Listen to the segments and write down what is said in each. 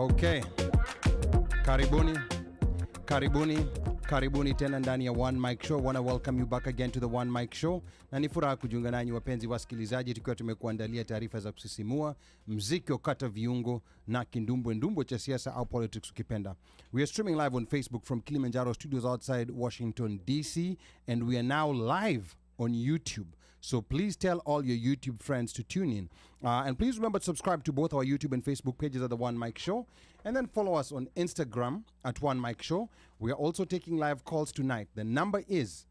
Okay. Karibuni tena ndani ya One Mic Show. Wanna welcome you back again to the One Mic Show. Na ni furaha kujiunga nanyi wapenzi wasikilizaji, tukiwa tumekuandalia taarifa za kusisimua, muziki ukata viungo na kindumbwe cha siasa au politics ukipenda. We are streaming live on Facebook from Kilimanjaro Studios outside Washington DC, and we are now live on YouTube. So please tell all your YouTube friends to tune in. And please remember to subscribe to both our YouTube and Facebook pages at The One Mic Show. And then follow us on Instagram at One Mic Show. We are also taking live calls tonight. The number is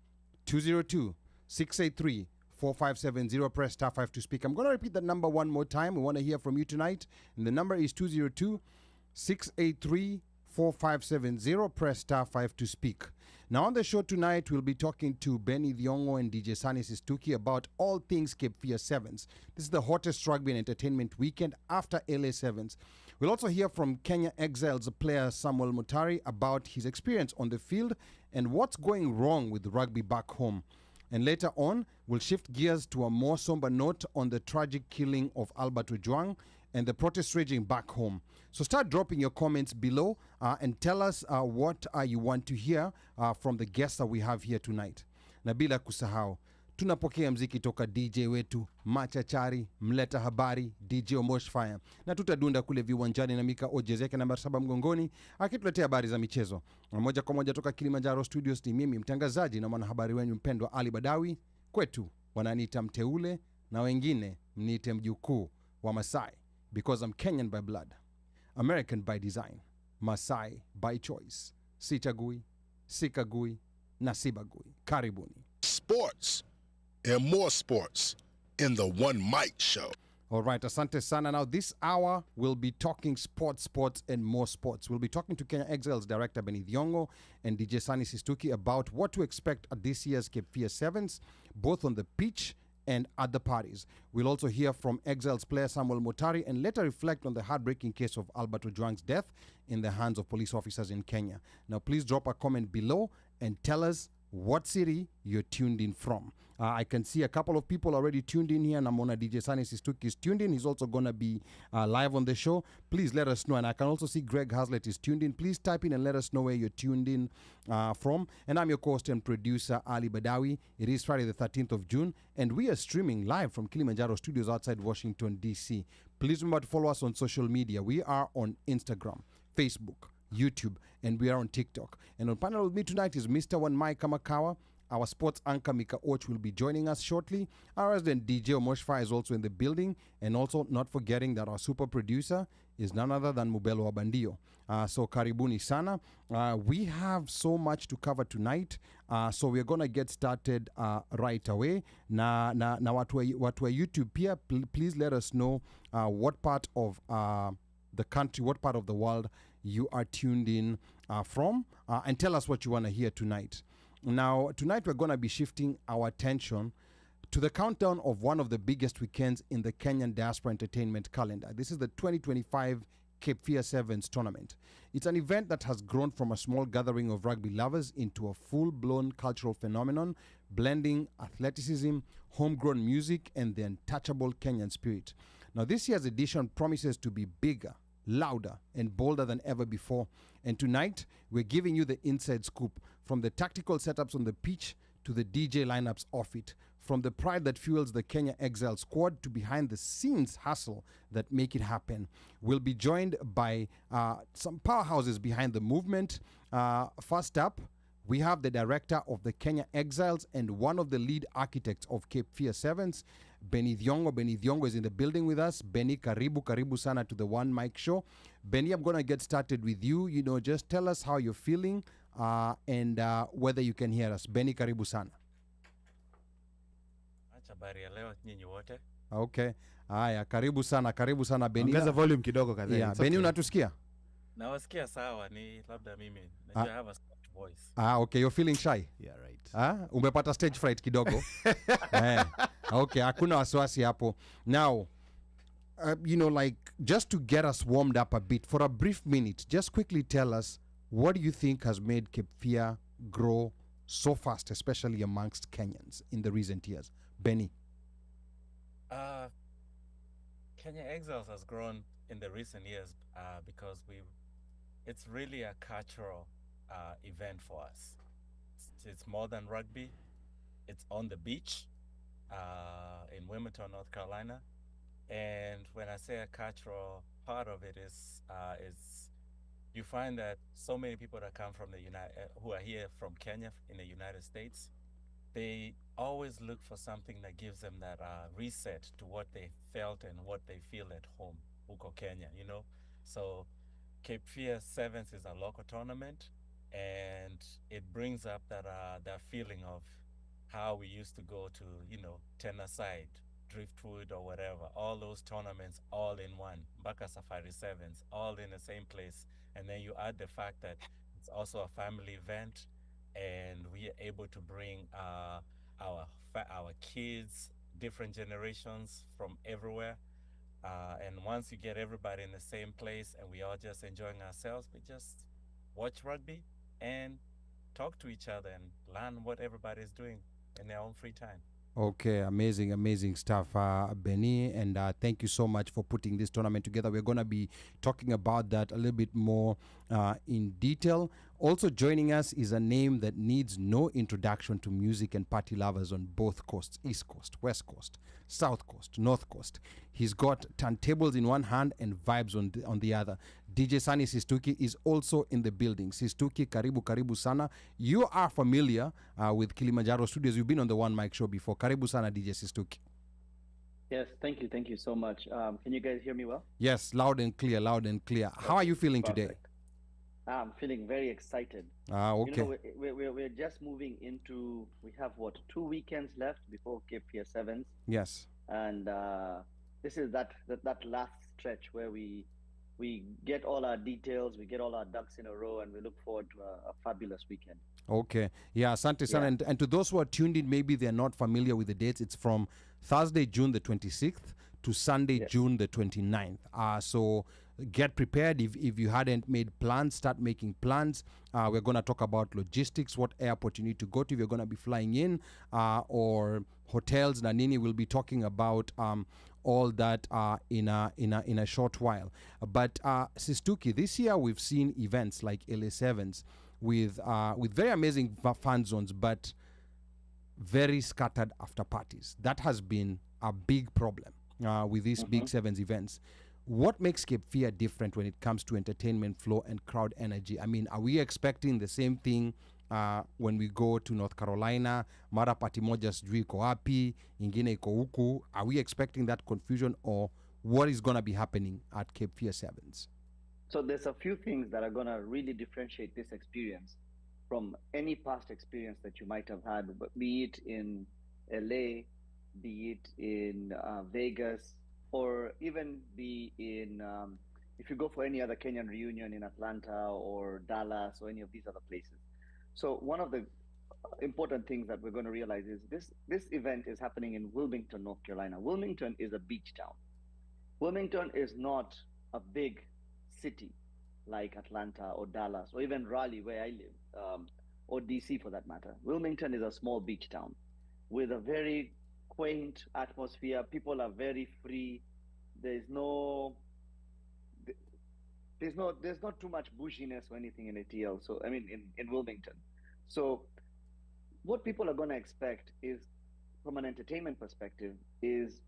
202-683-4570. Press star 5 to speak. I'm going to repeat that number one more time. We want to hear from you tonight. And the number is 202-683-4570. Press star 5 to speak. Now on the show tonight, we'll be talking to 𝒏𝒐𝒊𝒏𝒚 and DJ 𝒔𝒑𝒂𝒂 about all things 𝒃𝒓𝒆. This is the hottest rugby and entertainment weekend after LA7s. We'll also hear from Kenya Exiles player Samuel Mutari about his experience on the field and what's going wrong with rugby back home. And later on, we'll shift gears to a more somber note on the tragic killing of Albert Ojwang and the protest raging back home. So start dropping your comments below and tell us what you want to hear from the guests that we have here tonight. Na bila kusahau, tunapokea mziki toka DJ wetu machachari, mleta habari, DJ 𝒉𝒂𝒂𝒂. Na tutadunda kule viwanjani na Mika 𝑤𝑬𝑨𝑑𝑬 namba 7 mgongoni, akituletea habari za michezo. Na moja kwa moja toka Kilimanjaro Studios ni mimi mtangazaji na mwanahabari wenu mpendwa Ali Badawi. Kwetu wananiita mteule na wengine mniite mjukuu wa Masai, because I'm Kenyan by blood, American by design, Masai by choice. Sichagui, sikagui, na sibagui. Karibuni. Sports and more sports in the One Mic Show. All right, asante sana. Now this hour we'll be talking sports and more sports. We'll be talking to Kenya Exiles director 𝒏𝒐𝒊𝒏𝒚 and DJ Sunny Sistuki about what to expect at this year's 𝒃𝒄𝒆, both on the pitch and at the parties. We'll also hear from Exiles player Samuel Mutari and later reflect on the heartbreaking case of Albert Ojwang's death in the hands of police officers in Kenya. Now please drop a comment below and tell us what city you're tuned in from. I can see a couple of people already tuned in here. Namona DJ Sunny Sistuki is tuned in. He's also going to be live on the show. Please let us know. And I can also see Greg Hazlett is tuned in. Please type in and let us know where you're tuned in from. And I'm your host and producer, Ali Badawi. It is Friday the 13th of June. And we are streaming live from Kilimanjaro Studios outside Washington, D.C. Please remember to follow us on social media. We are on Instagram, Facebook, YouTube, and we are on TikTok. And on panel with me tonight is Mr. 𝒍𝒏𝒚. Our sports anchor Mika 𝒍𝒐 will be joining us shortly. Our resident DJ 𝒉𝒂𝒂𝒂 is also in the building, and also not forgetting that our super producer is none other than Mubelo Wabandio. So karibuni sana. We have so much to cover tonight, so we're gonna get started right away. Na watu wa YouTube pia, please let us know what part of the country, what part of the world you are tuned in from, and tell us what you want to hear tonight. Now, tonight we're going to be shifting our attention to the countdown of one of the biggest weekends in the Kenyan diaspora entertainment calendar. This is the 2025 𝒃𝒄𝒆 tournament. It's an event that has grown from a small gathering of rugby lovers into a full-blown cultural phenomenon, blending athleticism, homegrown music, and the untouchable Kenyan spirit. Now, this year's edition promises to be bigger, louder, and bolder than ever before. And tonight, we're giving you the inside scoop, from the tactical setups on the pitch to the DJ lineups off it, from the pride that fuels the Kenya Exile squad to behind the scenes hustle that make it happen. We'll be joined by some powerhouses behind the movement. First up, we have the director of the Kenya Exiles and one of the lead architects of 𝒃𝒄𝒆, 𝒏𝒐𝒊𝒏𝒚. 𝒏𝒐𝒊𝒏 is in the building with us. 𝒏𝒐𝒊𝒏, karibu sana to the One Mic Show. 𝒏𝒐𝒊𝒏, I'm going to get started with you. You know, just tell us how you're feeling and whether you can hear us. 𝒏𝒐𝒊𝒏, karibu sana. Habari ya leo nyinyi wote. Okay. Haya, karibu sana 𝒏𝒐𝒊𝒏. Ongeza volume kidogo kadhaa. Yeah, 𝒏𝒐𝒊𝒏 unatusikia? Nawasikia sawa, ni labda mimi. I have a soft voice. Okay, you're feeling shy? Yeah, right. Umepata stage fright kidogo? Okay, hakuna wasiwasi hapo. Now, you know, like, just to get us warmed up a bit, for a brief minute, just quickly tell us, what do you think has made 𝒃𝒄𝒆 grow so fast, especially amongst Kenyans in the recent years? 𝒏𝒐𝒊𝒏. Kenya Exiles has grown in the recent years because it's really a cultural event for us. It's more than rugby. It's on the beach in Wilmington, North Carolina. And when I say a cultural part of it is you find that so many people that come from who are here from Kenya in the United States, they always look for something that gives them that reset to what they felt and what they feel at home, huko Kenya, you know. So 𝒊𝒆𝒏𝒚 is a local tournament, and it brings up that feeling of how we used to go to, you know, Tennessee, Driftwood or whatever, all those tournaments all in one, Mbaka Safari Sevens, all in the same place. And then you add the fact that it's also a family event, and we are able to bring our kids, different generations from everywhere. And once you get everybody in the same place and we all just enjoying ourselves, we just watch rugby and talk to each other and learn what everybody's doing in their own free time. Okay, amazing stuff, Benny, and thank you so much for putting this tournament together. We're going to be talking about that a little bit more in detail. Also joining us is a name that needs no introduction to music and party lovers on both coasts, East Coast, West Coast, South Coast, North Coast. He's got turntables in one hand and vibes on the other. DJ Sunny Sistuki is also in the building. Sistuki, karibu sana. You are familiar with Kilimanjaro Studios. You've been on the OneMic show before. Karibu sana, DJ Sistuki. Yes, thank you so much. Can you guys hear me well? Yes, loud and clear. How are you feeling today? I'm feeling very excited. Okay. You know, we're just moving into, we have what, 2 weekends left before 𝒊𝒆𝒏𝒚. Yes. And this is that last stretch where we get all our details, we get all our ducks in a row, and we look forward to a fabulous weekend. Okay. Yeah, asante sana. And to those who are tuned in, maybe they're not familiar with the dates. It's from Thursday, June the 26th to Sunday, June the 29th. So get prepared. If you hadn't made plans, start making plans. We're going to talk about logistics, what airport you need to go to if you're going to be flying in, or hotels. Nanini will be talking about all that in a short while. But Sistuki, this year we've seen events like LA7s with very amazing fan zones, but very scattered after parties. That has been a big problem with these big sevens events. What makes Cape Fear different when it comes to entertainment flow and crowd energy? I mean, are we expecting the same thing when we go to North Carolina? Mara party moja sijui iko wapi, ingine iko huku. Are we expecting that confusion, or what is going to be happening at Cape Fear Sevens? So there's a few things that are going to really differentiate this experience from any past experience that you might have had, be it in LA, be it in Vegas, or even be in, if you go for any other Kenyan reunion in Atlanta or Dallas or any of these other places. So one of the important things that we're going to realize is this event is happening in Wilmington, North Carolina. Wilmington is a beach town. Wilmington is not a big city like Atlanta or Dallas or even Raleigh, where I live, or DC for that matter. Wilmington is a small beach town with a very quaint atmosphere. People are very free. There's not too much bushiness or anything in ATL. So I mean, in Wilmington. So what people are going to expect is, from an entertainment perspective, is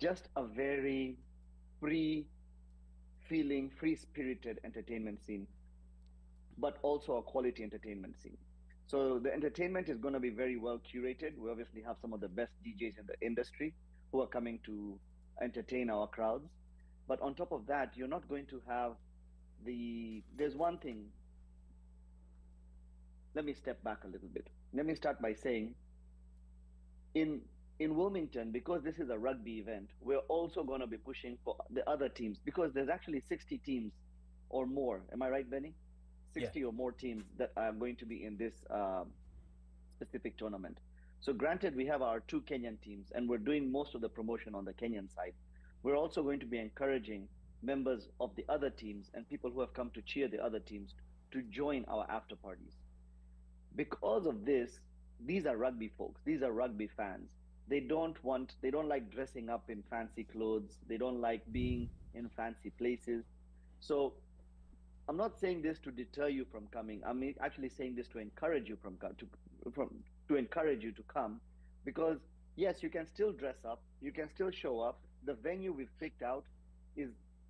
just a very free feeling, free-spirited entertainment scene, but also a quality entertainment scene. So the entertainment is going to be very well curated. We obviously have some of the best DJs in the industry who are coming to entertain our crowds. But on top of that, you're not going to have there's one thing. Let me step back a little bit. Let me start by saying, in Wilmington, because this is a rugby event, we're also going to be pushing for the other teams, because there's actually 60 teams or more. Am I right, Benny? 60 or more teams that are going to be in this specific tournament. So granted, we have our 2 Kenyan teams, and we're doing most of the promotion on the Kenyan side. We're also going to be encouraging members of the other teams and people who have come to cheer the other teams to join our after parties. Because of this, these are rugby folks. These are rugby fans. They don't like dressing up in fancy clothes. They don't like being in fancy places. So I'm not saying this to deter you from coming. I'm actually saying this to encourage you to encourage you to come, because yes, you can still dress up, you can still show up. The venue we've picked out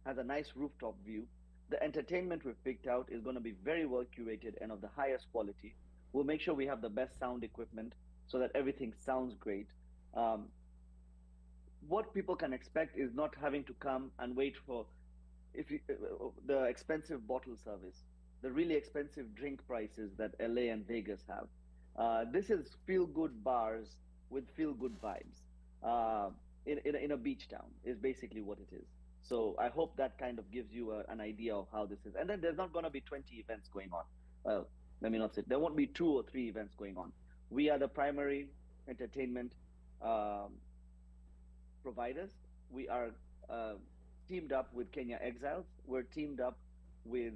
has a nice rooftop view. The entertainment we've picked out is going to be very well curated and of the highest quality. We'll make sure we have the best sound equipment so that everything sounds great. What people can expect is not having to come and wait for the expensive bottle service, the really expensive drink prices that LA and Vegas have. This is feel-good bars with feel-good vibes in a beach town is basically what it is. So I hope that kind of gives you an idea of how this is. And then there's not going to be 20 events going on. Well, let me not say, there won't be 2 or 3 events going on. We are the primary entertainment providers. We are teamed up with Kenya Exiles. We're teamed up with,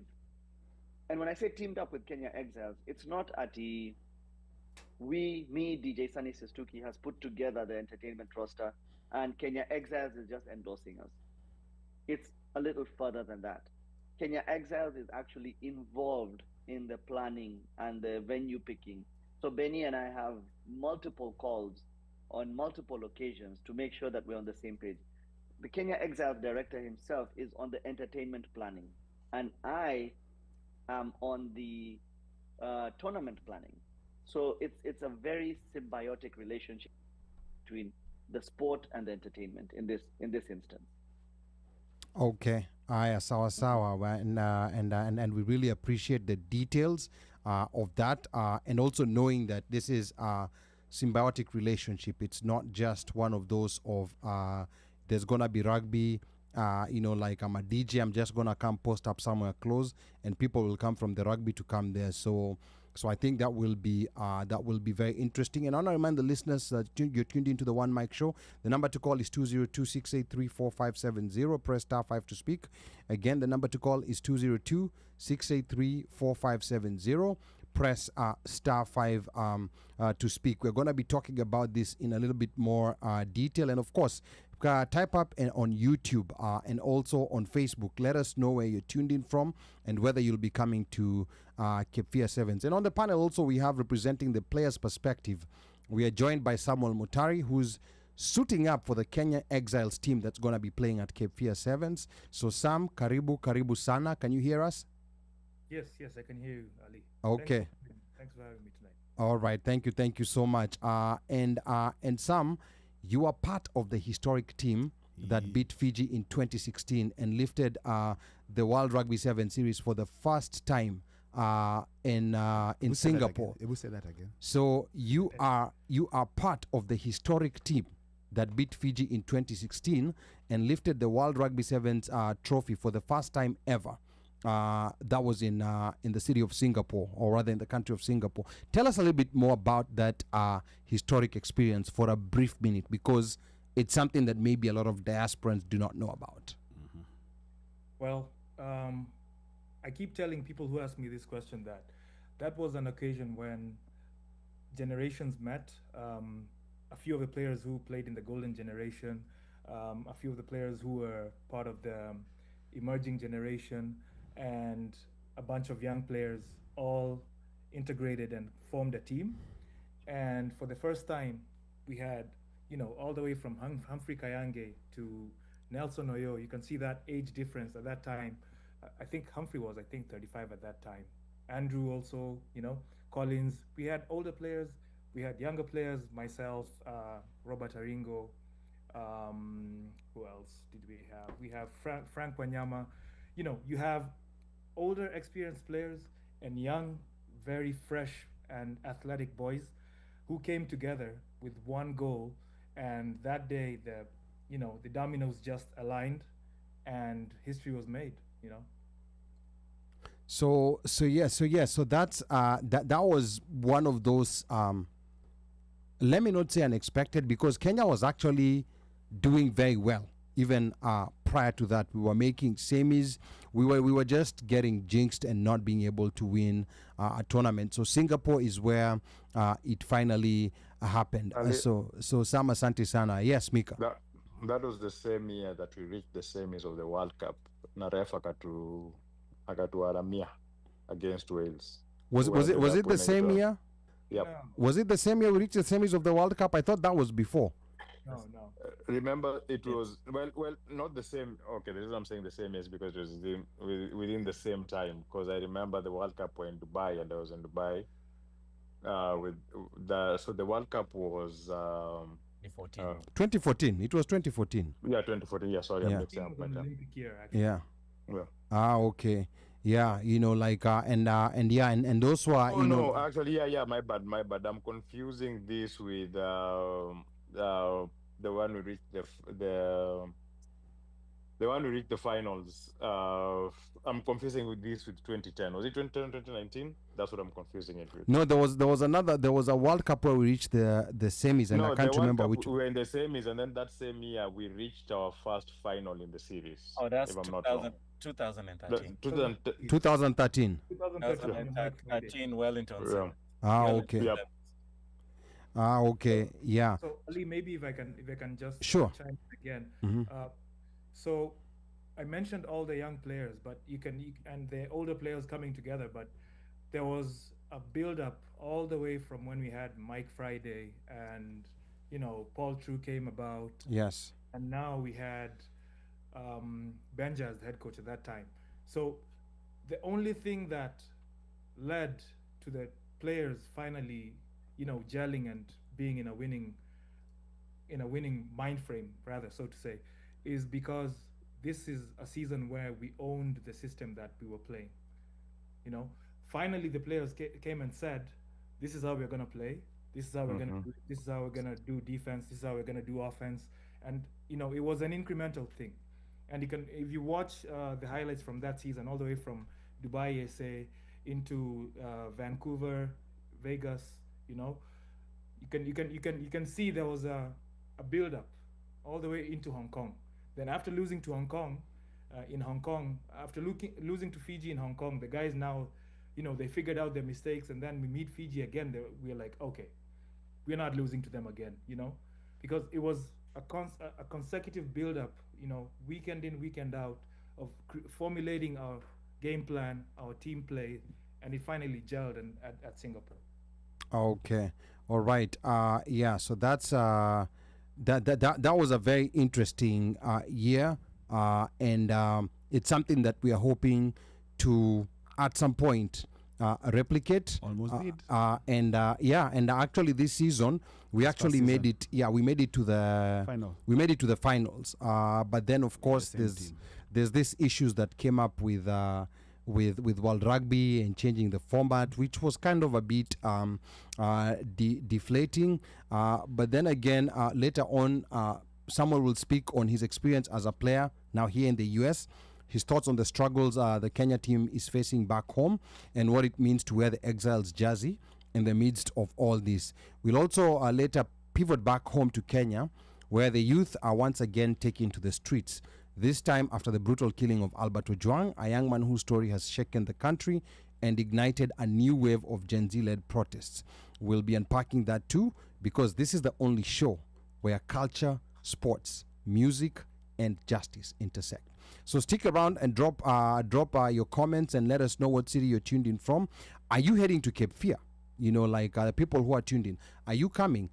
and when I say teamed up with Kenya Exiles, it's not at the, me, DJ Sunny Sistuki has put together the entertainment roster and Kenya Exiles is just endorsing us. It's a little further than that. Kenya Exiles is actually involved in the planning and the venue picking. So Benny and I have multiple calls on multiple occasions to make sure that we're on the same page. The Kenya Exiles director himself is on the entertainment planning, and I am on the tournament planning. So it's a very symbiotic relationship between the sport and the entertainment in this instance. Okay. Aya, sawa sawa. And we really appreciate the details of that, and also knowing that this is a symbiotic relationship. It's not just one of those of there's gonna be rugby, like I'm a DJ, I'm just gonna come post up somewhere close and people will come from the rugby to come there. So I think that will be very interesting. And I want to remind the listeners that you're tuned into the One Mic Show. The number to call is 202-683-4570. Press *5 to speak. Again, the number to call is 202-683-4570. Press *5 to speak. We're going to be talking about this in a little bit more detail. And of course, type up on YouTube and also on Facebook. Let us know where you're tuned in from and whether you'll be coming to 𝒊𝒆𝒏. And on the panel also, we have representing the player's perspective. We are joined by Samuel Mutari, who's suiting up for the Kenya Exiles team that's going to be playing at 𝒊𝒆𝒏. So Sam, karibu sana. Can you hear us? Yes, I can hear you, Ali. Okay. Thanks for having me tonight. All right, thank you so much. And Sam, you are part of the historic team that beat Fiji in 2016 and lifted the World Rugby 7 series for the first time in Singapore. It will say that again. So you are part of the historic team that beat Fiji in 2016 and lifted the World Rugby 7's trophy for the first time ever. That was in the city of Singapore, or rather in the country of Singapore. Tell us a little bit more about that historic experience for a brief minute, because it's something that maybe a lot of diasporans do not know about. Mm-hmm. Well, I keep telling people who ask me this question that was an occasion when generations met. A few of the players who played in the golden generation, a few of the players who were part of the emerging generation, and a bunch of young players all integrated and formed a team. And for the first time, we had, all the way from Humphrey Khayange to Nelson Oyo. You can see that age difference at that time. I think Humphrey was, 35 at that time. Andrew also, Collins. We had older players, we had younger players, myself, Robert Aringo. Who else did we have? We have Frank Wanyama. You have older, experienced players and young, very fresh and athletic boys who came together with one goal. And that day, the dominoes just aligned, and history was made. So that's that was one of those. Let me not say unexpected, because Kenya was actually doing very well. Even prior to that, we were making semis. We were just getting jinxed and not being able to win a tournament. So Singapore is where it finally happened. So Sam, asante sana. Yes, Mika. That was the same year that we reached the semis of the World Cup. Na ref akatuaramia against Wales. Was it the same year? Yep. No, Was it the same year we reached the semis of the World Cup? I thought that was before. no. Remember, it was well, not the same. Okay, the reason I'm saying the same is because it was within the same time. Because I remember the World Cup were in Dubai, and I was in Dubai. So the World Cup was 2014. 2014. It was 2014. Yeah, 2014. Yeah, sorry, Yeah. I'm mixing up my time. Olympic year, actually. Yeah. Yeah. Okay. Yeah, and those were Oh no, actually, yeah, my bad. I'm confusing this with the one who reached the one who reached the finals. I'm confusing with this with 2010. Was it 2010, 2019? That's what I'm confusing it with. No, there was a World Cup where we reached the semis, and No, I can't the World remember Cup, which. we were in the semis, and then that same year we reached our first final in the series. Oh, that's if I'm not wrong. 2013. 2013. 2013 Wellington. Yeah. Seven. Okay. Yep. Okay. Yeah. So Ali, maybe if I can just Sure. chime in again. Mhm. So I mentioned all the young players, but and the older players coming together, but there was a build-up all the way from when we had Mike Friday and Paul True came about, Yes. and now we had Benja as the head coach at that time. So the only thing that led to the players finally, gelling and being in a winning mind frame, rather, so to say, is because this is a season where we owned the system that we were playing. Finally the players came and said, this is how we're going to play. This is how we're going to do it. This is how we're going to do defense. This is how we're going to do offense. And it was an incremental thing. And if you watch the highlights from that season, all the way from Dubai SA into Vancouver, Vegas, you can see there was a build up all the way into Hong Kong. Then after losing to Hong Kong, after losing to Fiji in Hong Kong, the guys now, they figured out their mistakes, and then we meet Fiji again. We're like, okay, we're not losing to them again, because it was a consecutive build-up, weekend in, weekend out, of formulating our game plan, our team play, and it finally gelled at Singapore. Okay. All right. Yeah. So that's that was a very interesting year, and it's something that we are hoping to at some point replicate. Almost did. And actually this season we actually made it. Yeah, we made it to the Final. We made it to the finals. But then of course same team. there's these issues that came up with World Rugby and changing the format, which was kind of a bit deflating. But then again, later on, someone will speak on his experience as a player now here in the US, his thoughts on the struggles the Kenya team is facing back home, and what it means to wear the Exiles jersey in the midst of all this. We'll also later pivot back home to Kenya, where the youth are once again taken to the streets. This time after the brutal killing of Albert Ojwang, a young man whose story has shaken the country and ignited a new wave of Gen Z-led protests. We'll be unpacking that too, because this is the only show where culture, sports, music, and justice intersect. So stick around and drop your comments and let us know what city you're tuned in from. Are you heading to Cape Fear? The people who are tuned in, are you coming?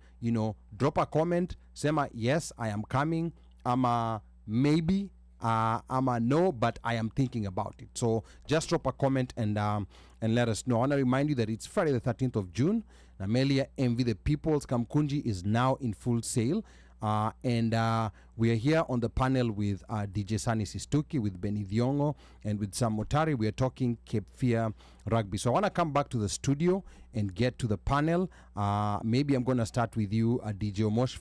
Drop a comment. Say, yes, I am coming. I'm a maybe. I'm a no, but I am thinking about it. So just drop a comment and let us know. I want to remind you that it's Friday the 13th of June. Namelia 𝒉 the People's Kamkunji is now in full sale. And we are here on the panel with DJ Sunny Sistuki, with Benny Dhiongo, and with Sam Motari. We are talking Cape Fear Rugby. So I want to come back to the studio and get to the panel. Maybe I'm going to start with you, DJ Omosh.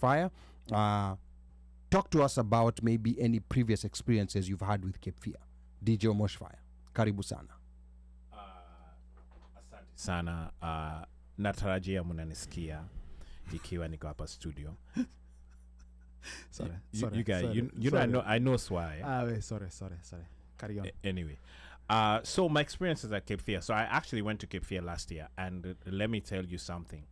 Talk to us about maybe any previous experiences you've had with Cape Fear. DJ Omosh. Karibu sana. Asante sana. Natarajia mnanisikia ikiwa niko hapa studio. Sorry. You guys, sorry, you know, I know why. Sorry. Carry on. Anyway, so my experiences at Cape Fear. So I actually went to Cape Fear last year, and let me tell you something.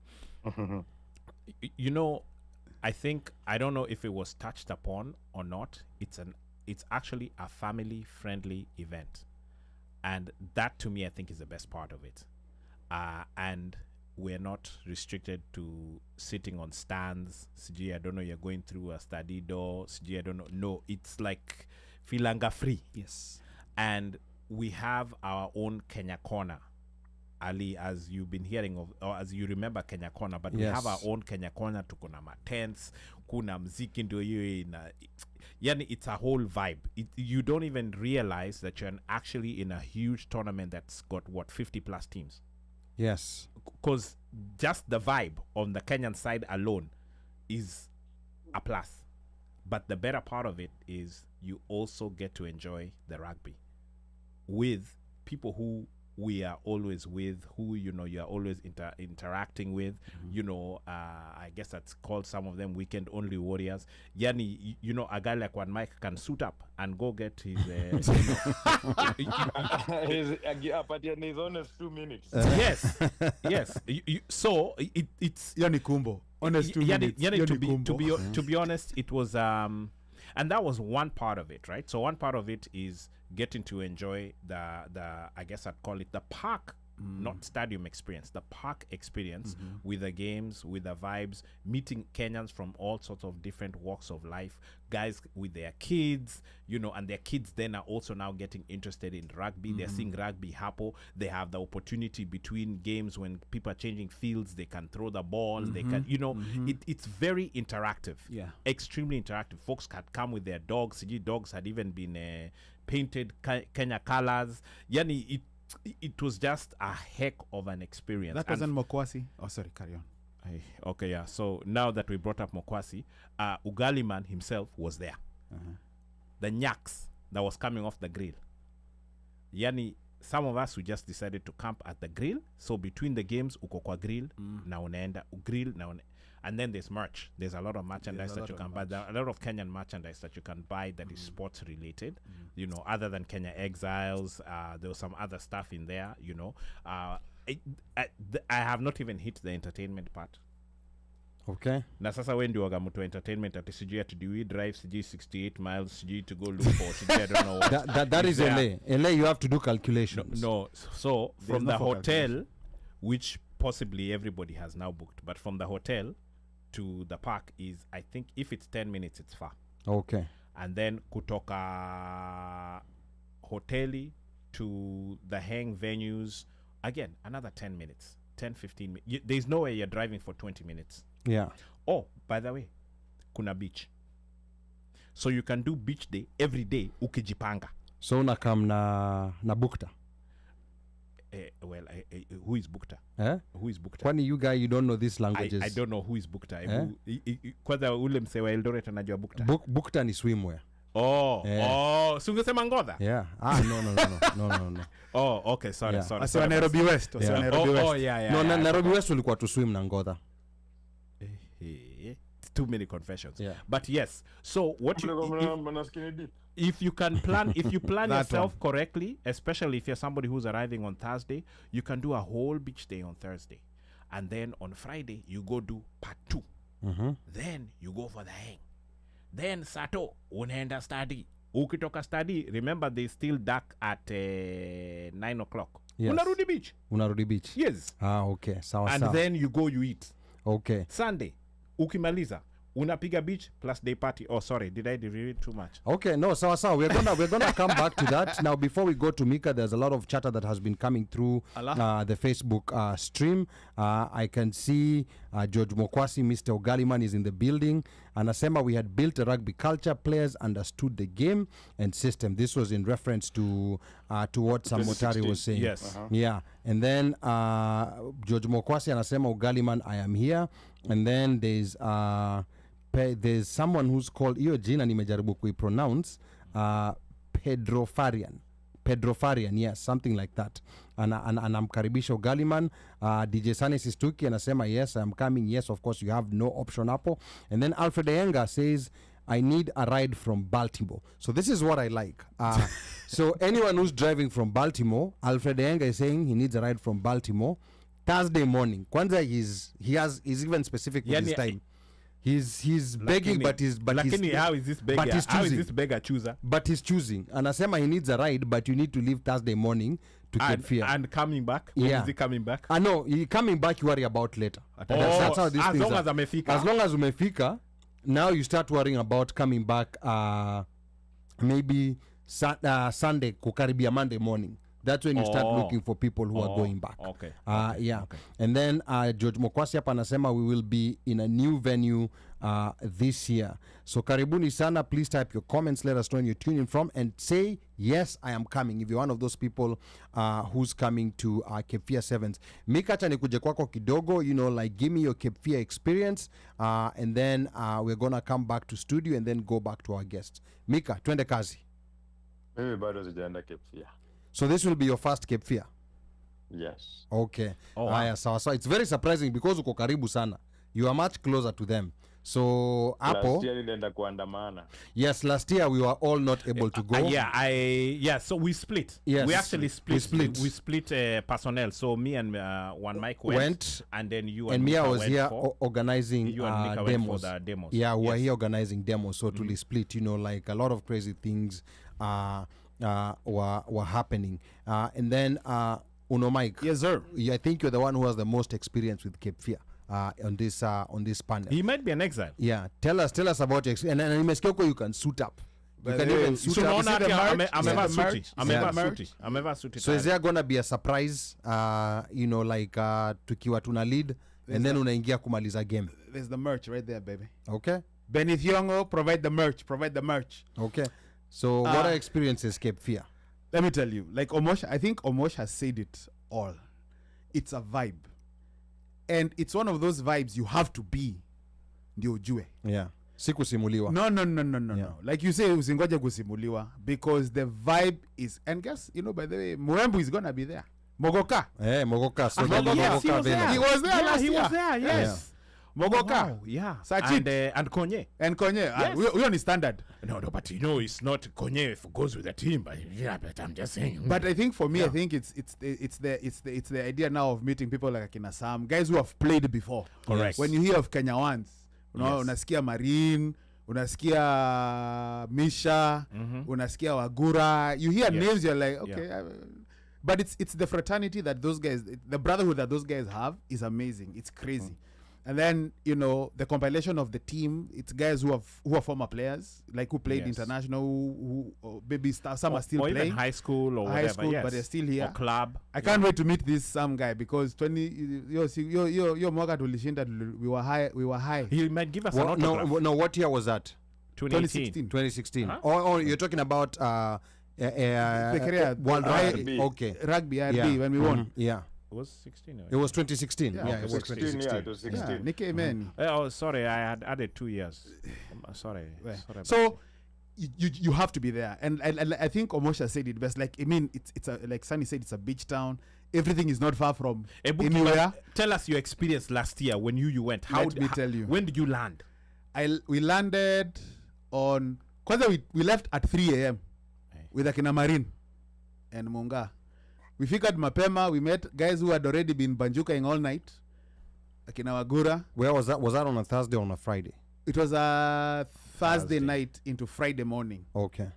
I think, I don't know if it was touched upon or not. It's actually a family friendly event, and that to me I think is the best part of it. And we're not restricted to sitting on stands. CG, I don't know, you're going through a study door. CG, I don't know. No, it's like filanga free. Yes. And we have our own Kenya Corner, Ali, as you've been hearing of, or as you remember Kenya Corner, but we have our own Kenya Corner. Tuko na matents, kuna mziki ndio hiyo yani it's a whole vibe. You don't even realize that you're actually in a huge tournament that's got what, 50 plus teams. Yes. Because just the vibe on the Kenyan side alone is a plus. But the better part of it is you also get to enjoy the rugby with people who we are always with, who, you know, you are always interacting with. You know, I guess that's called, some of them, weekend only warriors. Yani, you know, a guy like OneMic can suit up and go get his But he's honest 2 minutes. yes, yes. So it's Yani kumbo. Honest 2 minutes. To be honest, it was and that was one part of it, right? So one part of it is getting to enjoy the I guess I'd call it the park, not stadium experience, the park experience with the games, with the vibes, meeting Kenyans from all sorts of different walks of life, guys with their kids, you know, and their kids then are also now getting interested in rugby. They're seeing rugby happen. They have the opportunity between games when people are changing fields, they can throw the ball, they can, you know, it's very interactive. Yeah. Extremely interactive. Folks had come with their dogs. Dogs had even been painted Kenya colors. Yani, it was just a heck of an experience. That wasn't Mokwasi. Oh, sorry, carry on. Okay, yeah. So now that we brought up Mokwasi, Ugaliman himself was there. The nyaks that was coming off the grill. Yani, some of us, we just decided to camp at the grill. So between the games, uko kwa grill, na unaenda, grill, na and then there's merch. There's a lot of merchandise that you can buy. There are a lot of Kenyan merchandise that you can buy that is sports related. You know, other than Kenya Exiles, there was some other stuff in there. You know, I have not even hit the entertainment part. Okay. Na sasa we ndio wagamutu entertainment ati sijui ati do we drive sijui 68 miles sijui to go look for sijui I don't know what. That is LA. LA, you have to do calculations. No. So from the hotel, which possibly everybody has now booked, but from the hotel to the park is, I think if it's 10 minutes, it's far. Okay. And then kutoka hoteli to the hang venues, again, another 10 minutes, 10, 15 minutes. There's no way you're driving for 20 minutes. Yeah. Oh, by the way, kuna beach. So you can do beach day every day, ukijipanga. So unakam na Bukta. Well, who is Bukta? Who is Bukta? Kwani you guy, you don't know these languages? I don't know who is Bukta. Kwanza ule mse wa Eldoret anajua Bukta. Bukta ni swimwear. Oh, sungesema ngodha? Yeah. No. Oh, okay, sorry. Asiwa Nairobi West. Oh, yeah. No, Nairobi West ulikuwa to swim na ngodha. Too many confessions. Yeah. But yes, so what if you can plan, if you plan yourself correctly, especially if you're somebody who's arriving on Thursday, you can do a whole beach day on Thursday. And then on Friday, you go do part 2. Then you go for the hang. Then Sato, unaenda study. Ukitoka study, remember they still dark at 9 o'clock. Yes. Unarudi beach. Yes. Okay. Sawa. And then you go, you eat. Okay. Sunday, ukimaliza, unapiga beach plus day party. Oh, sorry, did I derail too much? Okay, no, so we're gonna come back to that. Now, before we go to Mika, there's a lot of chatter that has been coming through the Facebook stream. I can see George Mokwasi, Mr. Ugaliman is in the building. Anasema we had built a rugby culture, players understood the game and system. This was in reference to what Samotari was saying. Yes. Yeah. And then George Mokwasi anasema Ugaliman, I am here. And then there's someone who's called, hiyo jina nimejaribu kuipronounce, Pedro Farian, yes, something like that. Anamkaribisha Ugaliman. DJ Sane Sistuki anasema yes, I'm coming. Yes, of course, you have no option hapo. And then Alfred Enga says, I need a ride from Baltimore. So this is what I like. So anyone who's driving from Baltimore, Alfred Enga is saying he needs a ride from Baltimore Thursday morning. Kwanza he's even specific with his time. He's begging, but he's how is this beggar? but he's How is choosing. this beggar chooser? But he's choosing. Anasema he needs a ride, but you need to leave Thursday morning to Cape Fear. And coming back? When Yeah. is he coming back? No, he coming back, you worry about later. That's how these as things long are. as amefika. As long as umefika, now you start worrying about coming back maybe Sunday, kukaribia Monday morning. That's when you start looking for people who are going back. Okay. Yeah. Okay. And then George Mokwasi hapa anasema we will be in a new venue this year. So karibuni sana. Please type your comments. Let us know where you're tuning from and say, yes, I am coming. If you're one of those people who's coming to Cape Fear Sevens. Mika acha nikuje kwako kidogo, like give me your Cape Fear experience. And then we're going to come back to studio and then go back to our guests. Mika, twende kazi. Mimi bado sijaenda Cape Fear. So this will be your first Cape Fear? Yes. Okay. Oh, wow. So it's very surprising because uko karibu sana. You are much closer to them. So Last year nilienda kuandamana. Yes, last year we were all not able to go. So we split. Yes. We actually split. We split personnel. So me and OneMic went, and then you and Mika Mia was went here for, organizing you and Mika went for demos. the demos. Yeah, we were Yes. here organizing demos. So to split, like a lot of crazy things were happening. And then Mike. Yes, sir. I think you're the one who has the most experience with Cape Fear on this panel. He might be an exile. Yeah, tell us about your experience. And Imeskeko, you can suit up. You can even suit So up. ameva suti. So is there gonna be a surprise? Tukiwa tuna lead and then unaingia kumaliza game. There's the merch right there, baby. Okay. Benith Yongo, provide the merch. Okay. So what are experiences Cape Fear? Let me tell you, like Omosh, I think Omosh has said it all. It's a vibe. And it's one of those vibes you have to be. Ndio ujue. Yeah. Sikusimuliwa. No. Like you say, usingoje kusimuliwa. Because the vibe is, and guess, by the way, Muembu is going to be there. Mogoka. Mogoka. So Yes, he was there. He was there last year. He was there, yes. Mogoka. Wow, yeah. Sachit. And Konye. And Konye. Yes. We on his standard. No, but it's not Konye if it goes with the team. But I'm just saying. But I think for me, I think it's the idea now of meeting people like Akina Sam, guys who have played before. Correct. When you hear of Kenya Ones, unasikia Marine, unasikia Misha, unasikia Wagura. You hear names, you're like, okay. But it's the fraternity that those guys, the brotherhood that those guys have is amazing. It's crazy. And then, the compilation of the team, it's guys who are former players, like who played international, who maybe some are still or playing. Even high school or whatever, yes. But they're still here. Or club. I can't wait to meet this some guy because yo mwaka tulishinda, we were high. He might give us an autograph. No, what year was that? 2016. Huh? Oh, you're talking about World Rugby. Okay. Rugby RB when we won. Yeah. It was 16. It was 2016. Yeah, It was 16, 2016. yeah, it was 16. Nick Amen. Oh, sorry, I had added 2 years. Sorry. So you have to be there, and I think Omosha said it best. Like, I mean, it's a, like Sunny said, it's a beach town. Everything is not far from anywhere. Tell us your experience last year when you went. Let me tell you. When did you land? We landed on. Kwanza we left at 3 a.m. with Akina Marine and Munga. We figured mapema. We met guys who had already been banjukaing all night. Akina Wagura. Where was that? Was that on a Thursday or on a Friday? It was a Thursday night into Friday morning. Okay.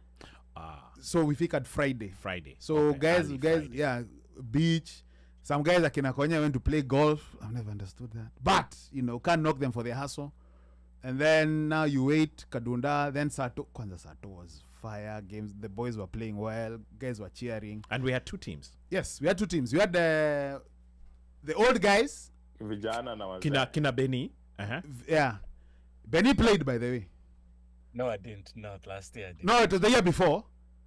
So we figured Friday. So Okay, guys, Friday. yeah, beach. Some guys like Akina Konya went to play golf. I've never understood that. But, can't knock them for their hustle. And then now you wait, Kadunda, then Sato. Kwanza Sato was fire games. The boys were playing well. Guys were cheering. And we had 2 teams. Yes, we had 2 teams. We had the old guys. Vijana na wazee. Kina Benny. Yeah. Benny played, by the way. No, I didn't. Not last year. I didn't. No, it was the year before.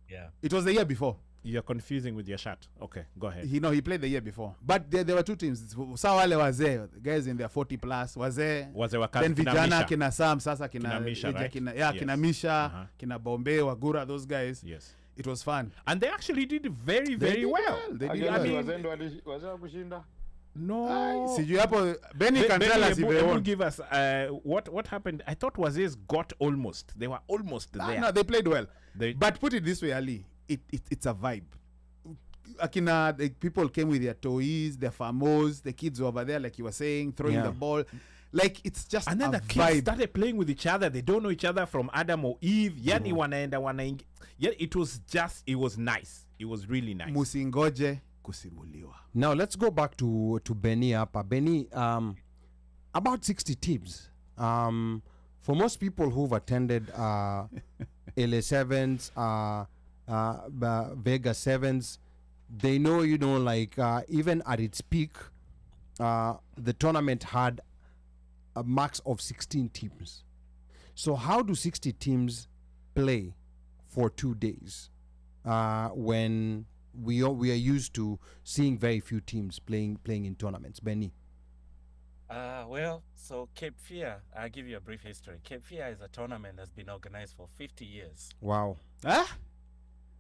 Yeah. It was the year before. You're confusing with your shirt. Okay, go ahead. He played the year before. But there were 2 teams. Sawale wazee, guys in their 40 plus. Wazee. Then Vijana, Kina Sam, Sasa, Kina Misha, right? Kina Misha, Kina Bombe, Wagura, those guys. Yes. It was fun. And they actually did very, very well. They did Again, well. wazee kushinda. No. Sijui hapo, Benny can tell us if they won. Give us what happened. I thought Wazir's got almost. They were almost there. No, they played well. They- But put it this way, Ali, it's a vibe. Akina, the people came with their toys, their famos, the kids were over there, like you were saying, throwing Yeah. the ball. Like it's just And then a the kids vibe. started playing with each other. They don't know each other from Adam or Eve. Yani wanaenda. Yeah, it was nice. It was really nice. Musingoje kusimuliwa. Now let's go back to Benny Apa. Benny, about 60 teams. For most people who've attended LA7s, Vega 7s, they know, like even at its peak, the tournament had a max of 16 teams. So how do 60 teams play for 2 days when we are used to seeing very few teams playing in tournaments? Benny. Well, so Cape Fear, I'll give you a brief history. Cape Fear is a tournament that's been organized for 50 years. Wow. Huh?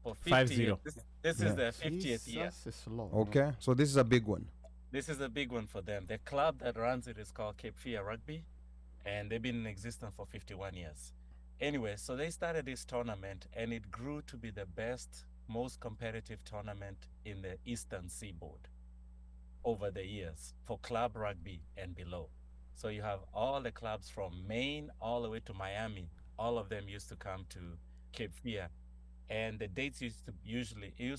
For 50 5-0. years. This is their 50th year. Okay, so this is a big one. This is a big one for them. The club that runs it is called Cape Fear Rugby, and they've been in existence for 51 years. Anyway, so they started this tournament, and it grew to be the best, most competitive tournament in the Eastern Seaboard over the years for club rugby and below. So you have all the clubs from Maine all the way to Miami. All of them used to come to Cape Fear. And the dates used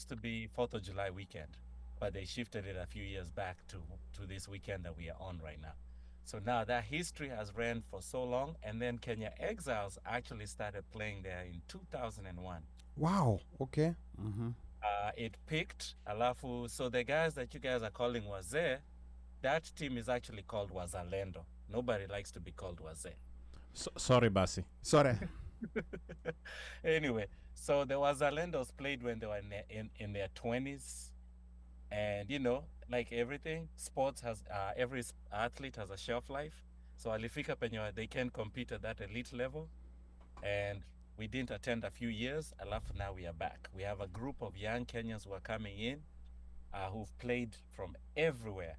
to be 4th of July weekend, but they shifted it a few years back to this weekend that we are on right now. So now that history has ran for so long, and then Kenya Exiles actually started playing there in 2001. Wow, okay. It picked Alafu, so the guys that you guys are calling Wazee, that team is actually called Wazalendo. Nobody likes to be called Wazee. Sorry, Basi. Sorry. Anyway, so the Wazalendos played when they were in their 20s. And, like everything, sports has, every athlete has a shelf life. So Alifika Penyo, they can compete at that elite level. And we didn't attend a few years. Alafu, now we are back. We have a group of young Kenyans who are coming in, who've played from everywhere.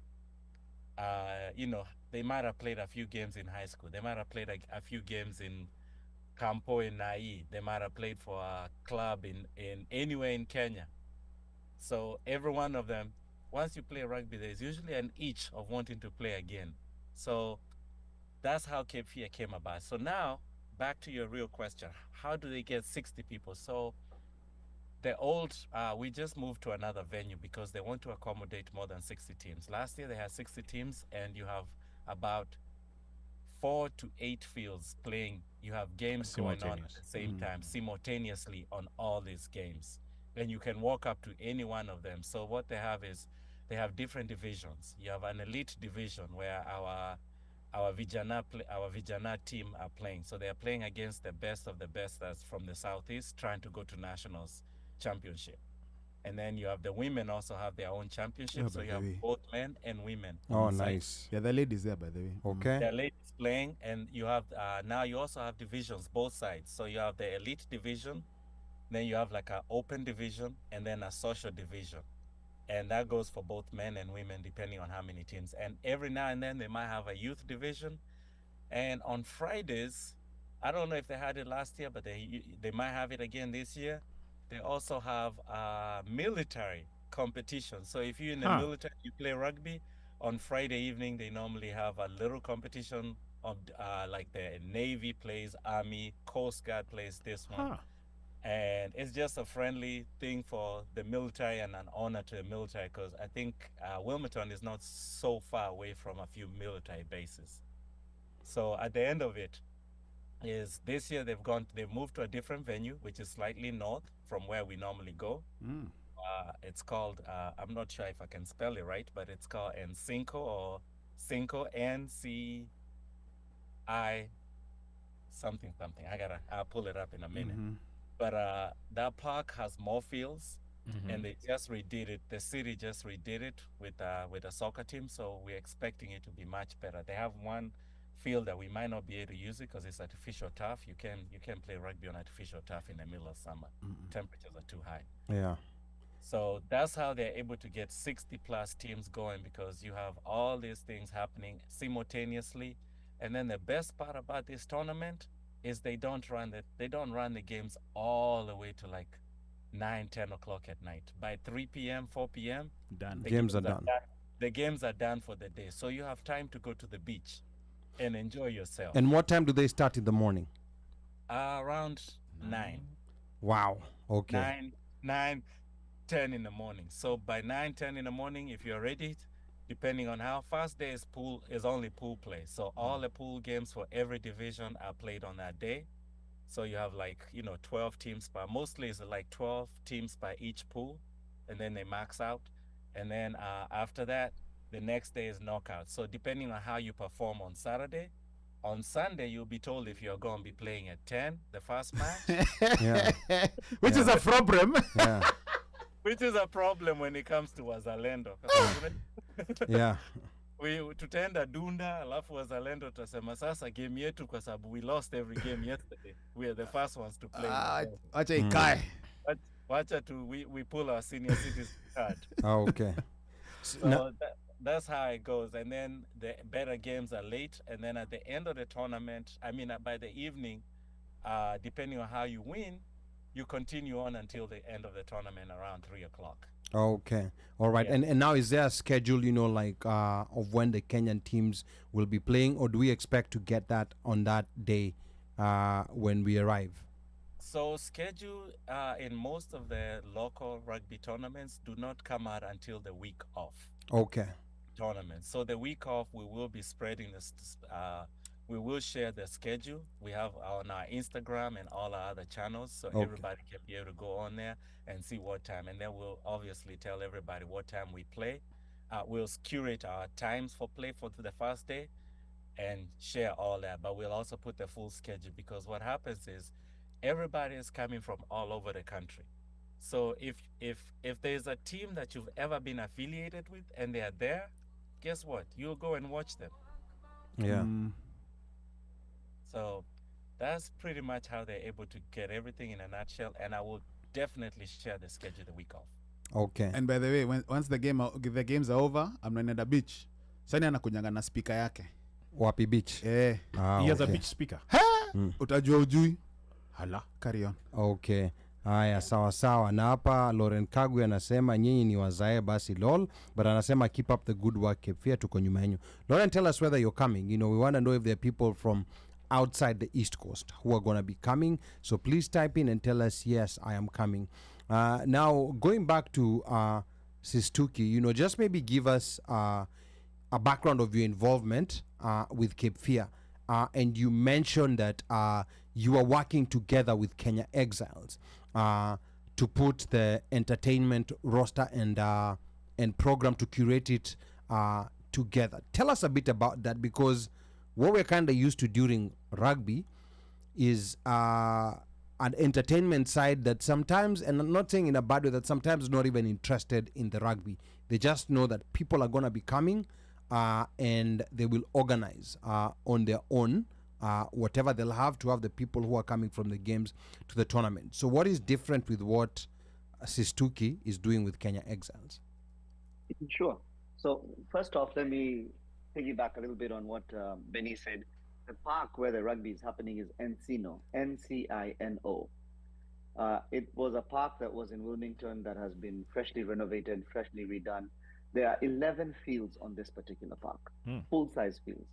They might have played a few games in high school. They might have played a few games in Campo in Nai. They might have played for a club in anywhere in Kenya. So every one of them, once you play rugby, there's usually an itch of wanting to play again. So that's how Cape Fear came about. So now, back to your real question, how do they get 60 people? So we just moved to another venue because they want to accommodate more than 60 teams. Last year they had 60 teams, and you have about 4 to 8 fields playing. You have games going on at the same time, simultaneously on all these games. And you can walk up to any one of them. So what they have is, they have different divisions. You have an elite division where our Vijana team are playing. So they are playing against the best of the best that's from the Southeast, trying to go to Nationals Championship. And then you have the women also have their own championship. Yeah, so you have both men and women. Oh, nice. Yeah, the ladies there, by the way. Okay. The ladies playing, and you have now you also have divisions, both sides. So you have the elite division, then you have like an open division, and then a social division. And that goes for both men and women, depending on how many teams. And every now and then they might have a youth division. And on Fridays, I don't know if they had it last year, but they might have it again this year. They also have military competition. So if you're in the military, you play rugby, on Friday evening, they normally have a little competition of like the Navy plays, Army, Coast Guard plays this one. And it's just a friendly thing for the military and an honor to the military, because I think Wilmington is not so far away from a few military bases. So at the end of it is this year they've moved to a different venue, which is slightly north from where we normally go. It's called, I'm not sure if I can spell it right, but it's called Ncinco or Cinco, NCI something. I'll pull it up in a minute. But that park has more fields, and they just redid it. The city just redid it with a soccer team, so we're expecting it to be much better. They have one field that we might not be able to use it because it's artificial turf. You can play rugby on artificial turf in the middle of summer. Temperatures are too high. Yeah. So that's how they're able to get 60 plus teams going, because you have all these things happening simultaneously. And then the best part about this tournament is they don't run the games all the way to like 9-10 o'clock at night. By 3 p.m. 4 p.m. done. Games are done. The games are done for the day, so you have time to go to the beach. and enjoy yourself. And what time do they start in the morning? Around 9. Wow. Okay. 9, 10 in the morning. So by 9, 10 in the morning, if you're ready, depending on how fast there is only pool play. So all the pool games for every division are played on that day. So you have 12 teams mostly it's like 12 teams by each pool, and then they max out. And then after that, the next day is knockout. So depending on how you perform on Saturday, on Sunday, you'll be told if you're going to be playing at 10, the first match. Which is a problem. Yeah. Which is a problem when it comes to Wazalendo. Yeah. Tutaenda Dunda, alafu Wazalendo tutasema sasa game yetu kwa sababu we lost every game yesterday. We are the first ones to play. Wacha ikae. We pull our senior citizen card. Oh, okay. So that's how it goes. And then the better games are late. And then at the end of the tournament, by the evening, depending on how you win, you continue on until the end of the tournament around 3 o'clock. Okay. All right. Yeah. And now is there a schedule, of when the Kenyan teams will be playing, or do we expect to get that on that day when we arrive? So schedule in most of the local rugby tournaments do not come out until the week of Okay. tournament. So the week off, we will be spreading this. We will share the schedule. We have on our Instagram and all our other channels, so everybody can be able to go on there and see what time. And then we'll obviously tell everybody what time we play. We'll curate our times for play for the first day and share all that. But we'll also put the full schedule, because what happens is everybody is coming from all over the country. So if there's a team that you've ever been affiliated with and they are there, guess what? You'll go and watch them. Yeah. So that's pretty much how they're able to get everything in a nutshell. And I will definitely share the schedule the week off. Okay. And by the way, once the games are over, I'm naenda beach. Sani anakunyanga na speaker yake. Wapi Beach? Eh. He has a beach speaker. Utajua ujui. Hala. Carry on. Okay. Haya, sawa sawa. Na hapa Lauren Kagwe anasema nyinyi ni wazae basi lol, but anasema keep up the good work, Kepfia tuko nyuma yenu. Lauren, tell us whether you're coming. We want to know if there are people from outside the East Coast who are going to be coming. So please type in and tell us, yes, I am coming. Now, going back to Sistuki, just maybe give us a background of your involvement with Kepfia. And you mentioned that you are working together with Kenya Exiles to put the entertainment roster and program to curate it together. Tell us a bit about that, because what we're kind of used to during rugby is an entertainment side that sometimes, and I'm not saying in a bad way, that sometimes not even interested in the rugby. They just know that people are going to be coming and they will organize on their own whatever they'll have to have the people who are coming from the games to the tournament. So what is different with what Sistuki is doing with Kenya Exiles? Sure. So first off, let me piggyback a little bit on what Benny said. The park where the rugby is happening is Encino, Ncino. It was a park that was in Wilmington that has been freshly renovated, freshly redone. There are 11 fields on this particular park, full-size fields.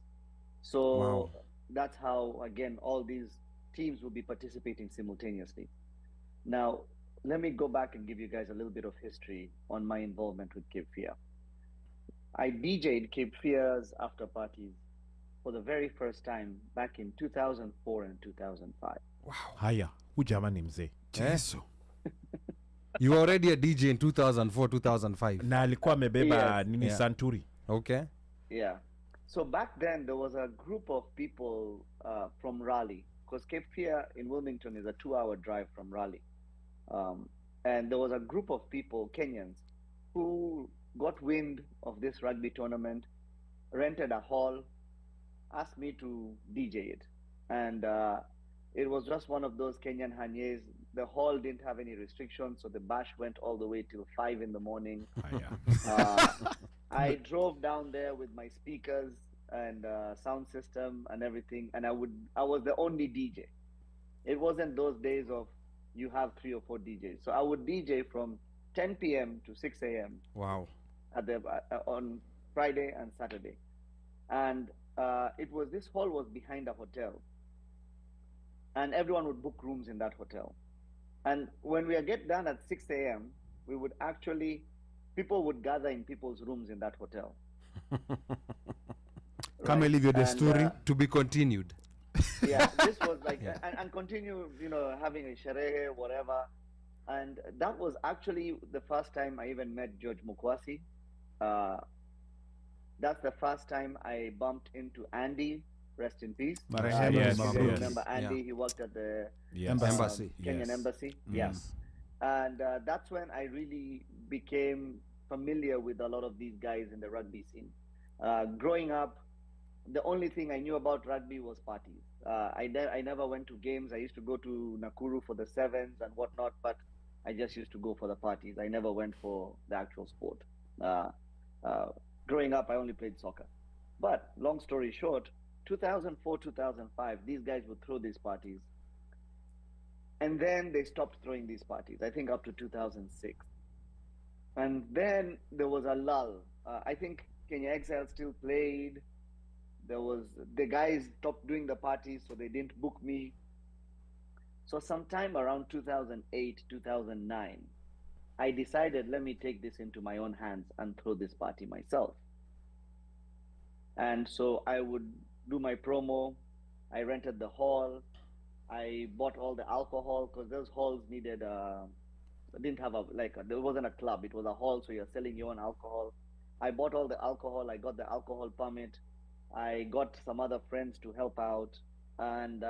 So that's how, again, all these teams will be participating simultaneously. Now, let me go back and give you guys a little bit of history on my involvement with Cape Fear. I DJ'd Cape Fear's after parties for the very first time back in 2004 and 2005. Wow. Haya, hujama ni mzee. Jesu. You were already a DJ in 2004, 2005. Na alikuwa amebeba nini Santuri. Okay. Yeah. So back then there was a group of people from Raleigh, because Cape Fear in Wilmington is a 2-hour drive from Raleigh. And there was a group of people, Kenyans, who got wind of this rugby tournament, rented a hall, asked me to DJ it. And it was just one of those Kenyan hanyes. The hall didn't have any restrictions, so the bash went all the way till 5 in the morning. I drove down there with my speakers and sound system and everything, and I was the only DJ. It wasn't those days of you have 3 or 4 DJs. So I would DJ from 10 p.m. to 6 a.m. Wow. On Friday and Saturday. And this hall was behind a hotel, and everyone would book rooms in that hotel. And when we get done at 6 a.m., we would actually, people would gather in people's rooms in that hotel. Come and leave your story. To be continued. Yeah, this was like, and continue, having a sherehe, whatever. And that was actually the first time I even met George Mukwasi. That's the first time I bumped into Andy, rest in peace. Yes, I yes. remember Andy, he worked at the Embassy. Kenyan embassy. Yes. And that's when I really became familiar with a lot of these guys in the rugby scene. Growing up, the only thing I knew about rugby was parties. I never went to games. I used to go to Nakuru for the sevens and whatnot, but I just used to go for the parties. I never went for the actual sport. Growing up, I only played soccer. But long story short, 2004, 2005, these guys would throw these parties. And then they stopped throwing these parties, I think up to 2006. And then there was a lull. I think Kenya Exiles still played. The guys stopped doing the parties, so they didn't book me. So sometime around 2008, 2009, I decided, let me take this into my own hands and throw this party myself. And so I would do my promo. I rented the hall. I bought all the alcohol because those halls needed, didn't have there wasn't a club. It was a hall, so you're selling your own alcohol. I bought all the alcohol. I got the alcohol permit. I got some other friends to help out, and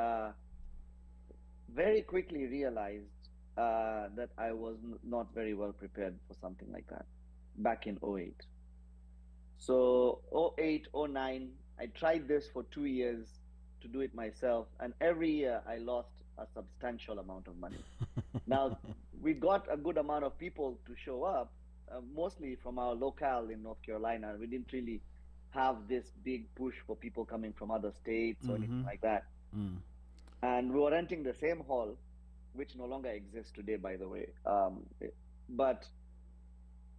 very quickly realized that I was not very well prepared for something like that back in 08. So 08, 09, I tried this for 2 years to do it myself, and every year I lost a substantial amount of money. Now, we got a good amount of people to show up, mostly from our locale in North Carolina. We didn't really have this big push for people coming from other states or anything like that. And we were renting the same hall, which no longer exists today, by the way. But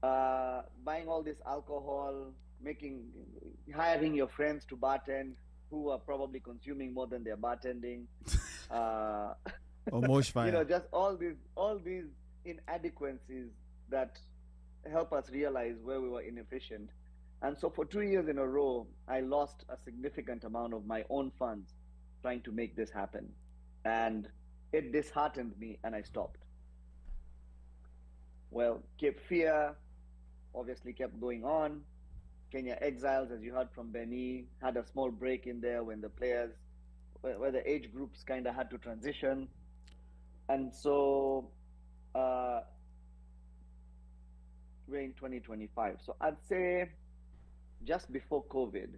buying all this alcohol, hiring your friends to bartend, who are probably consuming more than they're bartending. Almost fine. Just all these inadequacies that help us realize where we were inefficient. And so for 2 years in a row, I lost a significant amount of my own funds trying to make this happen. And it disheartened me, and I stopped. Well, Cape Fear obviously kept going on. Kenya Exiles, as you heard from Benny, had a small break in there when the players, where the age groups kind of had to transition. And so we're in 2025. So I'd say just before COVID,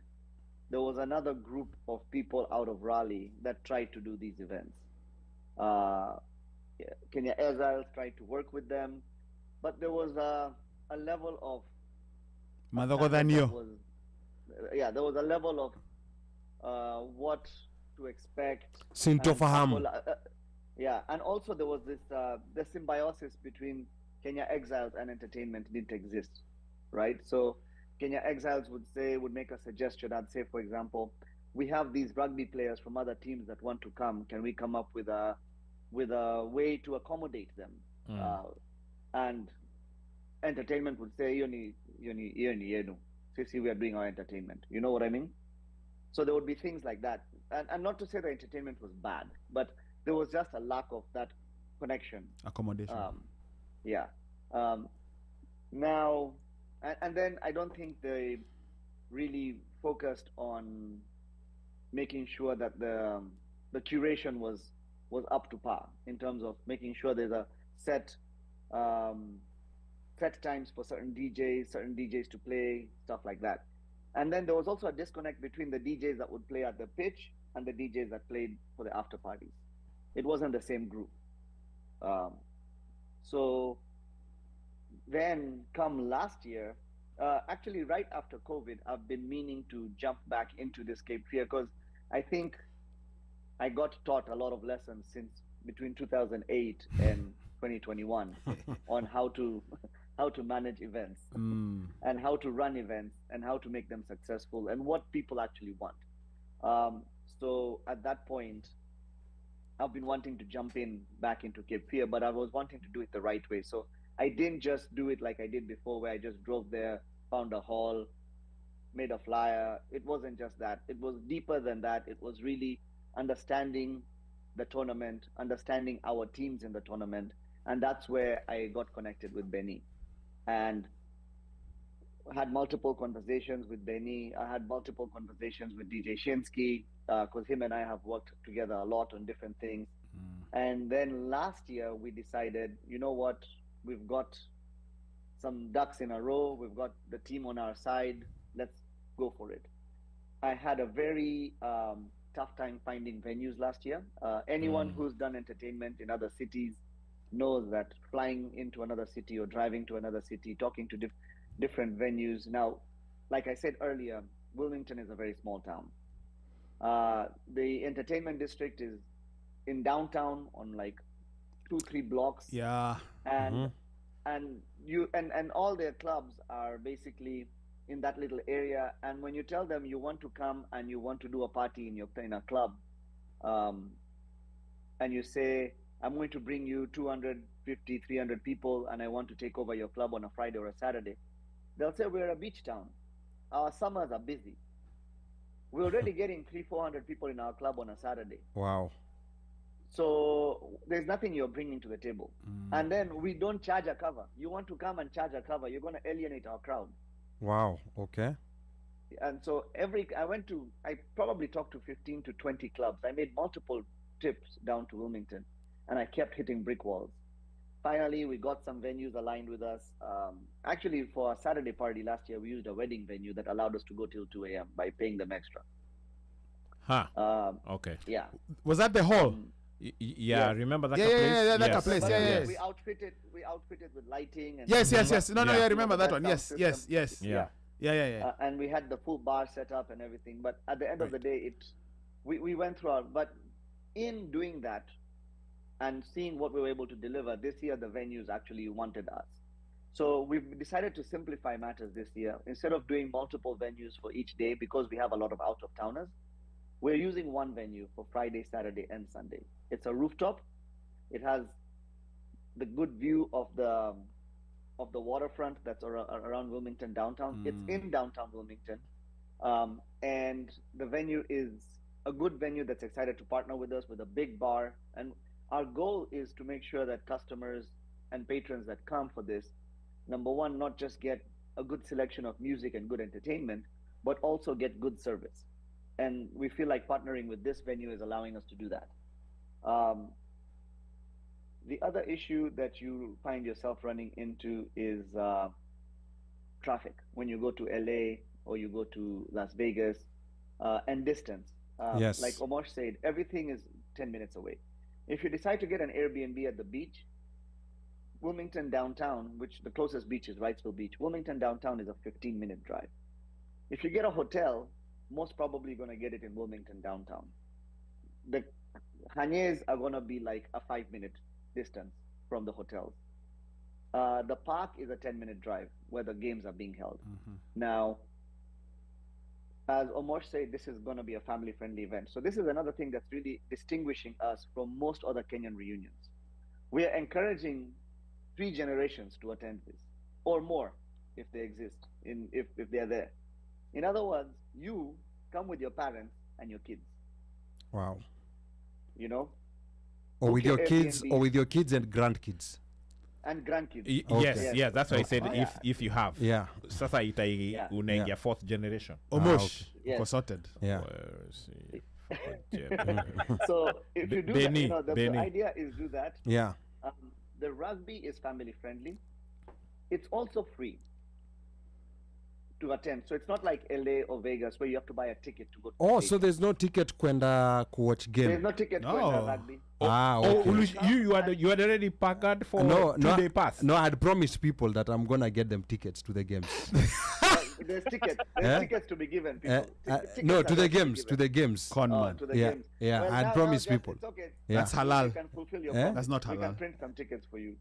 there was another group of people out of Raleigh that tried to do these events. Kenya Exiles tried to work with them, but there was a level of there was a level of what to expect. Sintofahamu. And also there was this the symbiosis between Kenya Exiles and entertainment didn't exist, right? So Kenya Exiles would make a suggestion. I'd say, for example, we have these rugby players from other teams that want to come. Can we come up with a way to accommodate them? And entertainment would say, we are doing our entertainment. You know what I mean? So there would be things like that. And not to say the entertainment was bad, but there was just a lack of that connection. Accommodation. Now, and then I don't think they really focused on making sure that the curation was up to par in terms of making sure there's a set times for certain DJs to play, stuff like that. And then there was also a disconnect between the DJs that would play at the pitch and the DJs that played for the after parties. It wasn't the same group. So then come last year, actually right after COVID, I've been meaning to jump back into this Cape Fear because I think I got taught a lot of lessons since between 2008 and 2021 on how to manage events and how to run events and how to make them successful and what people actually want. So at that point, I've been wanting to jump in back into Cape Fear, but I was wanting to do it the right way. So I didn't just do it like I did before, where I just drove there, found a hall, made a flyer. It wasn't just that. It was deeper than that. It was really understanding the tournament, understanding our teams in the tournament. And that's where I got connected with Benny. And had multiple conversations with Benny. I had multiple conversations with DJ Shinsky, because him and I have worked together a lot on different things. And then last year we decided, you know what, we've got some ducks in a row. We've got the team on our side. Let's go for it. I had a very tough time finding venues last year. Anyone who's done entertainment in other cities knows that flying into another city or driving to another city, talking to different venues. Now, like I said earlier, Wilmington is a very small town. The entertainment district is in downtown on like 2-3 blocks. Yeah. And and all their clubs are basically in that little area. And when you tell them you want to come and you want to do a party in a club, and you say, I'm going to bring you 250, 300 people, and I want to take over your club on a Friday or a Saturday, they'll say, we're a beach town. Our summers are busy. We're already getting 300-400 people in our club on a Saturday. Wow. So there's nothing you're bringing to the table. And then we don't charge a cover. You want to come and charge a cover, you're going to alienate our crowd. Wow. Okay. And so I probably talked to 15 to 20 clubs. I made multiple trips down to Wilmington, and I kept hitting brick walls. Finally, we got some venues aligned with us. Actually, for a Saturday party last year, we used a wedding venue that allowed us to go till 2 a.m. by paying them extra. Okay. Yeah. Was that the hall? Yeah, Yes. remember that Yeah, place? yeah, that Yes. place. But Yeah. we outfitted with lighting. And Yes. No, Yeah. I remember that That one. sound Yes. system. Yeah. And we had the full bar set up and everything. But at the end of the day, we went through but in doing that and seeing what we were able to deliver this year, the venues actually wanted us. So we've decided to simplify matters this year. Instead of doing multiple venues for each day, because we have a lot of out-of-towners, we're using one venue for Friday, Saturday, and Sunday. It's a rooftop. It has the good view of the waterfront that's around Wilmington downtown. It's in downtown Wilmington. And the venue is a good venue that's excited to partner with us with a big bar. And our goal is to make sure that customers and patrons that come for this, number one, not just get a good selection of music and good entertainment, but also get good service. And we feel like partnering with this venue is allowing us to do that. The other issue that you find yourself running into is traffic. When you go to LA or you go to Las Vegas, and distance. Yes. Like Omar said, everything is 10 minutes away. If you decide to get an Airbnb at the beach, Wilmington downtown, which the closest beach is Wrightsville Beach, Wilmington downtown is a 15-minute drive. If you get a hotel, most probably going to get it in Wilmington downtown. The hanyes are going to be like a 5-minute distance from the hotels. The park is a 10-minute drive where the games are being held. Now, as Omar said, this is going to be a family-friendly event. So this is another thing that's really distinguishing us from most other Kenyan reunions. We are encouraging 3 generations to attend this, or more, if they exist, if they're there. In other words, you come with your parents and your kids. Wow. You know? Or with your kids, Airbnb. or with your kids and grandkids. And grandkids. Yes, yes, that's why I said Okay. if you have. Yeah. Sasa Yeah. unaingia 4th generation. Omosh. Yes. Uko sorted. Yeah. So if you do that, Benny, you know, the Benny. idea is do that. Yeah. The rugby is family friendly. It's also free to attend. So it's not like LA or Vegas where you have to buy a ticket to go to Oh, the so there's no ticket kwenda kuwatch There's game. no ticket No. for the rugby. You had already packed for No, 2-day pass. No, I had promised people that I'm gonna get them tickets to the games. There's tickets. Eh? There's tickets to be given. People. Tickets No, are to the going games, to the games. Con Oh, man. to the Yeah, games. yeah, Well, I'd now promised just- people. It's okay. Yeah. That's halal. You can fulfill your Eh? promise. That's not We halal. can print some tickets for you.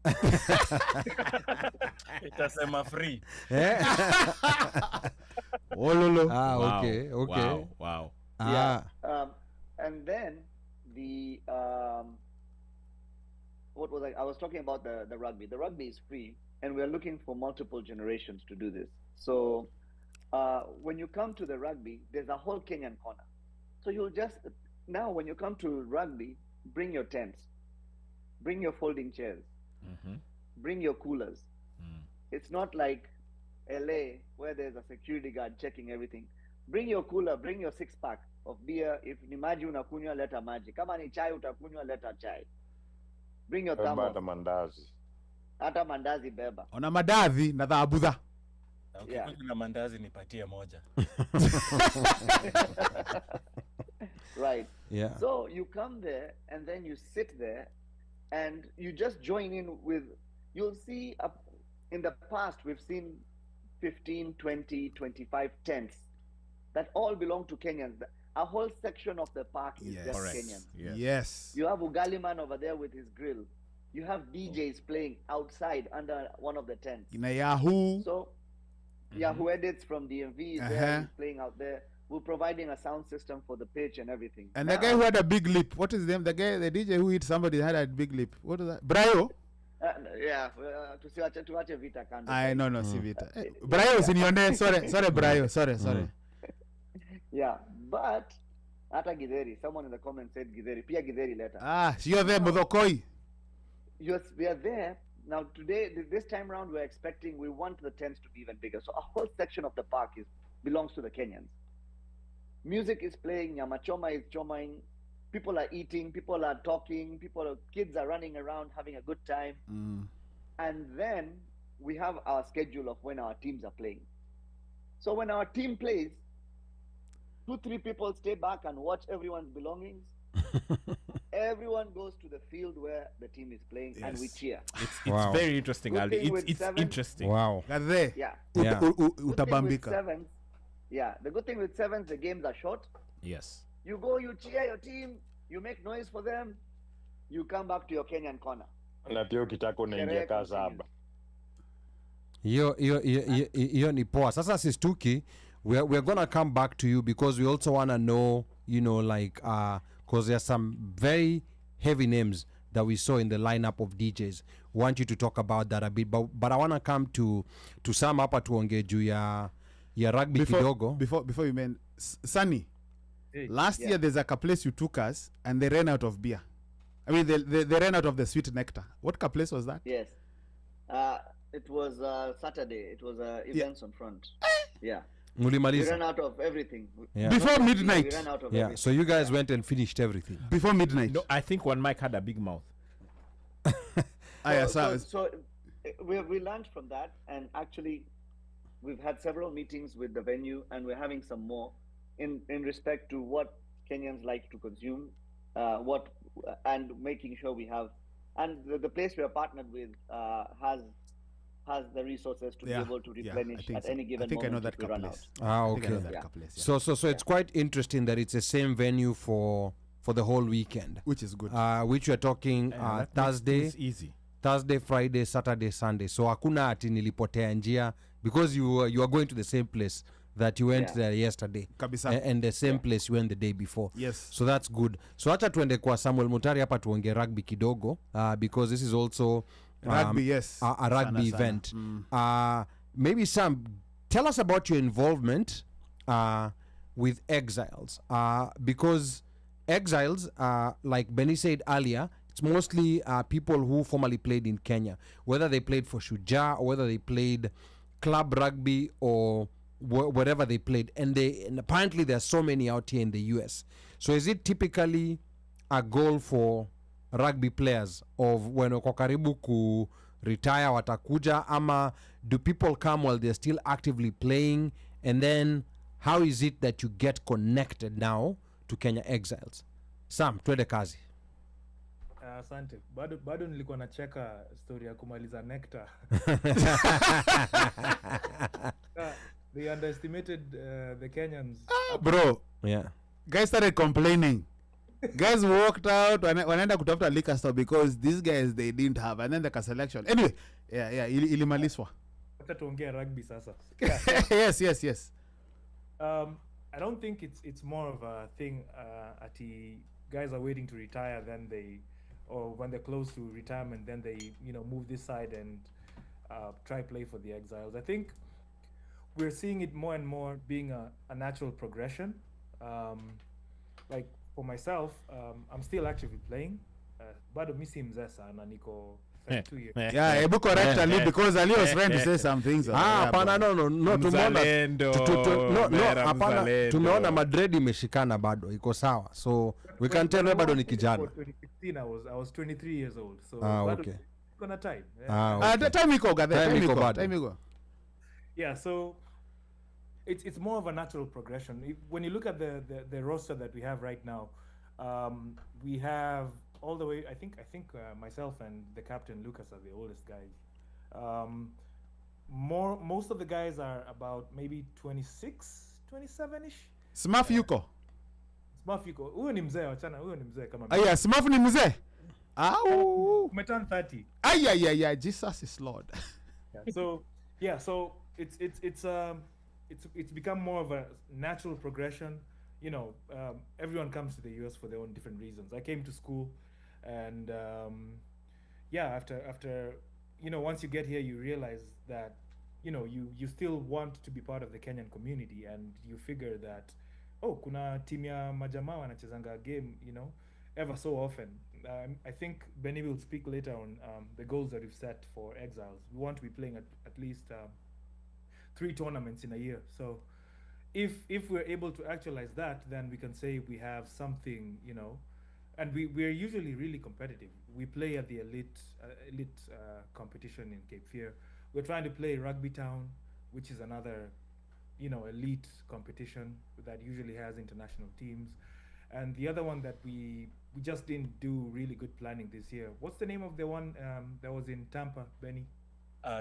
Itasema free. Eh? Oh, lolo. Ah, Wow, okay. Wow. And then the what was I was talking about the rugby. The rugby is free, and we're looking for multiple generations to do this. So when you come to the rugby, there's a whole Kenyan corner. So you'll just now when you come to rugby, bring your tents, bring your folding chairs, bring your coolers. It's not like LA where there's a security guard checking everything. Bring your cooler, bring your 6-pack of beer. If ni maji unakunywa, leta maji. Kama ni chai utakunywa, leta chai. Bring your thermos. Hata mandazi. Hata mandazi beba. Ona madavi na dhaabudha. Okay, na mandazi nipatie moja. Right. Yeah. So you come there and then you sit there and you just join in with, you'll see in the past we've seen 15, 20, 25 tents that all belong to Kenyans. A whole section of the park is just Kenyan. Yes. You have Ugali man over there with his grill. You have DJs playing outside under one of the tents. In a Yahoo. So Yahoo edits from DMV is there, he's playing out there. We're providing a sound system for the pitch and everything. And now, the guy who had a big lip, what is his name? The DJ who hit somebody had a big lip. What is that? Brayo? Tuache vita kando. I no, si vita. Brayo, sinione. Sorry, Brayo. Sorry. Yeah, but hata Githeri, someone in the comments said Githeri. Pia Githeri later. You're there, Modokoi. Yes, we are there. Now today, this time around, we want the tents to be even bigger. So a whole section of the park belongs to the Kenyans. Music is playing, Nyama Choma is chomaing, people are eating, people are talking, kids are running around having a good time. And then we have our schedule of when our teams are playing. So when our team plays, 2-3 people stay back and watch everyone's belongings. Everyone goes to the field where the team is playing and we cheer. It's very interesting, Ali. It's interesting. Wow. Yeah. Utabambika. Yeah, the good thing with sevens, the games are short. Yes. You go, you cheer your team, you make noise for them, you come back to your Kenyan corner. Na pia ukitaka unaingia kaa saba. Hiyo ni poa. Sasa Sistuki, we're going to come back to you because we also want to know, because there's some very heavy names that we saw in the lineup of DJs. Want you to talk about that a bit, but I want to come to Sam hapa tuongee juu ya rugby kidogo. Before you mean Sunny, last year there's a place you took us and they ran out of beer. I mean they ran out of the sweet nectar. What place was that? Yes, it was Saturday. It was events on front. Yeah. We ran out of everything. Before midnight. We ran out of everything. So you guys went and finished everything before midnight. No, I think OneMic had a big mouth. So we learned from that, and actually we've had several meetings with the venue, and we're having some more in respect to what Kenyans like to consume, and making sure we have, and the place we are partnered with has the resources to be able to replenish at any given moment. I know that we run out. Okay. So it's quite interesting that it's the same venue for the whole weekend, which is good. Which we are talking Thursday, easy. Thursday, Friday, Saturday, Sunday. So hakuna ati nilipotea njia because you are going to the same place that you went there yesterday. And the same place you went the day before. Yes. So that's good. So acha tuende kwa Samuel Mutari hapa tuonge rugby kidogo because this is also rugby, yes. A rugby event. Maybe Sam, tell us about your involvement with Exiles. Because Exiles, like Benny said earlier, it's mostly people who formerly played in Kenya, whether they played for Shujaa or whether they played club rugby or whatever they played. And apparently there are so many out here in the US. So is it typically a goal for rugby players of when wako karibu ku retire watakuja, ama do people come while they're still actively playing? And then how is it that you get connected now to Kenya Exiles? Sam, twende kazi. Asante. Bado nilikuwa nacheka story ya kumaliza nectar. They underestimated the Kenyans. Bro. Yeah. Guys started complaining. Guys walked out wanaenda kutafuta liquor store because these guys they didn't have, and then the selection. Anyway, ilimaliswa. Hata tuongea rugby sasa. Yes. I don't think it's more of a thing. Guys are waiting to retire, or when they're close to retirement, then they move this side and try play for the Exiles. I think we're seeing it more and more being a natural progression. Like for myself, I'm still actively playing. Bado mi si mzee sana, niko 32 years. Yeah, Ebu correct Ali because Ali was trying to say some things. Hapana, no, tumeona hapana, tumeona Madrid imeshikana bado, iko sawa. So we can tell bado ni kijana. 2016 I was 23 years old. So okay. Gonna time. The time iko gather. Time iko. Yeah, so it's more of a natural progression. When you look at the roster that we have right now, we have all the way. I think myself and the captain Lucas are the oldest guys. Most of the guys are about maybe 26, 27ish. Smurf yuko. Huyo ni mzee, wachana. Huyo ni mzee kama. Aya, Smurf ni mzee. Au. Umeturn 30. Aya, Jesus is Lord. So it's become more of a natural progression. Everyone comes to the US for their own different reasons. I came to school, and after once you get here, you realize that you still want to be part of the Kenyan community, and you figure that kuna team ya majamaa wanachezanga game ever so often. I think Benny will speak later on the goals that we've set for Exiles. We want to be playing at least 3 tournaments in a year. So if we're able to actualize that, then we can say we have something, and we're usually really competitive. We play at the elite competition in Cape Fear. We're trying to play Rugby Town, which is another elite competition that usually has international teams. And the other one that we just didn't do really good planning this year. What's the name of the one that was in Tampa, Benny?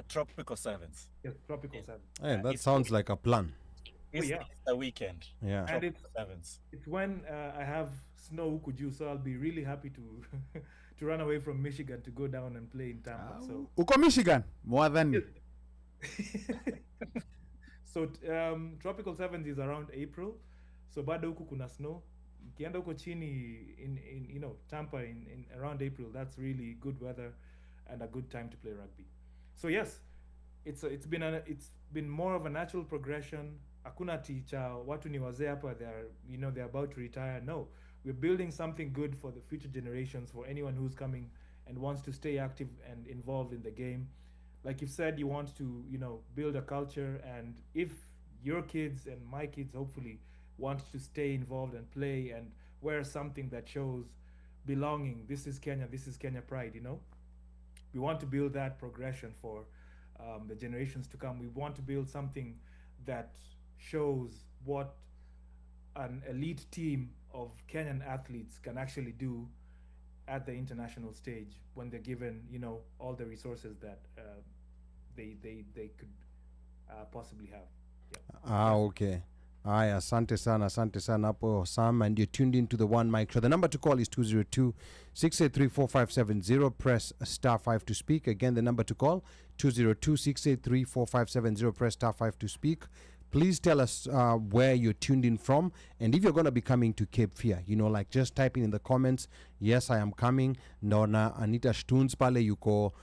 Tropical Sevens. Yes, Tropical Sevens. Hey, that sounds like a plan. It's the weekend. Yeah. And Sevens. it's when I have snow huku juu, so I'll be really happy to to run away from Michigan to go down and play in Tampa. So uko Michigan more than me. So Tropical Sevens is around April. So bado huku kuna snow. Kienda huko chini in Tampa in around April, that's really good weather and a good time to play rugby. So yes, it's been more of a natural progression. Hakuna teacher, watu ni wazee hapa, they're about to retire. No, we're building something good for the future generations, for anyone who's coming and wants to stay active and involved in the game. Like you've said, you want to build a culture, and if your kids and my kids hopefully want to stay involved and play and wear something that shows belonging, this is Kenya pride, we want to build that progression for the generations to come. We want to build something that shows what an elite team of Kenyan athletes can actually do at the international stage when they're given all the resources that they could possibly have. Okay. Aya, asante sana hapo Sam, and you're tuned into the One Mic Show. The number to call is 202-683-4570. Press *5 to speak. Again, the number to call 202-683-4570. Press *5 to speak. Please tell us where you're tuned in from, and if you're going to be coming to Cape Fear, like just typing in the comments, yes, I am coming. Naona Anita Stuns pale yuko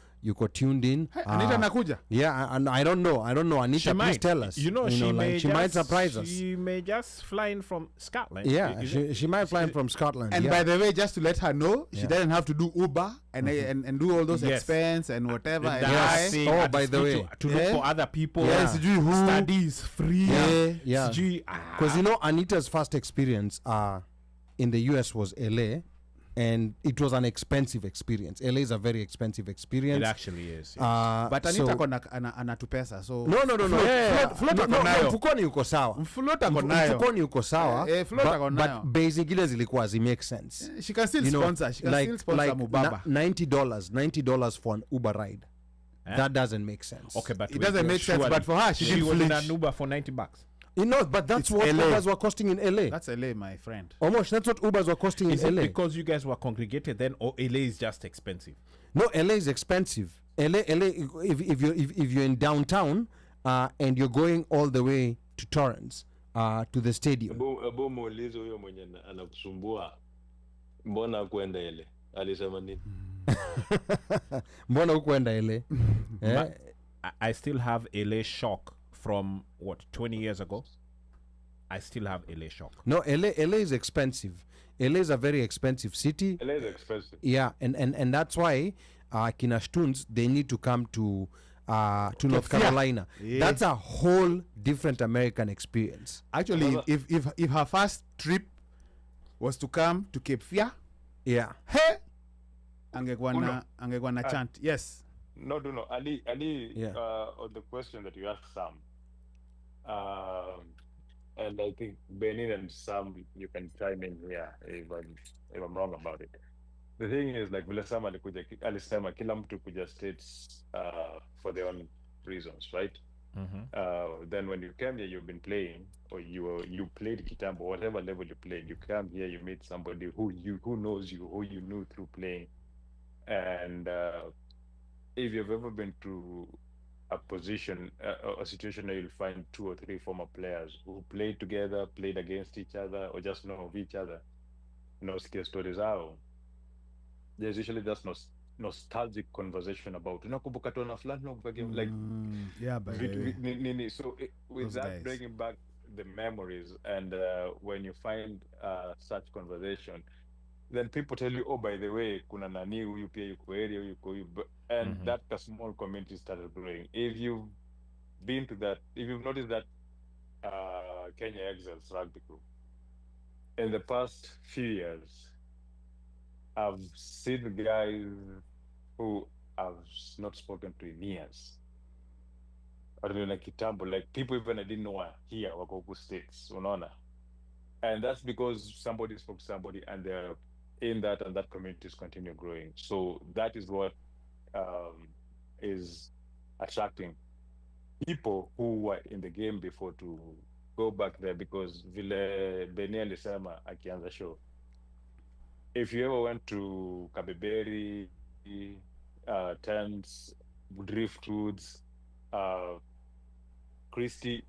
tuned in. Anita nakuja. Yeah, and I don't know. Anita, please tell us. She might surprise us. She may just fly in from Scotland. Yeah, she might fly in from Scotland. And by the way, just to let her know, she doesn't have to do Uber and do all those expense and whatever. Oh, by the way, to look for other people. Yes, studies free. Yeah. Because Anita's first experience in the US was LA. And it was an expensive experience. LA is a very expensive experience. It actually is. But Anita anatupesa. So no. Mfukoni uko sawa. Mfukoni uko sawa. But basically zilikuwa zi make sense. She can still sponsor. She can still sponsor Mubaba. $90 for an Uber ride. That doesn't make sense. Okay, but it doesn't make sense. But for her, she was in an Uber for $90. But that's what Ubers were costing in LA. That's LA, my friend. Almost, that's what Ubers were costing in LA. Is it because you guys were congregated then, or LA is just expensive? No, LA is expensive. LA. If you're in downtown and you're going all the way to Torrance, to the stadium. Ebu muulize huyo mwenye anakusumbua mbona kwenda ile alisema nini? Mbona hukwenda ile? I still have LA shock from what 20 years ago. I still have LA shock. No, LA is expensive. LA is a very expensive city. LA is expensive. Yeah, and that's why Kina Stoons, they need to come to North Carolina. Yeah. That's a whole different American experience. Actually, if her first trip was to come to Cape Fear, yeah, hey, angekuwa na chant. Yes. No. Ali, yeah. On the question that you asked Sam, and I think Benin and Sam, you can chime in here if I'm wrong about it. The thing is, like vile Sam alisema kila mtu kuja states for their own reasons, right? Then when you came here, you've been playing, or you played kitambo, whatever level you played. You come here, you meet somebody who knows you, who you knew through playing, and if you've ever been to a position, a situation where you'll find 2 or 3 former players who played together, played against each other, or just know of each other, sikia stories out. There's usually just nostalgic conversation about unakumbuka tona fulani like yeah, but so with that guys, bringing back the memories, and when you find such conversation, then people tell you, oh, by the way, kuna nani huyu pia yuko area yuko, and that a small community started growing. If you've been to that, if you've noticed that Kenya Exiles rugby group in the past few years, I've seen guys who I've not spoken to in years. I don't know, like kitambo, like people even I didn't know are here, wako huku states, unaona. And that's because somebody spoke to somebody, and they're in that, and that community is continue growing. So that is what is attracting people who were in the game before to go back there, because vile Beni alisema akianza show, if you ever went to Kabeberi, Thames, Driftwoods, Christie,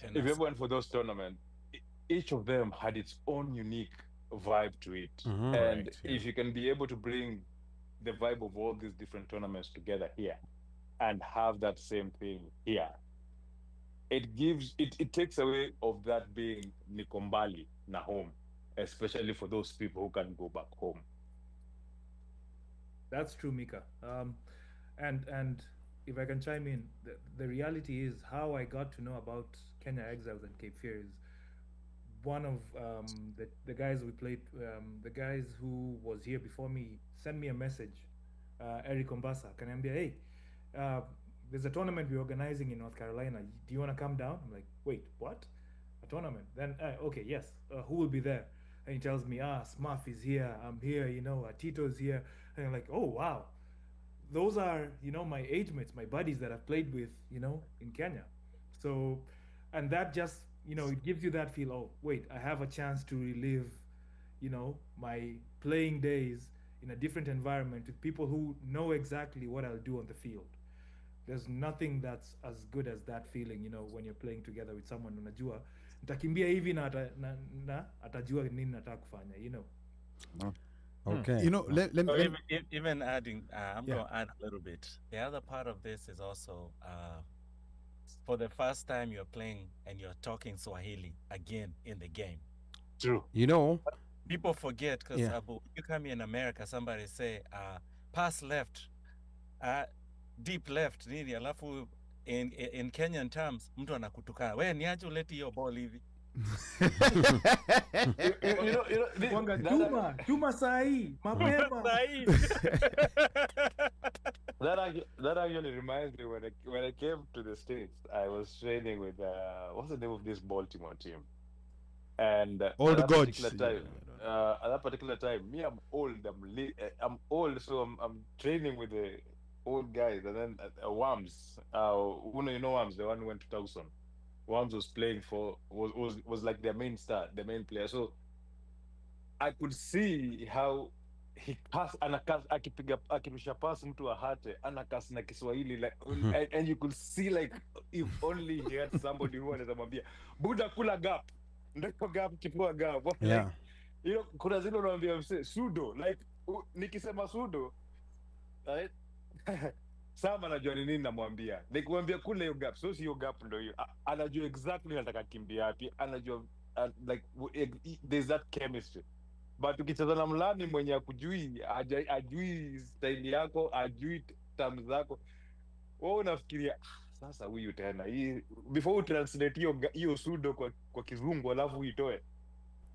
if you ever went for those tournaments, each of them had its own unique vibe to it. And Right, yeah. if you can be able to bring the vibe of all these different tournaments together here and have that same thing here, it takes away of that being Nikombali na home, especially for those people who can go back home. That's true, Mika. And if I can chime in, the reality is how I got to know about Kenya Exiles and Cape Fear is one of the guys we played, the guys who was here before me sent me a message, Eric Ombasa, kaniambia, hey, there's a tournament we're organizing in North Carolina. Do you want to come down? I'm like, wait, what? A tournament? Then, okay, yes. Who will be there? And he tells me, Smurf is here. I'm here, Tito's here. And I'm like, oh, wow. Those are, my age mates, my buddies that I've played with, in Kenya. So, and that just, it gives you that feel, oh, wait, I have a chance to relive, my playing days in a different environment with people who know exactly what I'll do on the field. There's nothing that's as good as that feeling, when you're playing together with someone unajua nitakimbia hivi na atajua nini nataka kufanya, Okay. Let me Even adding, I'm going to add a little bit. The other part of this is also, for the first time you're playing and you're talking Swahili again in the game. True. People forget, because you come in America, somebody say, pass left, deep left, nini, alafu in Kenyan terms, mtu anakutukana, we niaje uleti hiyo ball hivi. Tuma sahi, mapema. That actually reminds me when I came to the States, I was training with what's the name of this Baltimore team? And Old at Gods. that particular time, me, I'm old. I'm old, so I'm training with the old guys. And then Wams, Wams, the one who went to Towson. Wams was playing was like their main star, the main player. So I could see how akirusha pass mtu ahate anakas na Kiswahili like and you could see like if only he had somebody who anaweza mwambia buda kula gap ndiko gap chukua gap Yeah. like kuna zile unaambia mse sudo like nikisema sudo right Sam anajua ni nini namwambia nikwambia kule hiyo gap so si hiyo gap ndio hiyo anajua exactly nataka kimbia wapi anajua like there's that chemistry. But ukicheza na mlani mwenye akujui ajui style yako ajui terms zako wewe unafikiria sasa huyu tena hii before translate hiyo sudo kwa kizungu alafu uitoe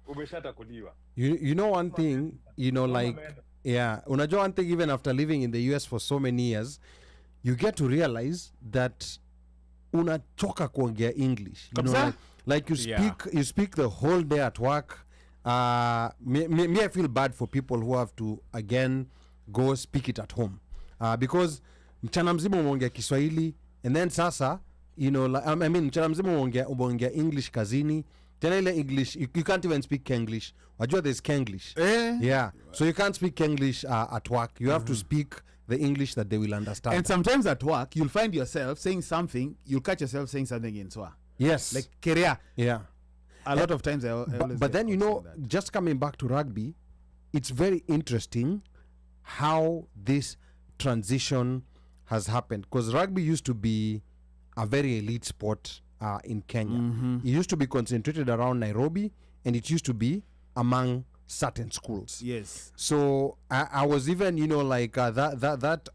umeshatakuliwa. You know one thing, you know, like, yeah, unajua one thing, even after living in the US for so many years, you get to realize that unachoka kuongea English. You know, like you speak the whole day at work. Me, I feel bad for people who have to again go speak it at home, because mchana mzima umeongea Kiswahili and then sasa, you know, like, I mean mchana mzima umeongea English kazini, tena ile English you can't even speak English. Wajua there's Kenglish. Yeah, so you can't speak English at work. You have to speak the English that they will understand. And sometimes at work you'll find yourself saying something, you'll catch yourself saying something in Swa. Yes, like Kerea. Yeah. A lot of times I always but then, you know, just coming back to rugby, it's very interesting how this transition has happened, because rugby used to be a very elite sport in Kenya. It used to be concentrated around Nairobi, and it used to be among certain schools. Yes. So I was even, you know, like that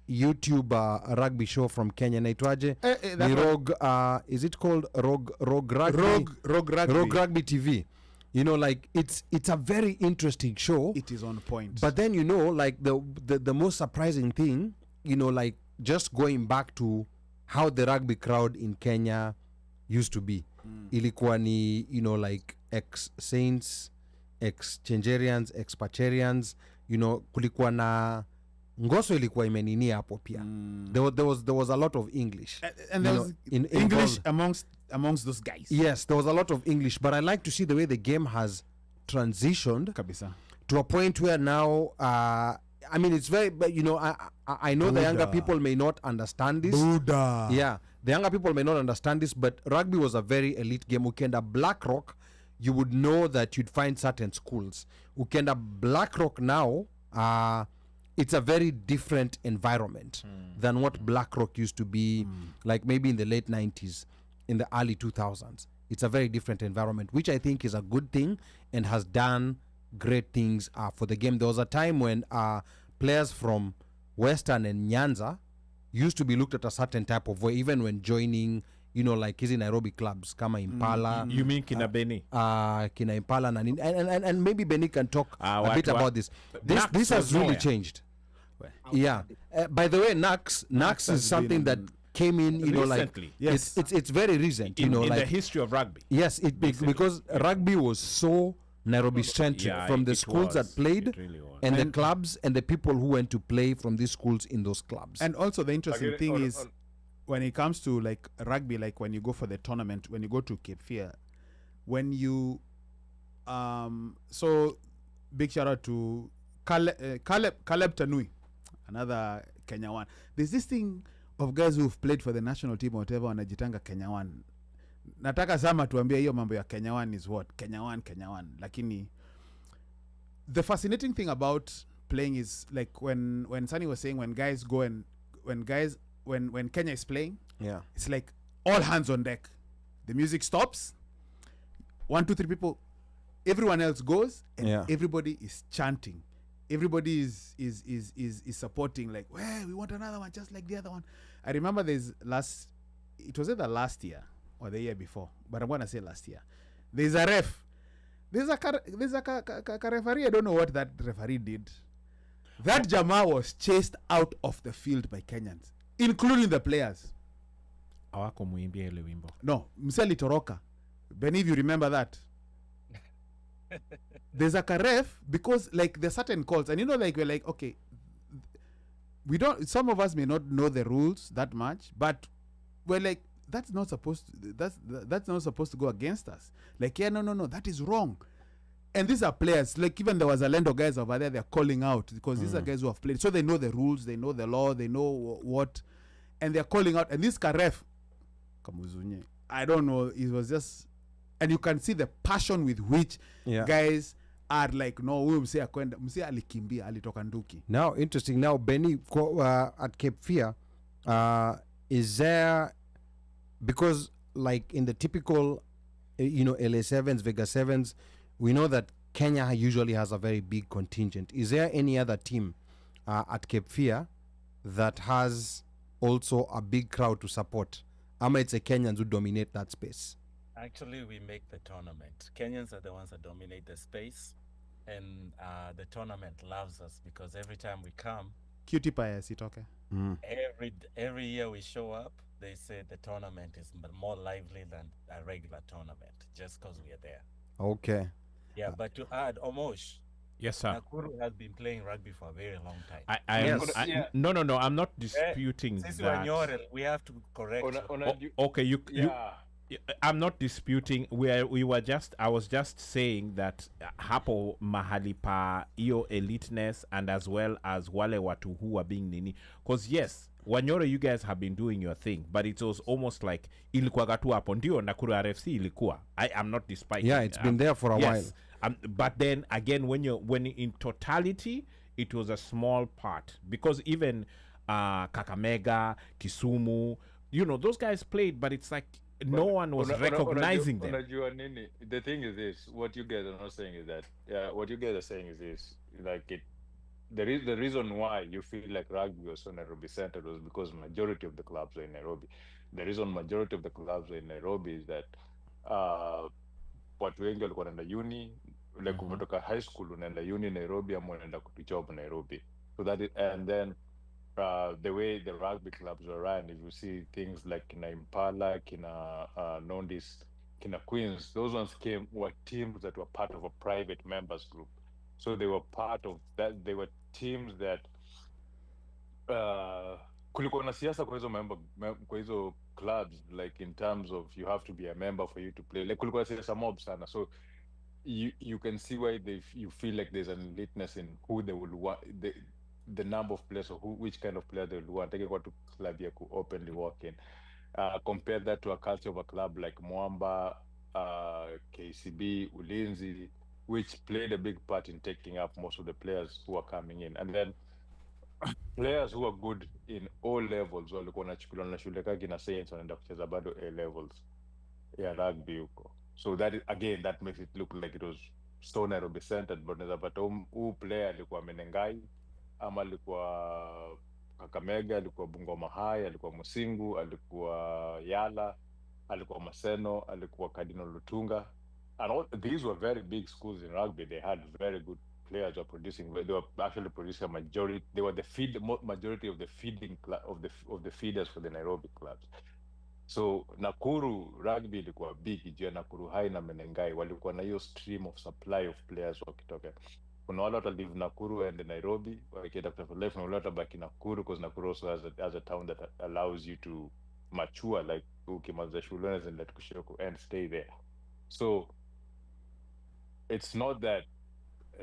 YouTube rugby show from Kenya, naitwaje? The Rogue, is it called Rogue Rugby? Rogue Rugby. Rogue Rugby TV. You know, like it's a very interesting show. It is on point. But then, you know, like the most surprising thing, you know, like just going back to how the rugby crowd in Kenya used to be. Ilikuwa ni, you know, like ex-Saints, ex-Changerians, ex-Pacherians, you know, kulikuwa na Ngoso ilikuwa imenini hapo pia. There was a lot of English. And there was English amongst those guys. Yes, there was a lot of English, but I like to see the way the game has transitioned Kabisa. To a point where now, I mean, it's very, but you know, I know the younger people may not understand this. Yeah, the younger people may not understand this, but rugby was a very elite game. Ukenda Blackrock, you would know that you'd find certain schools. Ukenda Blackrock now, it's a very different environment than what Blackrock used to be, like maybe in the late 90s, in the early 2000s. It's a very different environment, which I think is a good thing and has done great things for the game. There was a time when players from Western and Nyanza used to be looked at a certain type of way, even when joining, you know, like hizi Nairobi clubs kama Impala. You mean kina Beni? Kina Impala and maybe Beni can talk a bit about this. This has really changed. Yeah. By the way, Nax is something that came in, you know, recently. like Yes. it's very recent, you know, in like the history of rugby. Yes, because rugby was so Nairobi centric, from the schools that played, really was. and the clubs and the people who went to play from these schools in those clubs. And also the interesting thing is when it comes to like rugby, like when you go for the tournament, when you go to Cape Fear, when you so big shout out to Caleb Tanui, another Kenya one. There's this thing of guys who've played for the national team or whatever, wanajitanga Kenya one. Nataka Sama tuambia hiyo mambo ya Kenya one is what? Kenya one. Lakini the fascinating thing about playing is like when Sunny was saying when guys go and when Kenya is playing, yeah, it's like all hands on deck. The music stops. 1, 2, 3 people, everyone else goes, and everybody is chanting. Everybody is supporting, like, well, we want another one just like the other one. I remember it was either last year or the year before, but I'm gonna say last year. There's a ref. There's a referee. I don't know what that referee did. That Jama was chased out of the field by Kenyans, including the players. Awako muimbia ile wimbo. No, Mseli Toroka. Benny, if you remember that. There's a ref because like there's certain calls, and you know, like we're like, okay, some of us may not know the rules that much, but we're like, that's not supposed to go against us. Like, yeah, no, that is wrong. And these are players, like even there was a Lendo guys over there, they're calling out because these are guys who have played. So they know the rules, they know the law, they know what, and they're calling out. And this Karef, Kamuzunye, I don't know, it was just, and you can see the passion with which guys are like, no, we mse akwenda, mse alikimbia, alitoka nduki. Now, interesting. Now, Benny, at Cape Fear, is there, because like in the typical, LA7s, Vega 7s, we know that Kenya usually has a very big contingent. Is there any other team at Cape Fear that has also a big crowd to support? Ama it's a Kenyans who dominate that space? Actually, we make the tournament. Kenyans are the ones that dominate the space, and the tournament loves us because every time we come, 𝒉𝒕𝒆𝒄𝒕𝒂𝒃, every year we show up, they say the tournament is more lively than a regular tournament just because we are there. Okay. Yeah, but to add, Omosh, yes, sir. Nakuru has been playing rugby for a very long time. No, I'm not disputing that. We have to correct. Okay, I'm not disputing. I was just saying that hapo mahali pa iyo eliteness and as well as wale watu who are being nini. Because yes, Wanyoro, you guys have been doing your thing, but it was almost like ilikuwa gatu hapo ndio Nakuru RFC ilikuwa. I am not disputing. Yeah, it's been there for a while. But then again, when in totality, it was a small part because even Kakamega, Kisumu, those guys played, but it's like no one was recognizing them. The thing is this: what you guys are not saying is that. What you guys are saying is this: like the reason why you feel like rugby was so Nairobi centered was because majority of the clubs are in Nairobi. The reason majority of the clubs are in Nairobi is that watu wengi walikuwa wanaenda uni, like umetoka high school unaenda uni Nairobi ama unaenda kujob Nairobi. So that is, and then the way the rugby clubs were run, if you see things like kina Impala, kina Nondis, kina Queens, those ones were teams that were part of a private members group. So they were part of that. They were teams that kulikuwa na siasa kwa hizo clubs, like in terms of you have to be a member for you to play. Like kulikuwa siasa mob sana. So you can see why you feel like there's an eliteness in who they will want, the number of players or which kind of player they will want. Take what to club you could openly walk in. Compare that to a culture of a club like Mwamba, KCB, Ulinzi, which played a big part in taking up most of the players who are coming in. And then players who are good in all levels walikuwa wanachukuliwa na shule kaki na science wanaenda kucheza bado A levels ya rugby huko. So that is, again, that makes it look like it was so Nairobi centered, but unaweza pata huu player alikuwa Menengai ama alikuwa Kakamega, alikuwa Bungoma High, alikuwa Musingu, alikuwa Yala, alikuwa Maseno, alikuwa Cardinal Lutunga. And all these were very big schools in rugby. They had very good players were producing. They were actually producing a majority. They were the majority of the feeding of the feeders for the Nairobi clubs. So Nakuru rugby ilikuwa big juu Nakuru High na Menengai walikuwa na hiyo stream of supply of players wakitoka. Kuna wale wata live Nakuru and Nairobi wakienda kutafuta life, na wale wata baki Nakuru because Nakuru also has a town that allows you to mature, like ukimaliza shule and let kushoko and stay there. So it's not that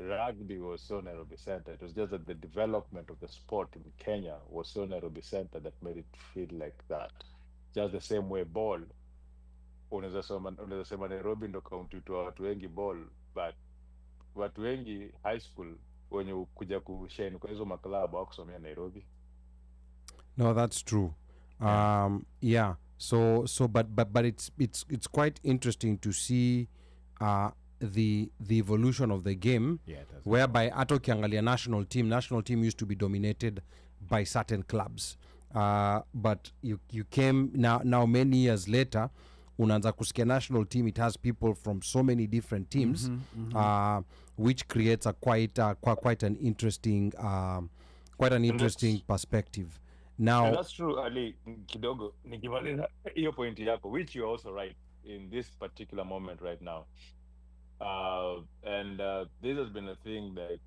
rugby was so Nairobi centered. It was just that the development of the sport in Kenya was so Nairobi centered that made it feel like that. Just the same way ball, unaweza sema Nairobi ndo kaunti tu watu wengi ball, but watu wengi high school wenye kuja kushine kwa hizo maklabu hawakusomea Nairobi. No, that's true. Yeah. So but it's quite interesting to see the evolution of the game, whereby ato kiangalia national team used to be dominated by certain clubs, but you came now many years later unaanza kusikia national team, it has people from so many different teams, which creates a quite an interesting perspective. Now and that's true, Ali. Kidogo nikimaliza hiyo point yako, which you're also right in this particular moment right now. And this has been a thing that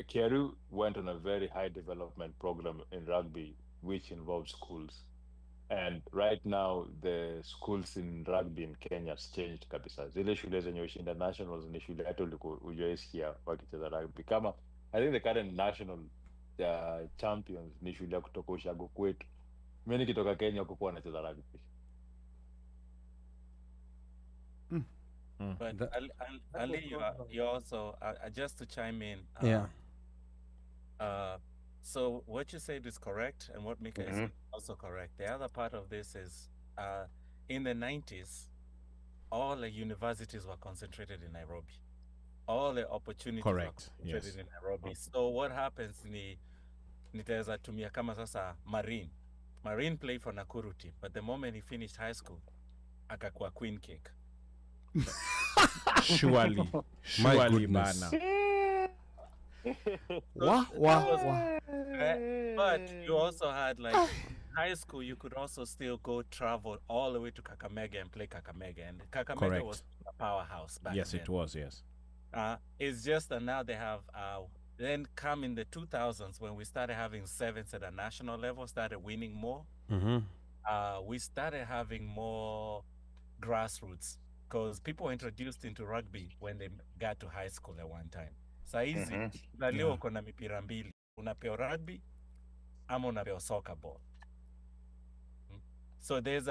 Keru went on a very high development program in rugby, which involves schools. And right now the schools in rugby in Kenya has changed kabisa. Zile shule zenye ushinda nationals ni shule hata ujaisikia wakicheza rugby. Kama I think the current national champions ni shule ya kutoka ushago kwetu. Mimi nikitoka Kenya kukuwa nacheza rugby. But Ali, you also just to chime in. Yeah. So what you said is correct, and what Mika is also correct. The other part of this is, in the 90s, all the universities were concentrated in Nairobi. All the opportunities were concentrated in Nairobi. So what happens nitaweza tumia kama sasa Marine. Marine played for Nakuru team, but the moment he finished high school, akakuwa Queen Cake. Surely bana. But you also had like high school, you could also still go travel all the way to Kakamega and play Kakamega. And Kakamega was a powerhouse back then. Yes, it was, yes. It's just that now they have, then come in the 2000s when we started having sevens at a national level, started winning more. We started having more grassroots because people were introduced into rugby when they got to high school at one time. Saizi, leo uko na mipira mbili. Unapewa rugby, ama unapewa soccer ball. So there's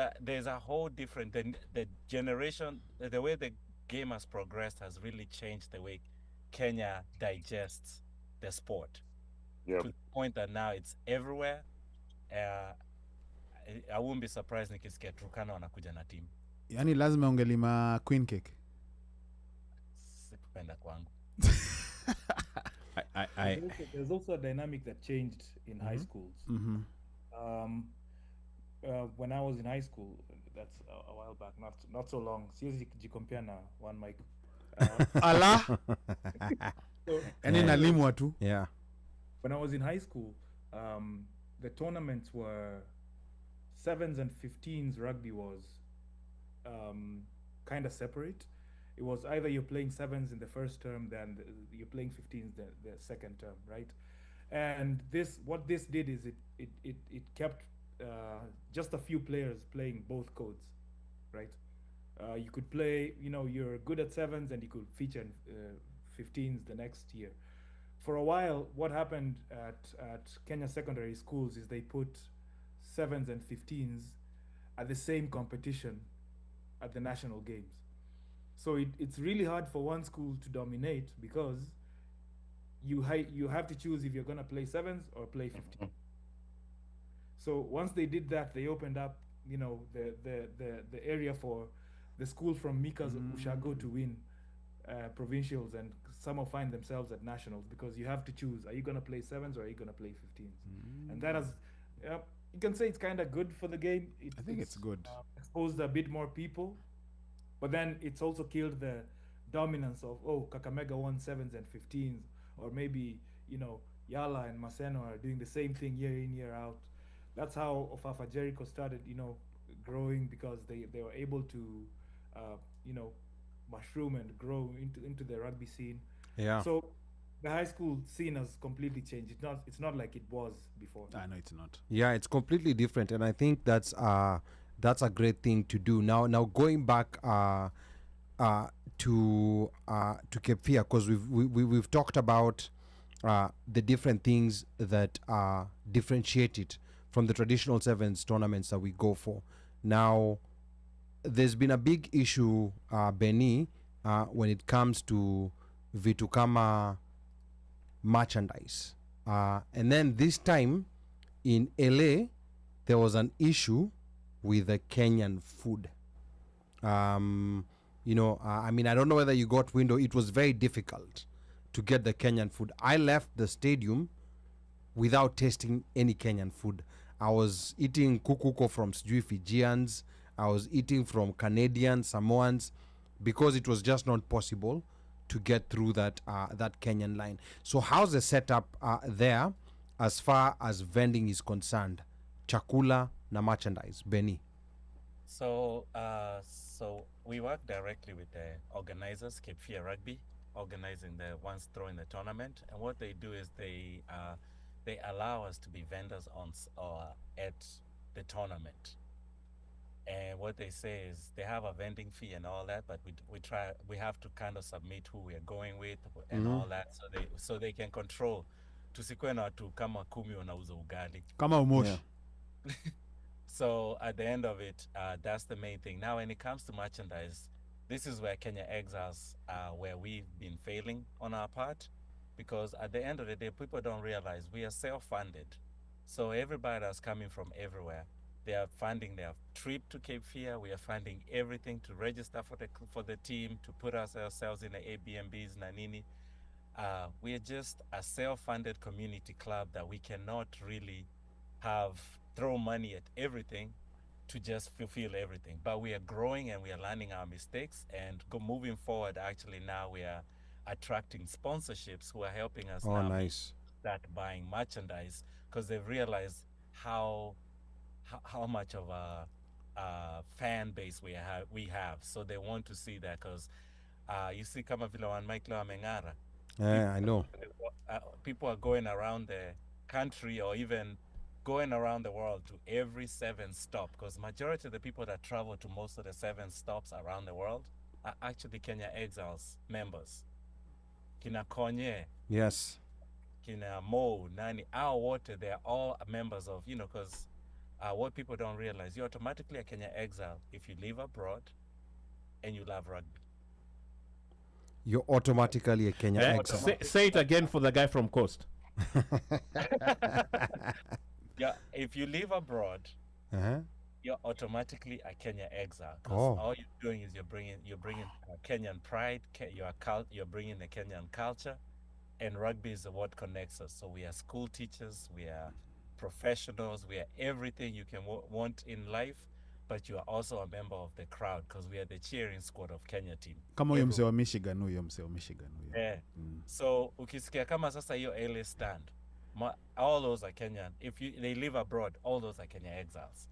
a whole different, the generation, the way the game has progressed has really changed the way Kenya digests the sport. To the point that now it's everywhere. I wouldn't be surprised nikisikia Turkana wanakuja na team. Yani lazima ungelima Queen Cake. Sikupenda kwangu. There's also a dynamic that changed in high schools. When I was in high school, that's a while back, not so long. Siwezi kujicompare na OneMic. Ala. Nalimwa tu. Yeah. When I was in high school, the tournaments were 7s and 15s. Rugby was kind of separate. It was either you're playing 7s in the first term, then you're playing 15s the second term, right? And what this did is it kept just a few players playing both codes, right? You could play, you're good at 7s and you could feature in 15s the next year. For a while, what happened at Kenya secondary schools is they put 7s and 15s at the same competition at the national games. So it's really hard for one school to dominate because you have to choose if you're going to play 7s or play 15. So once they did that, they opened up, the area for the school from Mika's Ushago to win provincials, and some will find themselves at nationals because you have to choose: are you going to play 7s or are you going to play 15s? And that has, you can say it's kind of good for the game. I think it's good. Exposed a bit more people, but then it's also killed the dominance of Kakamega won 7s and 15s, or maybe Yala and Maseno are doing the same thing year in year out. That's how 𝒉𝒂𝒂 started, growing, because they were able to, mushroom and grow into the rugby scene. Yeah. So the high school scene has completely changed. It's not like it was before. No, it's not. Yeah, it's completely different, and I think that's a great thing to do. Now going back to Cape Fear, because we've talked about the different things that are differentiated from the traditional sevens tournaments that we go for. Now, there's been a big issue, Benny, when it comes to 𝒉𝒂𝒂𝒏 merchandise. And then this time in LA, there was an issue with the Kenyan food. I don't know whether you got window. It was very difficult to get the Kenyan food. I left the stadium without tasting any Kenyan food. I was eating kukuko from Fijians. I was eating from Canadians, Samoans, because it was just not possible to get through that Kenyan line. So how's the setup there as far as vending is concerned? Chakula na merchandise, Benny. So we work directly with the organizers, Cape Fear Rugby, organizing the ones throwing the tournament. And what they do is they allow us to be vendors at the tournament. And what they say is they have a vending fee and all that, but we have to kind of submit who we are going with and all that, so they can control. Tusikuwe na watu kama 10 wanauza ugali. Kama umoshi. So at the end of it, that's the main thing. Now, when it comes to merchandise, this is where Kenya Exiles, where we've been failing on our part, because at the end of the day, people don't realize we are self-funded. So everybody that's coming from everywhere, they are funding their trip to Cape Fear. We are funding everything to register for the team, to put ourselves in the Airbnbs, Nanini. We are just a self-funded community club that we cannot really throw money at everything to just fulfill everything. But we are growing and we are learning our mistakes, and moving forward, actually now we are attracting sponsorships who are helping us start buying merchandise, because they've realized how much of a fan base we have. So they want to see that, because you see kama vile OneMic leo ameng'ara. Yeah, I know. People are going around the country or even going around the world to every 7 stop, because majority of the people that travel to most of the 7 stops around the world are actually Kenya Exiles members. Kina Konye, yes, Kina Mo, Nani, our water, they're all members of, because what people don't realize, you're automatically a Kenya Exile if you live abroad and you love rugby. You're automatically a Kenya Exile. Say it again for the guy from Coast. Yeah, if you live abroad, you're automatically a Kenya Exile, because all you're doing is you're bringing Kenyan pride. You're bringing the Kenyan culture, and rugby is what connects us. So we are school teachers, we are professionals, we are everything you can want in life, but you are also a member of the crowd, because we are the cheering squad of Kenya team. Kama huyo mzee wa Michigan huyo. Yeah. So ukisikia kama sasa hiyo LA stand, all those are Kenyan. If they live abroad, all those are Kenya Exiles.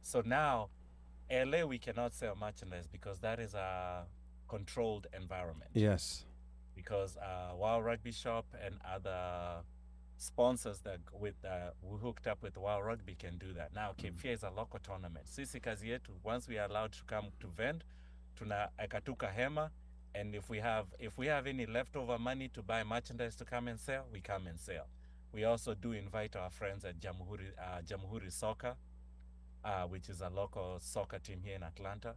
So now, LA, we cannot sell merchandise because that is a controlled environment. Yes. Because Wild Rugby Shop and other sponsors that we hooked up with Wild Rugby can do that. Now, Cape Fear is a local tournament. Sisi kazi yetu, once we are allowed to come to vend, tuna ekatuka hema, and if we have any leftover money to buy merchandise to come and sell, we come and sell. We also do invite our friends at Jamhuri Soccer, which is a local soccer team here in Atlanta.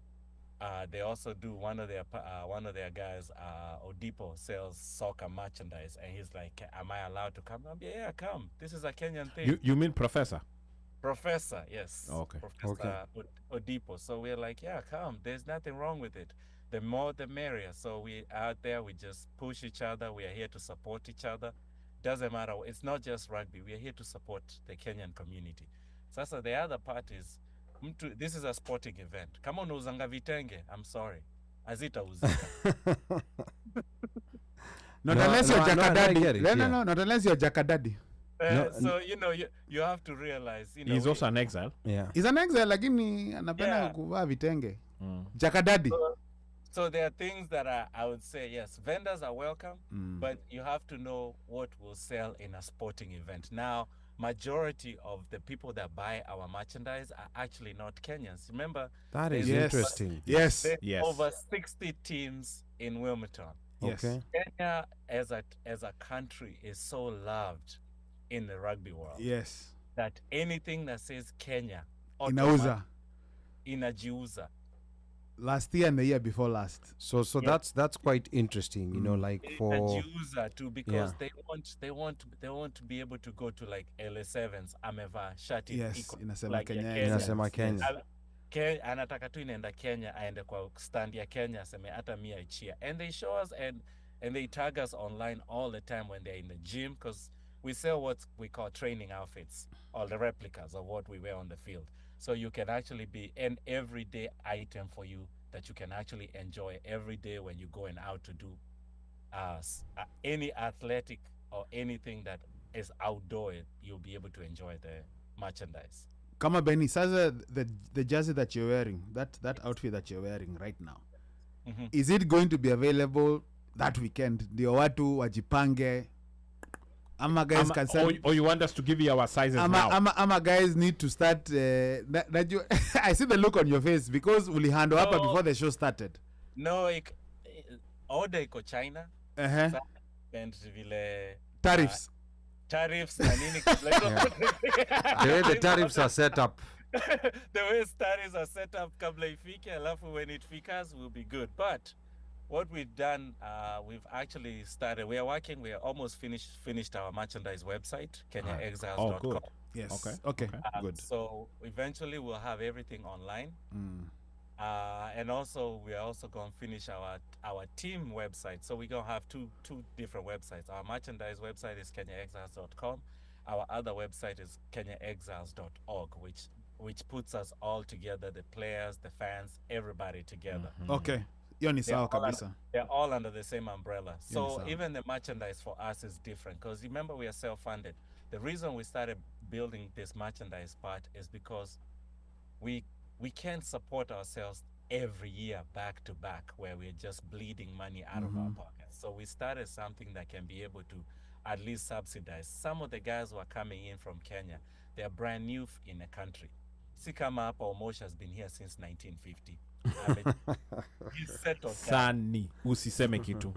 They also do one of their guys, Odipo, sells soccer merchandise, and he's like, "Am I allowed to come?" I'm like, "Yeah, come. This is a Kenyan thing." You mean Professor? Professor, yes. Okay. Professor Odipo. So we're like, "Yeah, come. There's nothing wrong with it. The more, the merrier." So we out there, we just push each other. We are here to support each other. Doesn't matter. It's not just rugby. We are here to support the Kenyan community. Sasa the other part is, this is a sporting event. Kama unauzanga vitenge, I'm sorry, hazitauzika. Not unless you're Jakadadi. Not unless you're Jakadadi. So you have to realize, he's also an exile. Yeah, he's an exile, lakini anapenda kuvaa vitenge. Jakadadi. So there are things that I would say, yes, vendors are welcome, but you have to know what will sell in a sporting event. Now, majority of the people that buy our merchandise are actually not Kenyans. Remember, that is interesting. Yes. Over 60 teams in Wilmington. Yes. Okay. Kenya as a country is so loved in the rugby world. Yes. That anything that says Kenya, inauza, inajiuza. Last year and the year before last. So yes. That's quite interesting, like for too, because they want to be able to go to like LA7's ameva shati. Yes, inasema like Kenya. Inasema Kenya. Anataka tu inaenda Kenya, aende kwa stand ya Kenya aseme hata mia ichia. And they show us and they tag us online all the time when they're in the gym, because we sell what we call training outfits, or the replicas of what we wear on the field. So you can actually be an everyday item for you that you can actually enjoy every day when you're going out to do any athletic or anything that is outdoor. You'll be able to enjoy the merchandise. Kama Benny, sasa the jersey that you're wearing, that outfit that you're wearing right now, is it going to be available that weekend? Ndio watu wajipange Ama guys can start, or you want us to give you our sizes now? Ama guys need to start. That you, I see the look on your face because we handle up before the show started. No, order iko China. And vile tariffs. Tariffs na nini. The way the tariffs are set up. The way tariffs are set up kabla ifike, alafu when it fikas will be good. But what we've done, we've actually started. We are almost finished our merchandise website, KenyaExiles.com. Oh, good. Yes. Okay. Good. So eventually we'll have everything online. And also we are also going to finish our team website. So we're going to have two different websites. Our merchandise website is KenyaExiles.com. Our other website is KenyaExiles.org, which puts us all together, the players, the fans, everybody together. Okay. They're all under the same umbrella. So even the merchandise for us is different because remember we are self-funded. The reason we started building this merchandise part is because we can't support ourselves every year back to back where we're just bleeding money out of our pockets. So we started something that can be able to at least subsidize. Some of the guys who are coming in from Kenya, they're brand new in the country. Sikama Hapa Omosha has been here since 1950. Sani, usiseme kitu.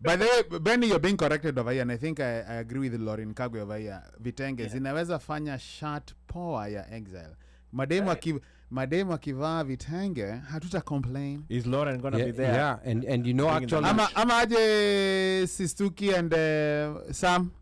By the way, Benny, you're being corrected over here, and I think I agree with Lauren Kagwe over here. Vitenge zinaweza fanya shirt poa ya Exile. Mademu akivaa vitenge hatuta complain. Is Lauren gonna be there? Yeah, and you know actually ama aje Sistuki and Sam.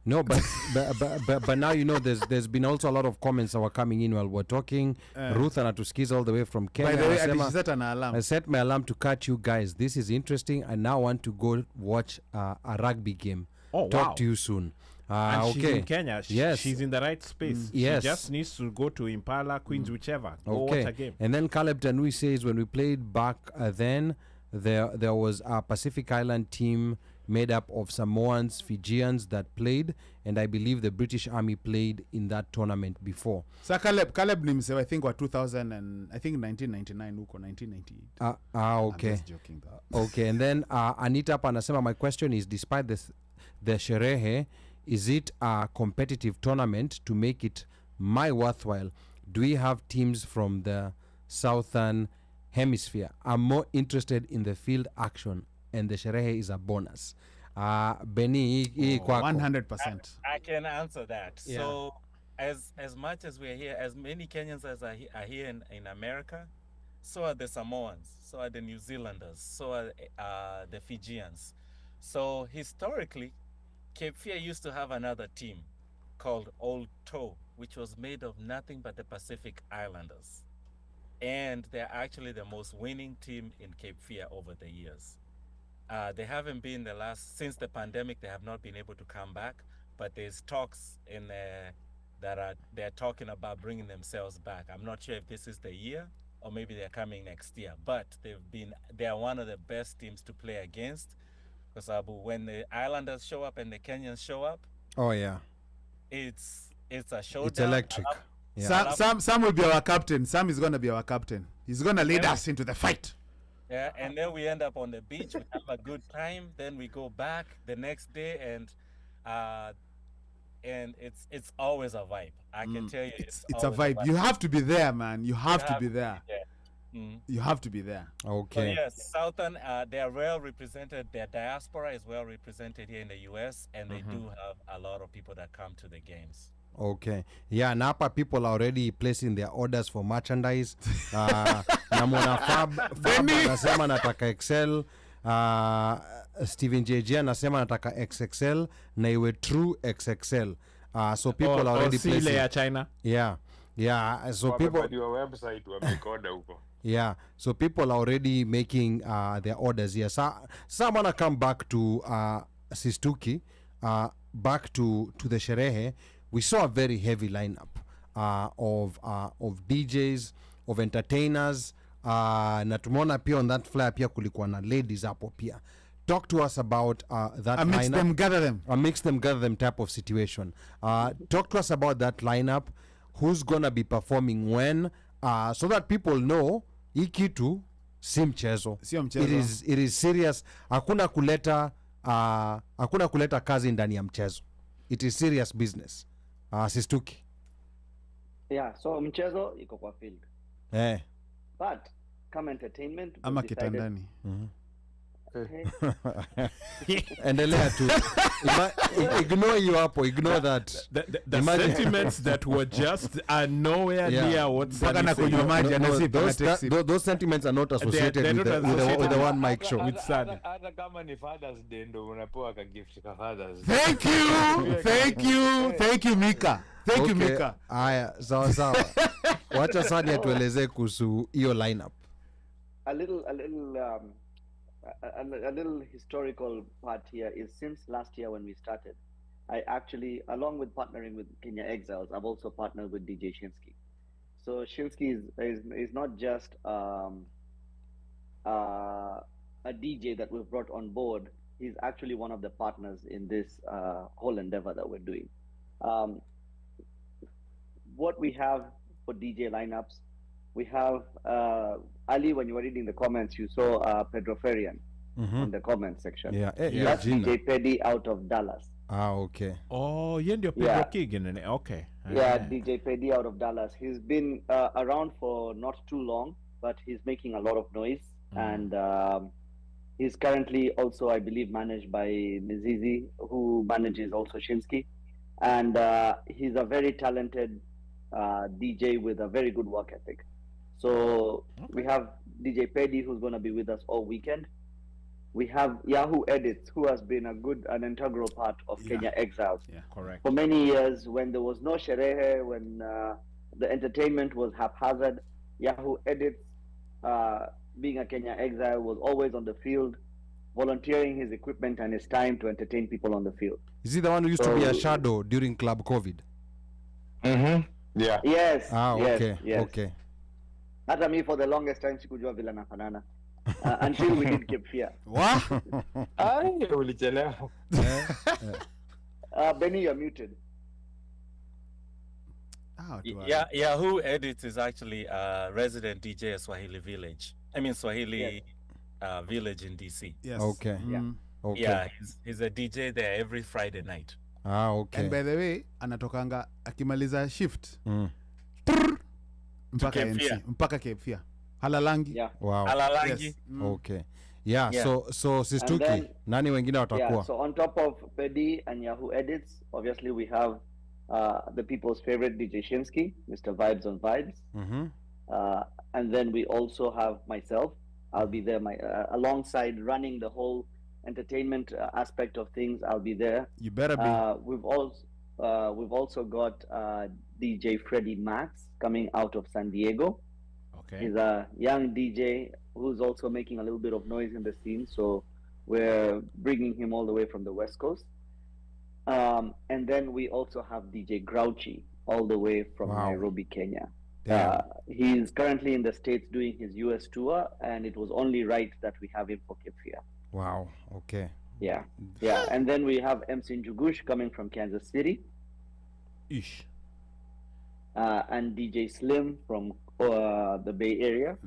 No, but now you know there's been also a lot of comments that were coming in while we're talking. Ruth anatusikiza all the way from Kenya. By the way, she set an alarm. I set my alarm to catch you guys. This is interesting. I now want to go watch a rugby game. Talk to you soon. And she's in Kenya. She's in the right space. Yes. She just needs to go to Impala, Queens, whichever. Go watch a game. And then Caleb Tanui says when we played back then, there was a Pacific Island team made up of Samoans, Fijians that played, and I believe the British Army played in that tournament before. So Caleb Nimse, I think, 2000 and I think 1999 huko 1998. Okay. I'm just joking though. Okay, and then Anita Panasema, my question is, despite the sherehe, is it a competitive tournament to make it my worthwhile? Do we have teams from the southern hemisphere? I'm more interested in the field action, and the sherehe is a bonus. Benny, 100%. I can answer that. Yeah. So as much as we're here, as many Kenyans as are here in America, so are the Samoans, so are the New Zealanders, so are the Fijians. So historically, Cape Fear used to have another team called Old Toe, which was made of nothing but the Pacific Islanders. And they're actually the most winning team in Cape Fear over the years. They haven't been since the pandemic, they have not been able to come back, but there's talks they're talking about bringing themselves back. I'm not sure if this is the year or maybe they're coming next year, but they are one of the best teams to play against. Because when the Islanders show up and the Kenyans show up, it's a showdown. It's electric. Sam will be our captain. Sam is going to be our captain. He's going to lead us into the fight. Yeah, and then we end up on the beach. We have a good time. Then we go back the next day, and it's always a vibe. I can tell you, it's a vibe. You have to be there, man. You have to be there. You have to be there. Okay. So yes, Southern, they are well represented. Their diaspora is well represented here in the U.S., and they do have a lot of people that come to the games. Okay. Yeah, Napa people are already placing their orders for merchandise. Namona Fab anasema nataka XL. Steven JJ anasema nataka XXL na iwe true XXL. So people are already placing. Ya China. Yeah. So people. Your website make order huko. Yeah, so people are already making their orders here. Some wanna come back to Sistuki, back to the sherehe. We saw a very heavy lineup of DJs, of entertainers. Na tumeona pia on that flyer pia kulikuwa na ladies hapo pia. Talk to us about that lineup. Mix them, gather them. A mix them, gather them type of situation. Talk to us about that lineup. Who's gonna be performing when, so that people know hii kitu si mchezo. Sio mchezo. It is serious. Hakuna kuleta hakuna kuleta kazi ndani ya mchezo. It is serious business. Sistuki. Yeah, so mchezo iko kwa field. But kama entertainment ama kitandani. Endelea tu. Ignore you hapo, ignore that. The sentiments that were just nowhere near what Sunny said. Those sentiments are not associated with the one mic show. With Sunny. Hata kama ni Father's Day ndo unapewa ka gift ka Father's. Thank you Mika. Thank you Mika. Haya, sawa. Wacha Sunny atuelezee kuhusu hiyo lineup. A little historical part here is since last year when we started, I actually, along with partnering with Kenya Exiles, I've also partnered with DJ 𝒌𝒊𝒏. So 𝒌𝒊𝒏 is not just a DJ that we've brought on board. He's actually one of the partners in this whole endeavor that we're doing. What we have for DJ lineups, we have Ali. When you were reading the comments, you saw Pedro Ferian in the comment section. That's DJ Peddy out of Dallas. Okay. Oh, you're Pedro Keegan. Okay. DJ Peddy out of Dallas. He's been around for not too long, but he's making a lot of noise, and he's currently also, I believe, managed by Mzizi, who manages also 𝒌𝒊𝒏, and he's a very talented DJ with a very good work ethic. So we have DJ Peddy, who's going to be with us all weekend. We have Yahoo Edits, who has been an integral part of Kenya Exiles. Yeah, correct. For many years, when there was no sherehe, when the entertainment was haphazard, Yahoo Edits, being a Kenya Exile, was always on the field, volunteering his equipment and his time to entertain people on the field. Is he the one who used to be a shadow during Club COVID? Yeah. Yes. Okay. Yes. Okay. Hata me for the longest time sikujua vile nafanana until we did Cape Fear. Ulichelewa. Benny, you're muted. Yahoo Edits is actually a resident DJ at Swahili Village. I mean Swahili Village in DC. Yes. Okay. Okay. Yeah, he's a DJ there every Friday night. Okay. And by the way, anatokanga akimaliza shift. Mpaka Cape Fear. Halalangi. Yeah. Wow. Halalangi. Yes. Okay. Yeah. So Sistuki, nani wengine watakuwa? Yeah, so on top of Peddy and Yahoo Edits, obviously we have the people's favorite DJ 𝒌𝒊𝒏, Mr. Vibes on Vibes. And then we also have myself. I'll be there alongside running the whole entertainment aspect of things. I'll be there. You better be. We've also got DJ Freddie Max coming out of San Diego. Okay. He's a young DJ who's also making a little bit of noise in the scene, so we're bringing him all the way from the West Coast. And then we also have DJ 𝒊𝒏𝒄 all the way from Nairobi, Kenya. He's currently in the States doing his US tour, and it was only right that we have him for Cape Fear. Wow. Okay. Yeah. And then we have MC Njugush coming from Kansas City. Ish. And DJ Slim from the Bay Area.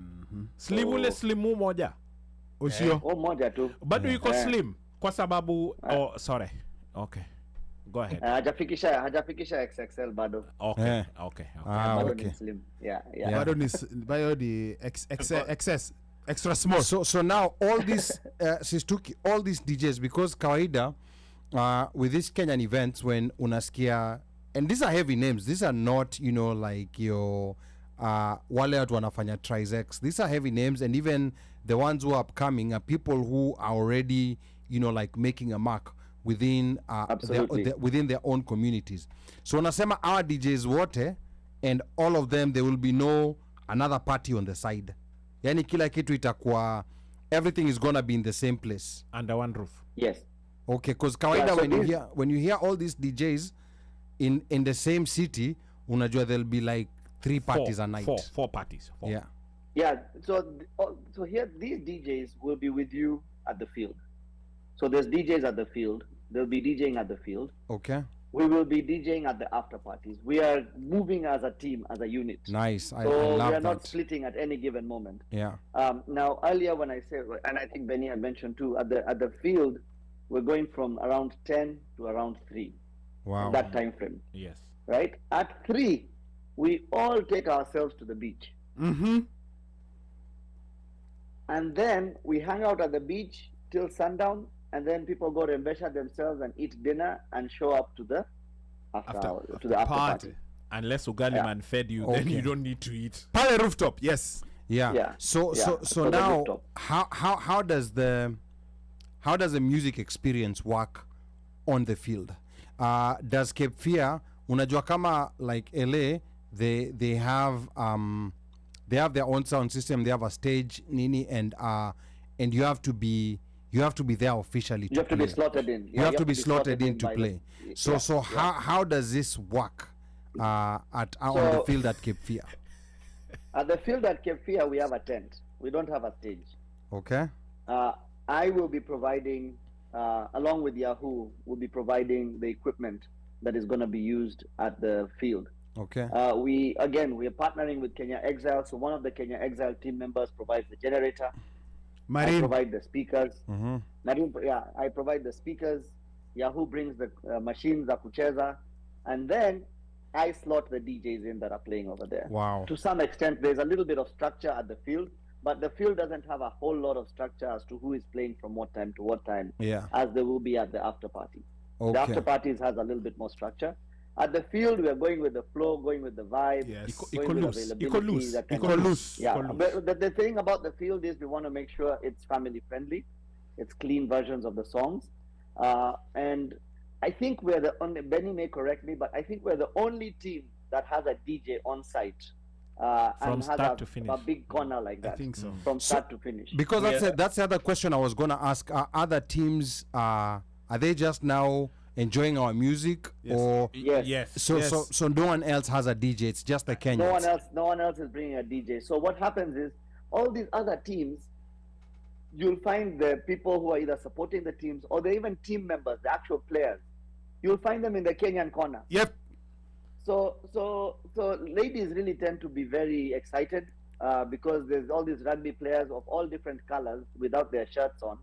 Slimu moja. Usio. Moja tu. Bado yuko Slim kwa sababu sorry. Okay. Go ahead. Hajafikisha XXL bado. Okay. Bado ni Slim. Yeah. Bado ni excess. Extra small. So now all these Sistuki, all these DJs, because kawaida with these Kenyan events, when unasikia, and these are heavy names, these are not, like your wale watu wanafanya trisex. These are heavy names, and even the ones who are upcoming are people who are already, like making a mark within within their own communities. So unasema our DJs wote, and all of them, there will be no another party on the side. Yani kila kitu itakuwa, everything is gonna be in the same place under one roof. Yes. Okay, because kawaida when you hear all these DJs in the same city, unajua there'll be like 3 parties a night. Four parties. Yeah. So here these DJs will be with you at the field. So there's DJs at the field. They'll be DJing at the field. Okay. We will be DJing at the after parties. We are moving as a team, as a unit. Nice. I so love we are that. not splitting at any given moment. Yeah. Now earlier when I said, and I think Benny had mentioned too, at the field, we're going from around 10 to around 3. Wow. That time frame. Yes. Right? At 3, we all take ourselves to the beach. Mm-hmm. And then we hang out at the beach till sundown, and then people go to embesha themselves and eat dinner and show up to the after party. Unless Ugali man fed you, then you don't need to eat. Pale rooftop, yes. Yeah. So now, how does the music experience work on the field? Does 𝒃𝒊𝒅, unajua kama like LA, they have their own sound system, they have a stage nini, and you have to be there officially. You have to be slotted in. You have to be slotted in to play. How does this work on the field at 𝒃𝒊𝒅? At the field at 𝒃𝒊𝒅, we have a tent. We don't have a stage. Okay. I will be providing, along with Yahoo, will be providing the equipment that is going to be used at the field. Okay. We are partnering with 𝒘𝒉𝒄. So one of the 𝒘𝒉𝒄 team members provides the generator. Marine. I provide the speakers. Mm-hmm. I provide the speakers. Yahoo brings the machines za kucheza, and then I slot the DJs in that are playing over there. Wow. To some extent, there's a little bit of structure at the field, but the field doesn't have a whole lot of structure as to who is playing from what time to what time, as there will be at the after party. Okay. The after parties has a little bit more structure. At the field, we are going with the flow, going with the vibe, going with availability. But the thing about the field is we want to make sure it's family friendly, it's clean versions of the songs, and I think we're the only, Benny may correct me, but I think we're the only team that has a DJ on site from and start has to finish. a big corner like that. I think so. From start to finish. Because that's the other question I was going to ask. Other teams, are they just now enjoying our music? Yes. Or Yes. So no one else has a DJ, it's just the Kenyans. No one else is bringing a DJ. So what happens is all these other teams, you'll find the people who are either supporting the teams or they're even team members, the actual players. You'll find them in the Kenyan corner. Yep. So ladies really tend to be very excited because there's all these rugby players of all different colors without their shirts on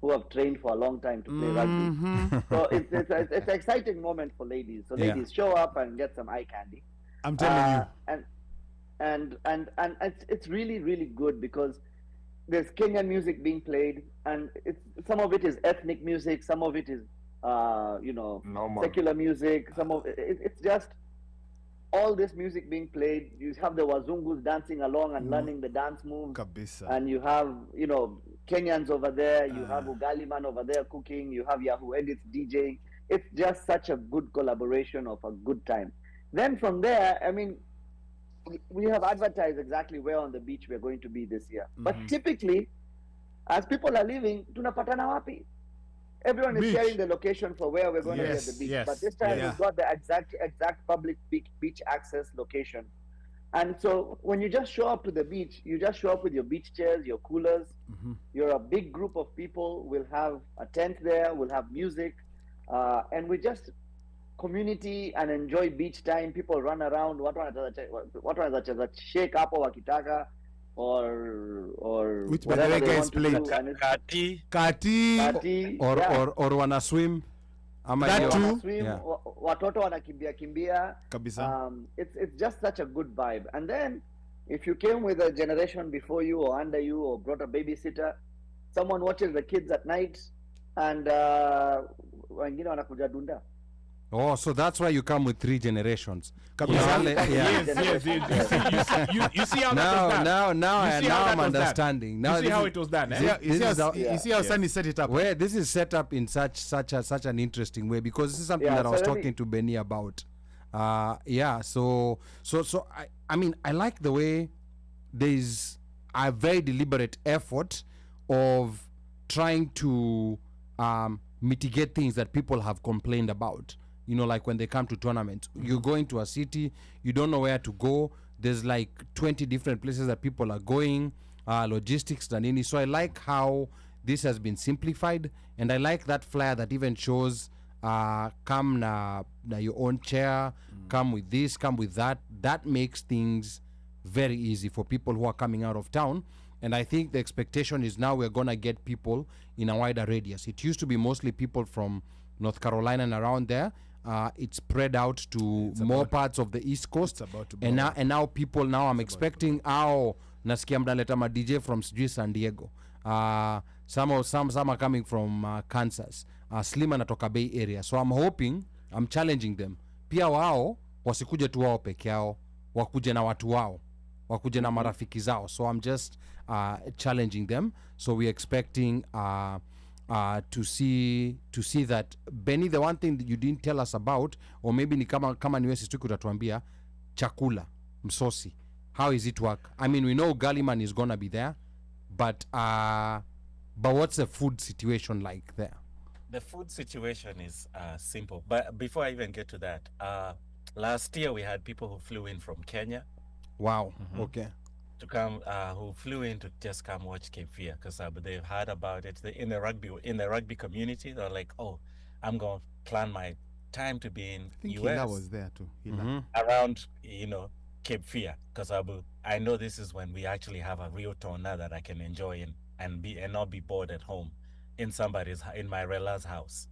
who have trained for a long time to play rugby. So it's an exciting moment for ladies. So ladies show up and get some eye candy. I'm telling you. And it's really, really good because there's Kenyan music being played, and some of it is ethnic music, some of it is secular music, some of it's just all this music being played. You have the Wazungus dancing along and learning the dance moves. Kabisa. And you have, Kenyans over there, you have Ugali man over there cooking, you have Yahoo Edits DJing. It's just such a good collaboration of a good time. Then from there, I mean, we have advertised exactly where on the beach we're going to be this year. But typically, as people are leaving, tunapatana wapi? Everyone is sharing the location for where we're going to be at the beach. But this time we've got the exact public beach access location. And so when you just show up to the beach, you just show up with your beach chairs, your coolers. You're a big group of people. We'll have a tent there. We'll have music. And we just community and enjoy beach time. People run around. What shake up or wakitaka or which by the way guys play kati or wanna swim. That too. Swim, watoto wanakimbia kabisa. It's just such a good vibe. And then if you came with a generation before you or under you or brought a babysitter, someone watches the kids at night and wengine wanakuja dunda. Oh, so that's why you come with 3 generations. Yes. You see how I'm understanding. Now you see how it was done. You see how Sunny set it up. Where this is set up in such an interesting way, because this is something that I was talking to Benny about. So I mean, I like the way there's a very deliberate effort of trying to mitigate things that people have complained about. Like when they come to tournaments, you go into a city, you don't know where to go. There's like 20 different places that people are going, logistics, danini. So I like how this has been simplified, and I like that flyer that even shows come na your own chair, come with this, come with that. That makes things very easy for people who are coming out of town. And I think the expectation is now we're going to get people in a wider radius. It used to be mostly people from North Carolina and around there. It's spread out to more parts of the East Coast. And now people now I'm expecting nasikia mnaleta ma DJ from San Diego. Some are coming from Kansas. Slim anatoka Bay Area. So I'm hoping, I'm challenging them. Pia wao wasikuje tu wao peke yao, wakuje na watu wao, wakuje na marafiki zao. So I'm just challenging them. So we're expecting to see that. Benny, the one thing that you didn't tell us about, or maybe ni kama ni wewe sisi utatuambia, chakula, msosi. How is it work? I mean, we know Galliman is gonna be there, but what's the food situation like there? The food situation is simple. But before I even get to that, last year we had people who flew in from Kenya. Wow. Okay. To come, who flew in to just come watch Cape Fear because they've heard about it. In the rugby community, they're like, "Oh, I'm gonna plan my time to be in I think US." Hila was there too. Around Cape Fear because I know this is when we actually have a real tournament that I can enjoy and not be bored at home in my rela's house.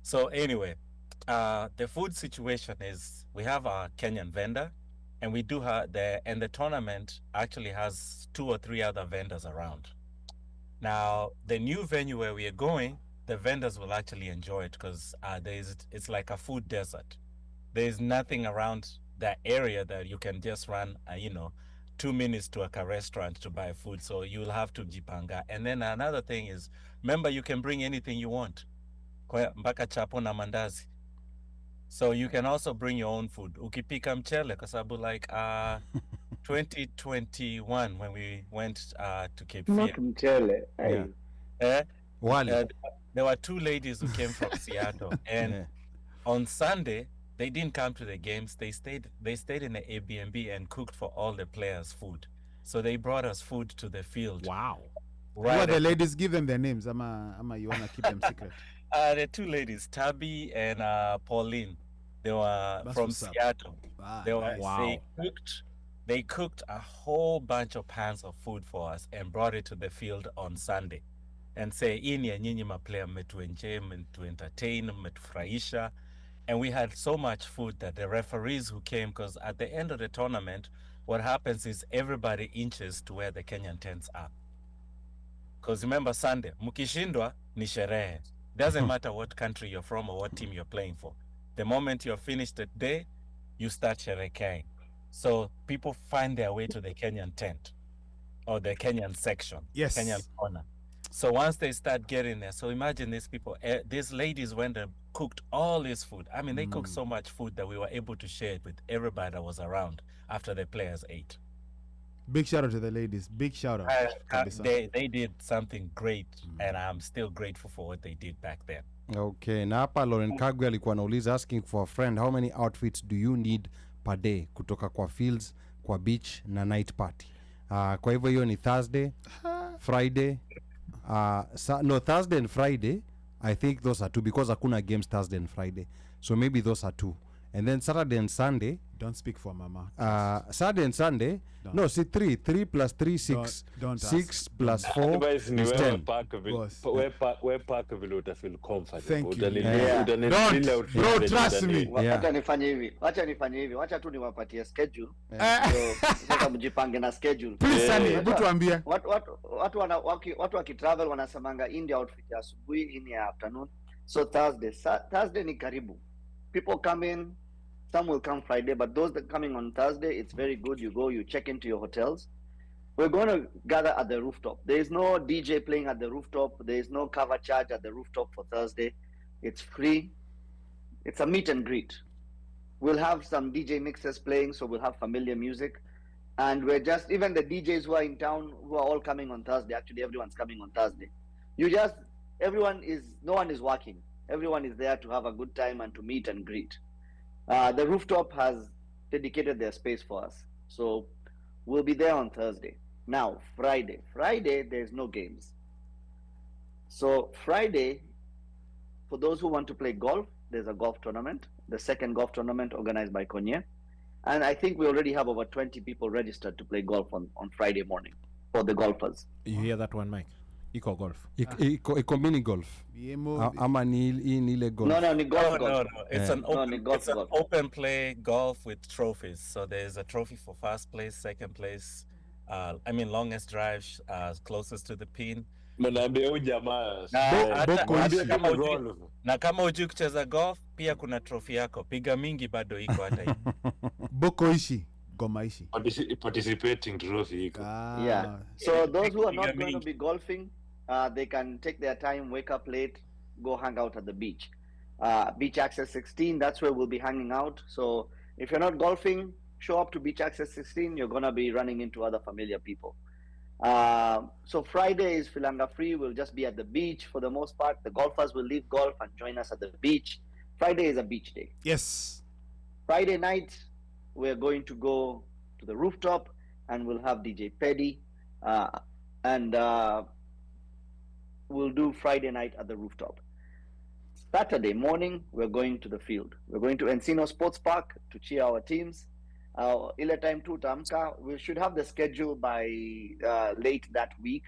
So anyway, the food situation is we have a Kenyan vendor, and we do have the tournament actually has 2 or 3 other vendors around. Now the new venue where we are going, the vendors will actually enjoy it because it's like a food desert. There's nothing around that area that you can just run 2 minutes to a restaurant to buy food, so you'll have to jipanga. And then another thing is, remember, you can bring anything you want, mpaka chapo na mandazi. So you can also bring your own food. Ukipika mchele, kwa sababu like 2021 when we went to Cape Fear. Not mchele. There were 2 ladies who came from Seattle, and on Sunday they didn't come to the games. They stayed in the Airbnb and cooked for all the players food. So they brought us food to the field. Wow. Right. Who are the ladies? Give them their names. Ama you wanna keep them secret? The 2 ladies, Tabby and Pauline. They were from Seattle. They cooked a whole bunch of pans of food for us and brought it to the field on Sunday. And say, ini ya nyinyi maplayer metu entertain, metufurahisha. And we had so much food that the referees who came, because at the end of the tournament, what happens is everybody inches to where the Kenyan tents are. Because remember, Sunday, mukishindwa ni sherehe. Doesn't matter what country you're from or what team you're playing for. The moment you're finished the day, you start sherekeing. So people find their way to the Kenyan tent or the Kenyan section, Kenyan corner. So once they start getting there, so imagine these people, these ladies went and cooked all this food. I mean, they cooked so much food that we were able to share it with everybody that was around after the players ate. Big shout out to the ladies. Big shout out. They did something great, and I'm still grateful for what they did back then. Okay, na hapa Lauren Kagwe alikuwa anauliza, asking for a friend, how many outfits do you need per day kutoka kwa fields, kwa beach na night party? Kwa hivyo hiyo ni Thursday, Friday, Thursday and Friday. I think those are 2 because hakuna games Thursday and Friday. So maybe those are 2. And then Saturday and Sunday. Don't speak for Mama. Saturday and Sunday. Don't. No, see 3 plus 3 6. Don't 6 plus 4 is 10. Where Parkville utafeel comfortable. Thank you. Bro, trust me. Wacha nifanye hivi. Wacha tu niwapatie schedule. So mjipange na schedule. Please Sunny, hebu tuambie. Watu wakitravel wanasemanga India outfit ya asubuhi, ini ya afternoon. So Thursday ni karibu. People come in, some will come Friday, but those that are coming on Thursday, it's very good. You go, you check into your hotels. We're going to gather at the rooftop. There is no DJ playing at the rooftop. There is no cover charge at the rooftop for Thursday. It's free. It's a meet and greet. We'll have some DJ mixes playing, so we'll have familiar music. And we're just, even the DJs who are in town, who are all coming on Thursday, actually everyone's coming on Thursday. No one is working. Everyone is there to have a good time and to meet and greet. The rooftop has dedicated their space for us. So we'll be there on Thursday. Now, Friday, there's no games. So Friday, for those who want to play golf, there's a golf tournament, the second golf tournament organized by Konye. And I think we already have over 20 people registered to play golf on Friday morning. for the golfers. You hear that one, Mike? Eco golf. Iko mini golf. Ama ni ile golf. No, ni golf. No. It's an open, ni golf, it's an golf. open play golf with trophies. So there's a trophy for first place, second place. Longest drive, closest to the pin. Mnaambia huyu jamaa Na kama hujui kucheza golf, pia kuna trophy yako. Piga mingi bado iko hata hivi. Bokoishi, gomaishi. Participating trophy iko. Yeah. So those who are not going to be golfing, they can take their time, wake up late, go hang out at the beach. Beach Access 16, that's where we'll be hanging out. So if you're not golfing, show up to Beach Access 16, you're going to be running into other familiar people. So Friday is Filanga free. We'll just be at the beach for the most part. The golfers will leave golf and join us at the beach. Friday is a beach day. Yes. Friday night, we're going to go to the rooftop and we'll have DJ Peddy. And we'll do Friday night at the rooftop. Saturday morning, we're going to the field. We're going to Encino Sports Park to cheer our teams. Ile time tu tamka, we should have the schedule by late that week,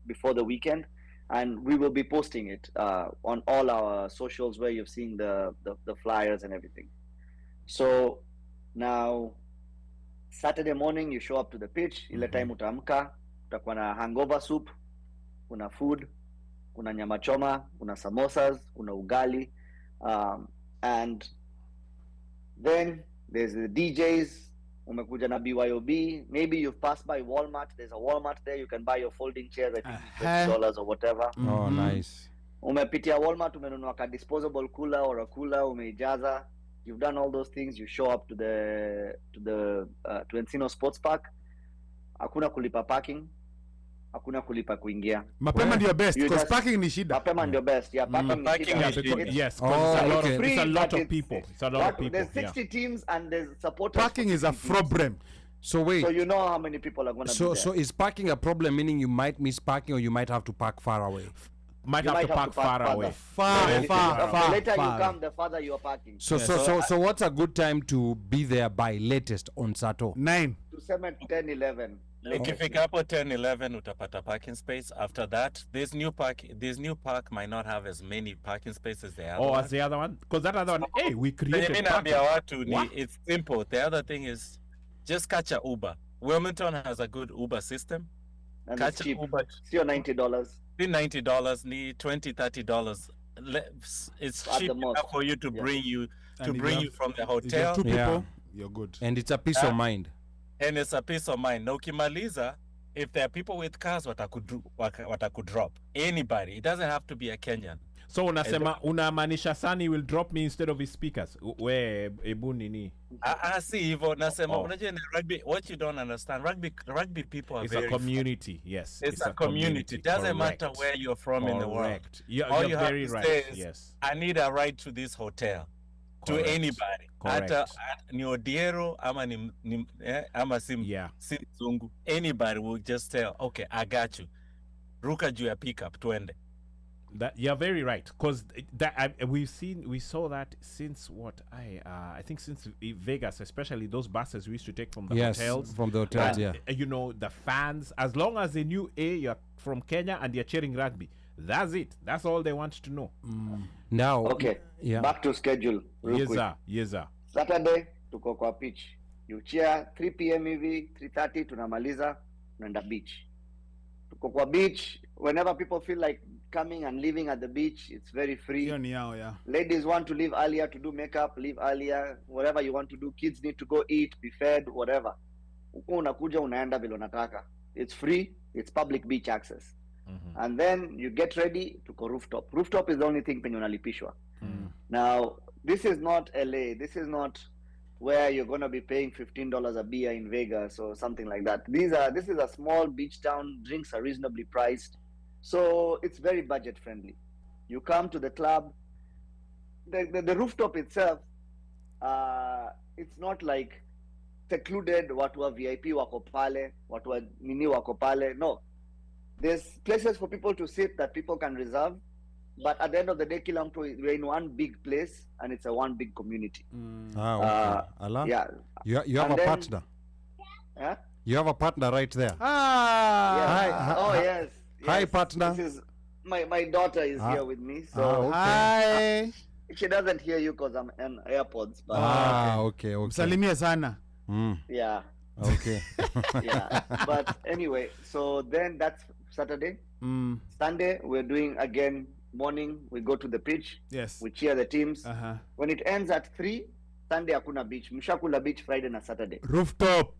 before the weekend, and we will be posting it on all our socials where you're seeing the flyers and everything. So now Saturday morning you show up to the pitch. Ile time utamka, utakuwa na hangover soup, kuna food, kuna nyama choma, kuna samosas, kuna ugali, and then there's the DJs. Umekuja na BYOB. Maybe you've passed by Walmart. There's a Walmart there. You can buy your folding chairs. I think $20 or whatever. Oh, nice. Umepitia Walmart. Umenunua ka disposable cooler or a cooler. Umeijaza. You've done all those things. You show up to Encino Sports Park. Hakuna kulipa parking. Hakuna kulipa kuingia. Mapema ndio best because parking ni shida. Mapema ndio best. Yeah, parking Parking is is shida. Yes, because it's a lot of people. It's a lot of people. There's 60 teams and there's supporters. Parking is a problem. So wait. So you know how many people are going to be there. So is parking a problem, meaning you might miss parking or you might have to park far away? Might have to park far away. Far. The later you come, the farther you are parking. So what's a good time to be there by latest on Sato? 9 to 7, 10, 11. Ikifika hapo 10, 11 utapata parking space. After that, this new park might not have as many parking spaces as the other one. As the other one? Because that other one, hey, we created parking. It's simple. The other thing is just catch a Uber. Wilmington has a good Uber system. And Catch it's cheap. Uber. Still $90. $90, need $20, $30. It's cheap enough for you to bring you from the hotel. Two people, you're good. And it's a peace of mind. And it's a peace of mind. Na ukimaliza, if there are people with cars, watakudrop. Anybody. It doesn't have to be a Kenyan. So unamaanisha Sani will drop me instead of his speakers. We ebu nini? Si hivyo nasema unajua in rugby, what you don't understand, rugby people are very, a community. Yes. It's a community. It doesn't matter where you're from in the world. You're very right. Yes. I need a ride to this hotel. To anybody. Hata ni Odiero ama sim Zungu. Anybody will just tell, okay, I got you. Ruka juu ya pickup twende. That you're very right, because we saw that since I think since Vegas, especially those buses we used to take from the hotels. From the hotels, You know, the fans, as long as they knew you're from Kenya and you're cheering rugby, that's it. That's all they want to know. Now, back to schedule. Yes, sir. Saturday tuko kwa pitch. You cheer 3 p.m. hivi, 3:30 tunamaliza, tunaenda beach. Tuko kwa beach. Whenever people feel like coming and leaving at the beach, it's very free. Ladies want to leave earlier to do makeup, leave earlier. Whatever you want to do, kids need to go eat, be fed, whatever. Uko unakuja unaenda vile unataka. It's free. It's public beach access. And then you get ready to go rooftop. Rooftop is the only thing penye unalipishwa. Now, this is not LA. This is not where you're going to be paying $15 a beer in Vegas or something like that. This is a small beach town. Drinks are reasonably priced. So it's very budget friendly. You come to the club. The rooftop itself, it's not like secluded, watu wa VIP wako pale, watu wa nini wako pale. No. There's places for people to sit that people can reserve. But at the end of the day, kila mtu, we're in one big place and it's a one big community. Okay. Yeah. You have a partner. Yeah? You have a partner right there. Ah. Yeah. Hi, Oh hi- yes. hi, yes. partner. This is my daughter is here with me, so okay. Hi. she doesn't hear you because I'm on AirPods. But Okay. Msalimie sana. Mm, yeah, okay. yeah. But anyway, so then that's Saturday. Mm. Sunday we're doing again morning. We go to the pitch. Yes. We cheer the teams. Uh-huh. When it ends at 3, Sunday hakuna beach. Mshakula beach Friday na Saturday. Rooftop.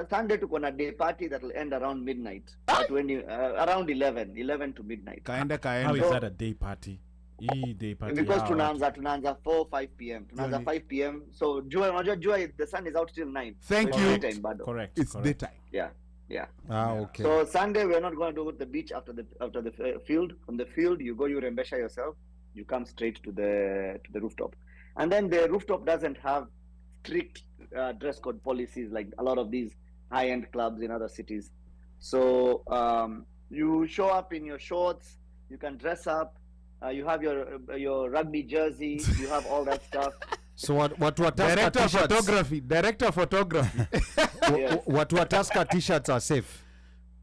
Sunday tuko na day party that will end around midnight. Around 11 to midnight. Kaenda. How is that a day party? Day party. Because how? tunaanza 4 5 p.m. Tunaanza 5 p.m. So unajua the sun is out till 9. Thank so you. Daytime bado. Correct. It's correct. daytime. Yeah. Okay. So Sunday we're not going to go to the beach after the field. From the field you go, you rembesha yourself. You come straight to the rooftop, and then the rooftop doesn't have strict dress code policies like a lot of these high-end clubs in other cities. So you show up in your shorts. You can dress up. You have your rugby jersey. You have all that stuff. So what Tusker Director of t-shirts? photography. Yes. What Tusker t-shirts are safe?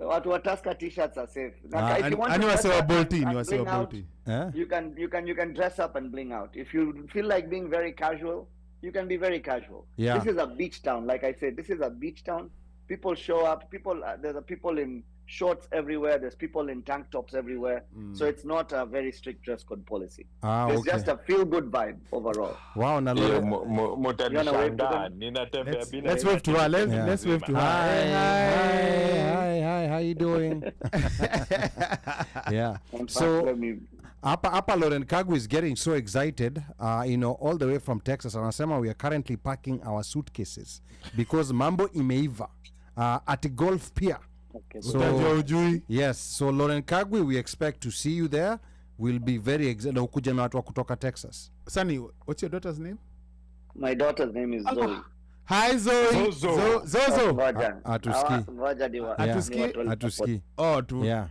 Watu wa Tusker t-shirts are safe. And to you are dress so up bolting. and You are so bling out, bolting. Eh? you can dress up and bling out. If you feel like being very casual, you can be very casual. Yeah. This is a beach town, like I said. This is a beach town. People show up. There's people in shorts everywhere. There's people in tank tops everywhere. So it's not a very strict dress code policy. It's Okay. just a feel good vibe overall. Wow, na Hiyo Lore- mutanishangaa ninatembea Let's bila wave to her. Yeah. Let's wave to her. Hi, how you doing? Yeah. In fact, So let me Apa Lauren Kagwe is getting so excited, all the way from Texas. Anasema we are currently packing our suitcases because mambo imeiva at golf pier. okay. So Utajua ujui. yes, so Lauren Kagwe, we expect to see you there. We'll be very excited. Ukuja na watu wa kutoka Texas. Sunny, what's your daughter's name? My daughter's name is Zoe. Hi, Zoe. Zozo. Zozo. Ngoja. Atuski. Ngoja diwa- Yeah. Atuski? ni watu wa- Atuski. Oh, Yeah.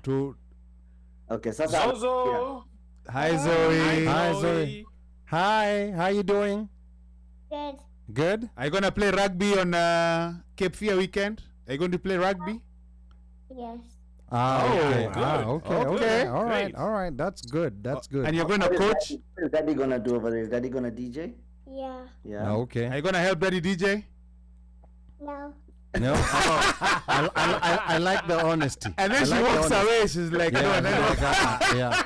Okay, sasa yeah. Zozo. Hi, Zoe. Hi, Zoe. Hi, how you doing? Good. Good? Are you going to play rugby on Cape Fear weekend? Are you going to play rugby? Yes. Okay. good. Okay. Great. All right. That's good. That's good. And you're going to What coach? is Daddy gonna do over there? Is Daddy gonna DJ? Yeah. Yeah. Okay. Are you going to help Daddy DJ? No. No, I like the honesty. And then I she like the walks honesty. away. She's like, Yeah, no, I no, like no. that. Yeah.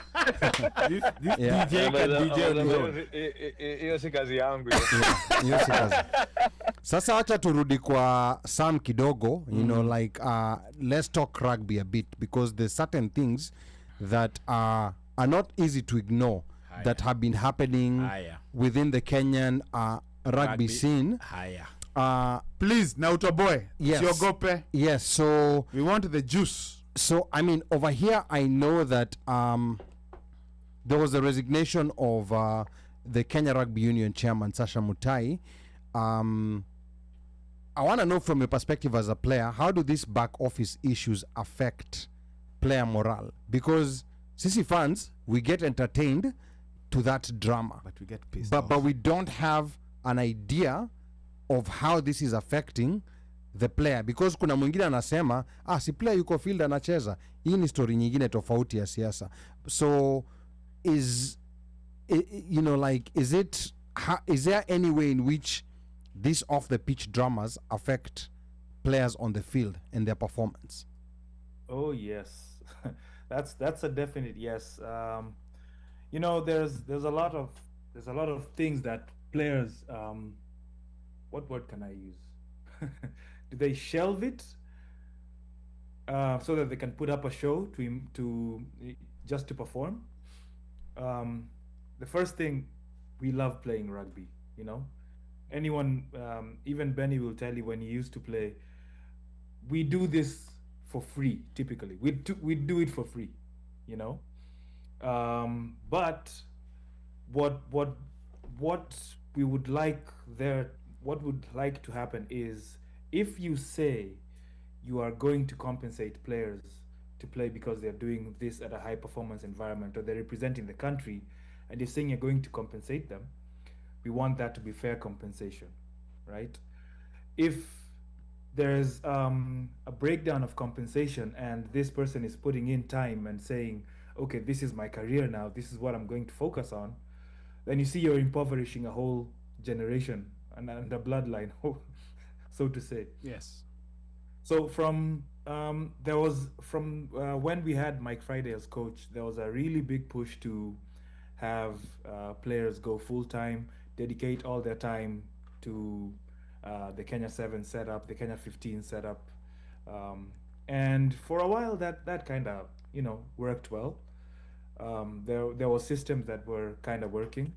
This Yeah. DJ can DJ on his own. Hiyo si kazi yangu. Hiyo si kazi. Sasa acha turudi kwa Sam kidogo, like let's talk rugby a bit because there's certain things that are not easy to ignore that have been happening Haya. within the Kenyan rugby scene. Haya. Please, Nauto boy. Yes. Siogope. Yes, so We want the juice. I mean, over here, I know that there was a resignation of the Kenya Rugby Union chairman, Sasha Mutai. I want to know from your perspective as a player, how do these back office issues affect player morale? Because Sisi fans, we get entertained to that drama. But we get pissed But off. we don't have an idea of how this is affecting the player, because kuna mwingine anasema si player yuko field anacheza. Hii ni story nyingine tofauti ya siasa. So is there any way in which these off the pitch dramas affect players on the field and their performance? Oh yes, that's a definite yes. There's a lot of things that players. What word can I use? Do they shelve it so that they can put up a show to just to perform? The first thing, we love playing rugby. Anyone, even Benny will tell you when he used to play, we do this for free. Typically, we do it for free. But what we would like to happen is, if you say you are going to compensate players to play because they're doing this at a high performance environment or they're representing the country, and you're saying you're going to compensate them, we want that to be fair compensation, right? If there's a breakdown of compensation, and this person is putting in time and saying, okay, this is my career now, this is what I'm going to focus on, then you see you're impoverishing a whole generation and a bloodline, so to say. Yes. So from when we had Mike Friday as coach, there was a really big push to have players go full time, dedicate all their time to the Kenya 7 setup, the Kenya 15 setup, and for a while that kind of worked well. There were systems that were kind of working,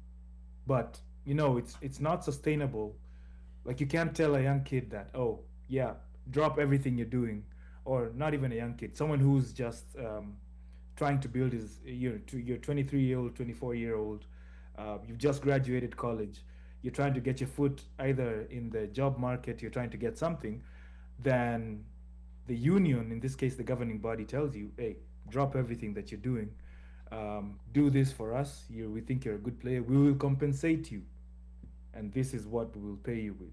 but it's not sustainable. Like, you can't tell a young kid that, oh yeah, drop everything you're doing, or not even a young kid, someone who's just trying to build his you're 23-year-old, 24-year-old, you've just graduated college, you're trying to get your foot either in the job market, you're trying to get something, then the union, in this case the governing body, tells you, hey, drop everything that you're doing, do this for us, we think you're a good player, we will compensate you, and this is what we will pay you with.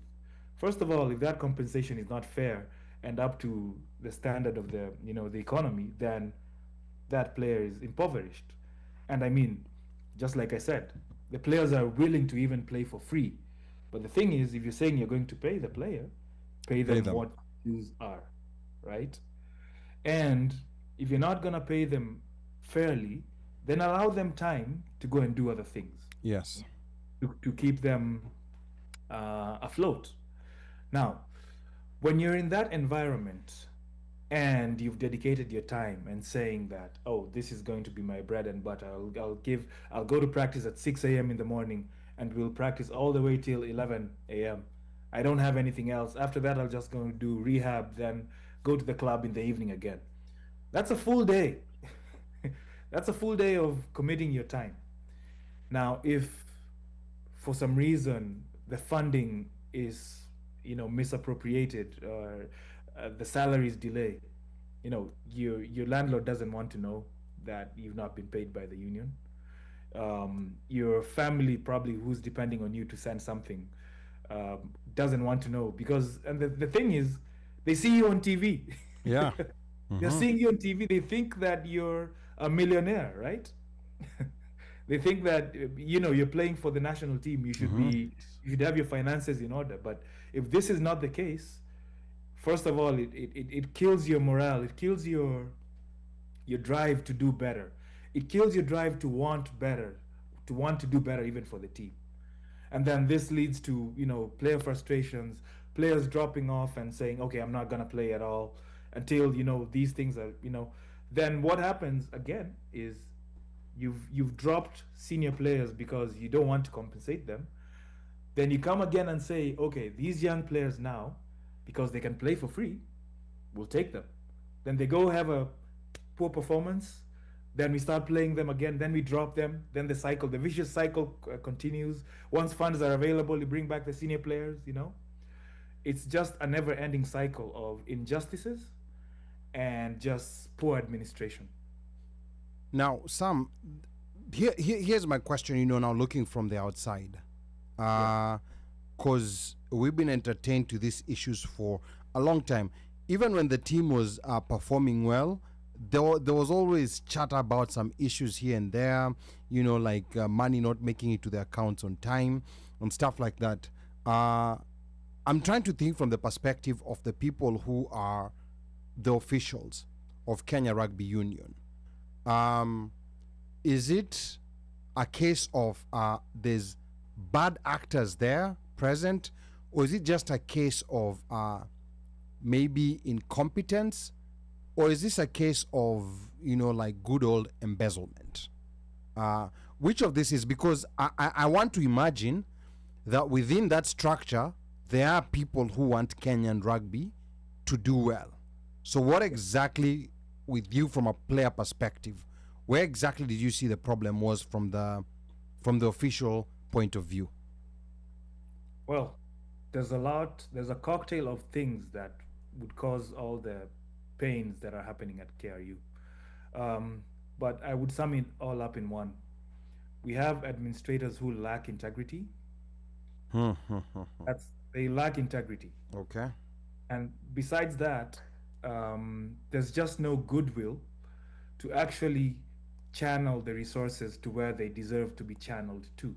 First of all, if that compensation is not fair and up to the standard of the economy, then that player is impoverished. And I mean, just like I said, the players are willing to even play for free. But the thing is, if you're saying you're going to pay the player, pay them what dues are, right? And if you're not going to pay them fairly, then allow them time to go and do other things. Yes. To keep them afloat. Now, when you're in that environment and you've dedicated your time and saying that, oh, this is going to be my bread and butter, I'll go to practice at 6 a.m. in the morning and we'll practice all the way till 11 a.m. I don't have anything else. After that, I'll just go do rehab, then go to the club in the evening again. That's a full day. That's a full day of committing your time. Now, if for some reason the funding is misappropriated, or the salaries delay, your landlord doesn't want to know that you've not been paid by the union. Your family, probably, who's depending on you to send something, doesn't want to know, because, and the thing is, they see you on TV. Yeah. They're seeing you on TV. They think that you're a millionaire, right? They think that you're playing for the national team. You should you should have your finances in order. But if this is not the case, first of all, it kills your morale. It kills your drive to do better. It kills your drive to want better, to want to do better even for the team. And then this leads to player frustrations, players dropping off and saying, okay, I'm not gonna play at all until these things are Then what happens again is you've dropped senior players because you don't want to compensate them. Then you come again and say, okay, these young players now, because they can play for free, we'll take them. Then they go have a poor performance. Then we start playing them again. Then we drop them. Then the vicious cycle continues. Once funds are available, you bring back the senior players. It's just a never-ending cycle of injustices and just poor administration. Now, Sam, here's my question, now looking from the outside. Because we've been entertained to these issues for a long time. Even when the team was performing well, there was always chatter about some issues here and there, like money not making it to the accounts on time and stuff like that. I'm trying to think from the perspective of the people who are the officials of Kenya Rugby Union. Is it a case of there's bad actors there present, or is it just a case of maybe incompetence, or is this a case of like good old embezzlement? Which of this is? Because I want to imagine that within that structure there are people who want Kenyan rugby to do well. So what exactly, with you from a player perspective, where exactly did you see the problem was from the official point of view? Well, there's a cocktail of things that would cause all the pains that are happening at KRU. But I would sum it all up in one. We have administrators who lack integrity. They lack integrity. Okay. And besides that, there's just no goodwill to actually channel the resources to where they deserve to be channeled to.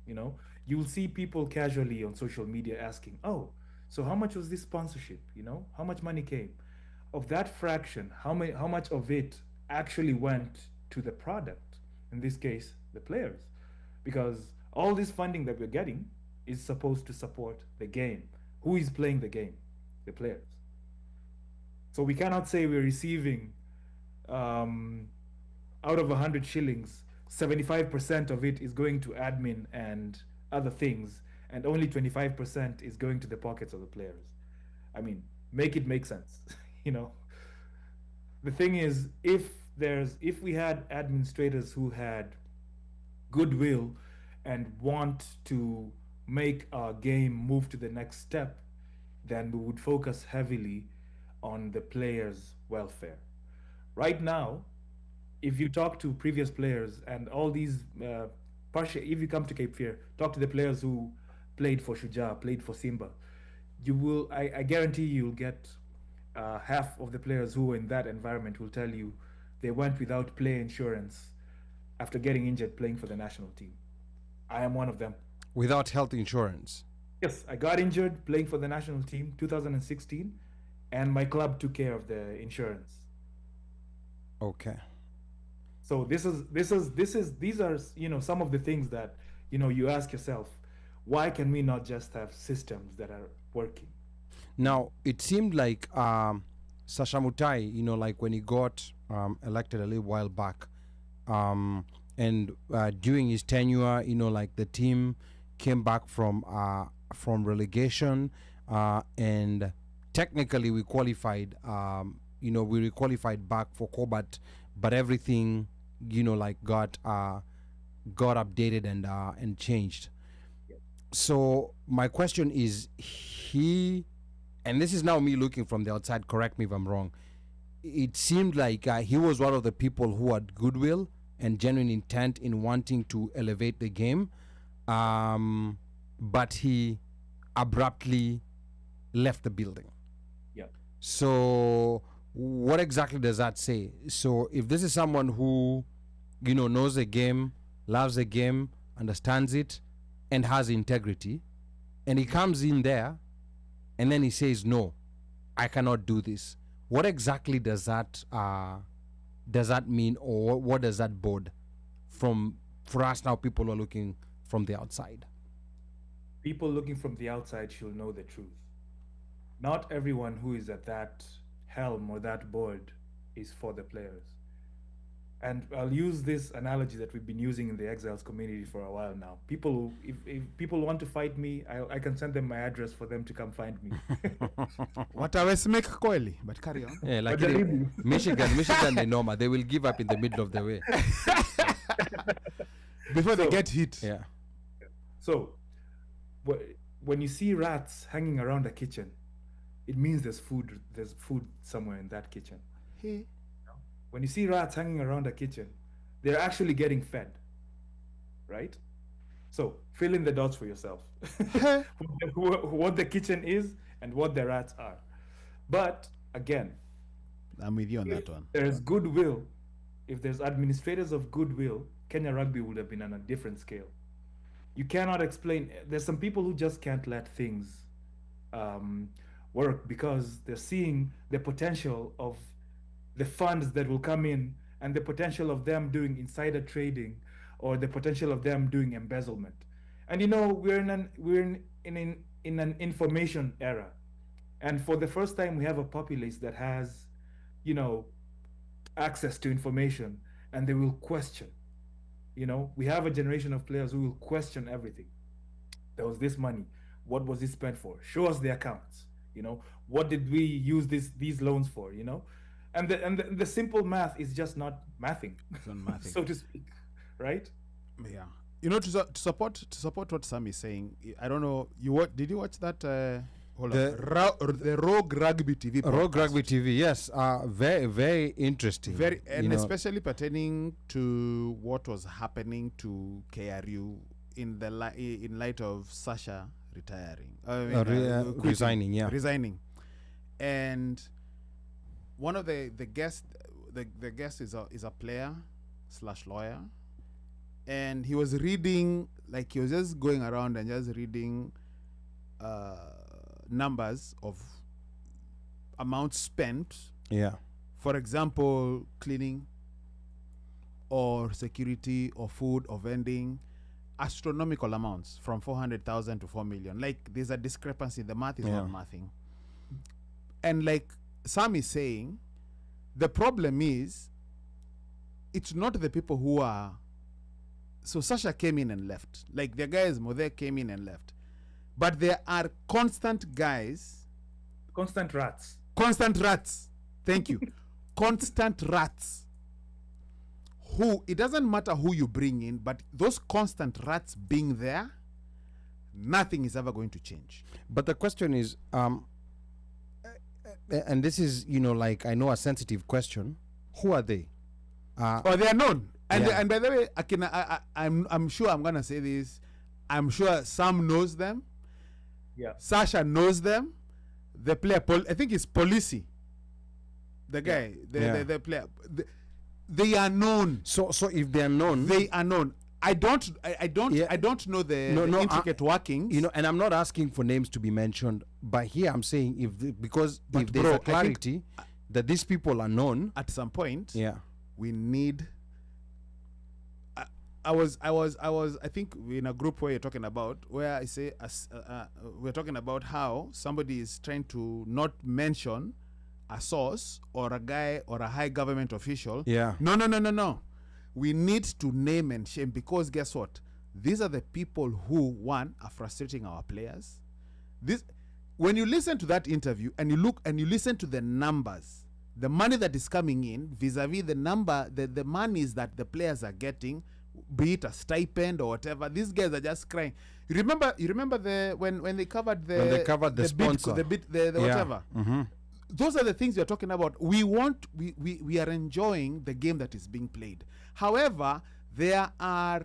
You know, you'll see people casually on social media asking, "Oh, so how much was this sponsorship? You know, how much money came?" Of that fraction, how much of it actually went to the product? In this case, the players, because all this funding that we're getting is supposed to support the game. Who is playing the game? The players. So we cannot say we're receiving out of 100 shillings, 75% of it is going to admin and other things, and only 25% is going to the pockets of the players. I mean, make it make sense. You know, the thing is, if we had administrators who had goodwill and want to make our game move to the next step, then we would focus heavily on the players' welfare. Right now, if you talk to previous players and all these if you come to Cape Fear, talk to the players who played for Shujaa, played for Simba, you will, I guarantee you'll get half of the players who were in that environment will tell you they went without play insurance after getting injured playing for the national team. I am one of them. Without health insurance? Yes, I got injured playing for the national team 2016, and my club took care of the insurance. Okay. So these are, you know, some of the things that, you know, you ask yourself, why can we not just have systems that are working? Now, it seemed like Sasha Mutai, you know, like when he got elected a little while back, and during his tenure, you know, like the team came back from relegation, and technically we qualified, you know, we qualified back for Kobat, but everything, you know, like got updated and changed. So my question is, and this is now me looking from the outside, correct me if I'm wrong, it seemed like he was one of the people who had goodwill and genuine intent in wanting to elevate the game, but he abruptly left the building. Yeah. So what exactly does that say? So if this is someone who, you know, knows the game, loves the game, understands it, and has integrity, and he comes in there and then he says, no, I cannot do this, what exactly does that mean, or what does that bode for us now, people who are looking from the outside? People looking from the outside should know the truth. Not everyone who is at that helm or that board is for the players. And I'll use this analogy that we've been using in the Exiles community for a while now. People, if people want to fight me, I can send them my address for them to come find me. What I was make kweli, but carry on. Yeah, like Michigan, they normal. They will give up in the middle of the way before they get hit. Yeah. So, when you see rats hanging around a kitchen, it means there's food somewhere in that kitchen. Hey. When you see rats hanging around a kitchen, they're actually getting fed, right? So fill in the dots for yourself. What the kitchen is and what the rats are. But again, I'm with you on that one. There's goodwill. If there's administrators of goodwill, Kenya Rugby would have been on a different scale. You cannot explain. There's some people who just can't let things work because they're seeing the potential of the funds that will come in and the potential of them doing insider trading or the potential of them doing embezzlement. And you know, we're in an information era. And for the first time, we have a populace that has, you know, access to information, and they will question. You know, we have a generation of players who will question everything. There was this money. What was it spent for? Show us the accounts. You know, what did we use these loans for? You know, and the simple math is just not mathing, so to speak, right? Yeah. You know, to support what Sam is saying, I don't know. Did you watch that? The Rogue Rugby TV. Rogue Rugby TV, yes. Very, very interesting. Very, and especially pertaining to what was happening to KRU in light of Sasha retiring. Resigning, yeah. Resigning. And one of the guests, the guest is a player / lawyer, and he was reading, like he was just going around and just reading numbers of amounts spent. Yeah. For example, cleaning or security or food or vending, astronomical amounts from 400,000 to 4 million. Like there's a discrepancy. The math is not mathing. And like Sam is saying, the problem is it's not the people who are. So Sasha came in and left. Like the guys, Mother came in and left. But there are constant guys. Constant rats. Constant rats. Thank you. Constant rats. Who, it doesn't matter who you bring in, but those constant rats being there, nothing is ever going to change. But the question is, and this is, like, I know a sensitive question. Who are they? They are known. And by the way, I'm sure I'm gonna say this. I'm sure Sam knows them. Yeah. Sasha knows them. The player, I think it's Policy. The guy, the player. They are known. So if they are known, they are known. I don't know the intricate workings. And I'm not asking for names to be mentioned, but here I'm saying if there's a clarity that these people are known at some point, we need. I think in a group where you're talking about, where I say we're talking about how somebody is trying to not mention a source or a guy or a high government official. Yeah. No. We need to name and shame, because guess what? These are the people who, one, are frustrating our players. When you listen to that interview and you look and you listen to the numbers, the money that is coming in vis-a-vis the number, the monies that the players are getting, be it a stipend or whatever, these guys are just crying. You remember when they covered the sponsor, the whatever. Mm-hmm. Those are the things we are talking about. We are enjoying the game that is being played. However, there are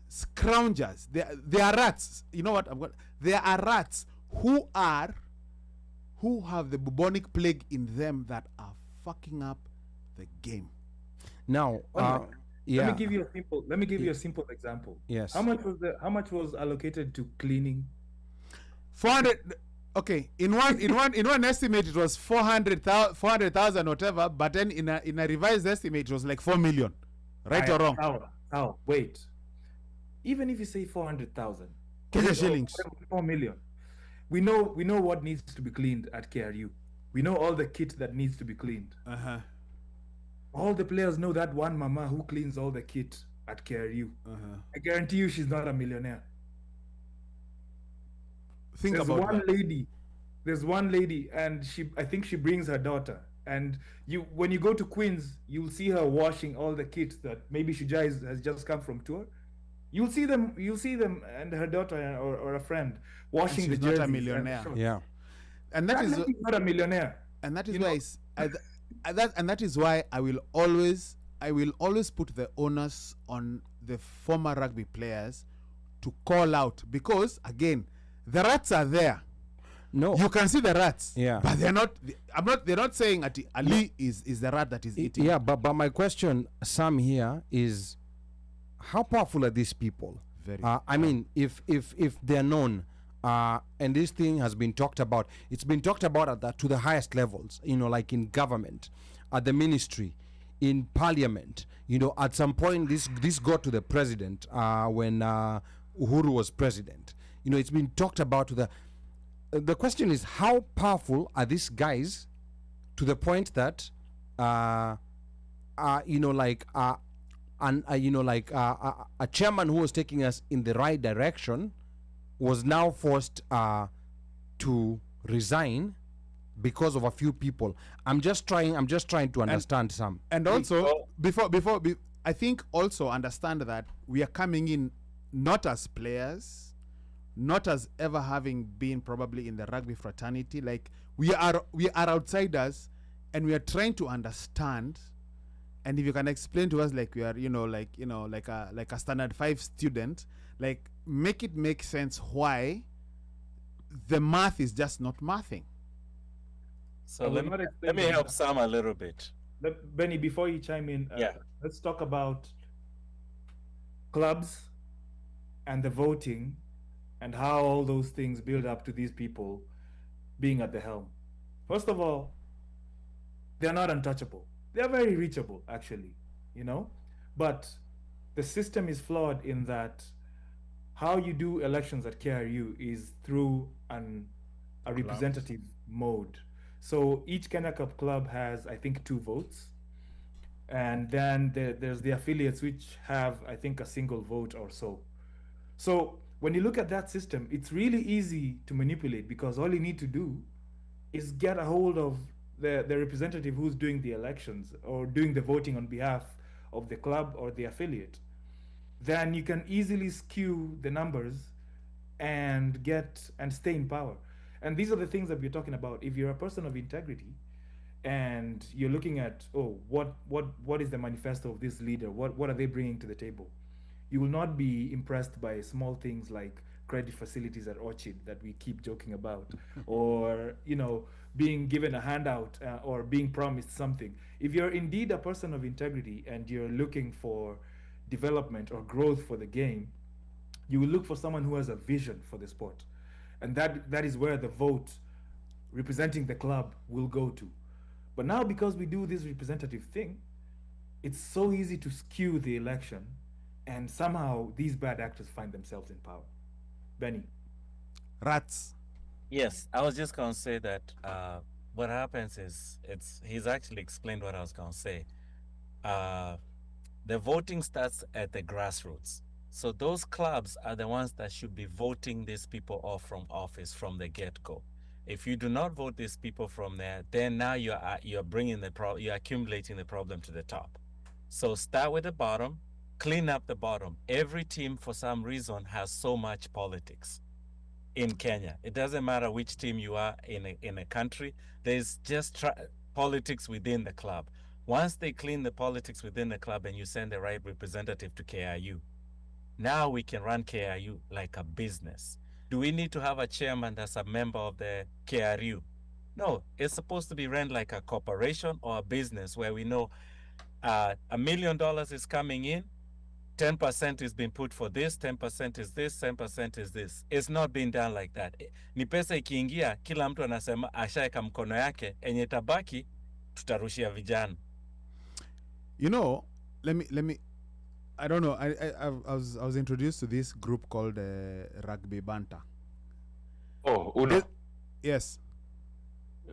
scroungers. There are rats. You know what? There are rats who have the bubonic plague in them that are fucking up the game. Now, let me give you a simple example. Yes. How much was allocated to cleaning? 400. Okay, in one estimate it was 400,000 whatever, but then in a revised estimate it was like 4 million, right or wrong? How? Wait. Even if you say 400,000 Kenya shillings, 4 million, we know what needs to be cleaned at KRU. We know all the kit that needs to be cleaned. All the players know that one mama who cleans all the kit at KRU. I guarantee you, she's not a millionaire. There's one lady, and I think she brings her daughter. And when you go to Queens, you'll see her washing all the kits that maybe Shujai has just come from tour. You'll see them, and her daughter or a friend washing the jerseys. Not a millionaire. Yeah, and that is not a millionaire. And that is why that is why I will always put the onus on the former rugby players to call out, because again, the rats are there. No, you can see the rats. Yeah, but they're not. They're not saying that Ali is the rat that is eating. Yeah, but my question, Sam, here is, how powerful are these people? Very. I mean, if they're known, and this thing has been talked about, it's been talked about to the highest levels. Like in government, at the ministry, in parliament. At some point, this got to the president when Uhuru was president. It's been talked about to the question is, how powerful are these guys to the point that a chairman who was taking us in the right direction was now forced to resign because of a few people. I'm just trying to understand some. And also, before I think also understand that we are coming in not as players, not as ever having been probably in the rugby fraternity. Like we are outsiders, and we are trying to understand And if you can explain to us like you are, like a standard 5 student, like make it make sense why the math is just not mathing. So let me help Sam a little bit. Benny, before you chime in, let's talk about clubs and the voting and how all those things build up to these people being at the helm. First of all, they're not untouchable. They're very reachable, actually, but the system is flawed in that how you do elections at KRU is through a representative mode. So each Kenya Cup club has, I think, 2 votes. And then there's the affiliates, which have, I think, a single vote or so. So when you look at that system, it's really easy to manipulate because all you need to do is get a hold of the representative who's doing the elections or doing the voting on behalf of the club or the affiliate. Then you can easily skew the numbers and stay in power. And these are the things that we're talking about. If you're a person of integrity and you're looking at, what is the manifesto of this leader? What are they bringing to the table? You will not be impressed by small things like credit facilities at Orchid that we keep joking about, or being given a handout or being promised something. If you're indeed a person of integrity and you're looking for development or growth for the game, you will look for someone who has a vision for the sport. And that is where the vote representing the club will go to. But now, because we do this representative thing, it's so easy to skew the election, and somehow these bad actors find themselves in power. Benny. Rats. Yes, I was just going to say that what happens is he's actually explained what I was going to say. The voting starts at the grassroots. So those clubs are the ones that should be voting these people off from office from the get-go. If you do not vote these people from there, then now you're bringing you're accumulating the problem to the top. So start with the bottom, clean up the bottom. Every team, for some reason, has so much politics in Kenya. It doesn't matter which team you are in a country. There's just politics within the club. Once they clean the politics within the club and you send the right representative to KRU, now we can run KRU like a business. Do we need to have a chairman that's a member of the KRU? No, it's supposed to be run like a corporation or a business where we know $1 million is coming in, 10% is being put for this, 10% is this, 10% is this. It's not being done like that. Ni pesa ikiingia, kila mtu anasema ashaeka mkono yake, enye tabaki, tutarushia vijana. Let me I don't know. I was introduced to this group called Rugby Banter. Oh, Uno. Yes.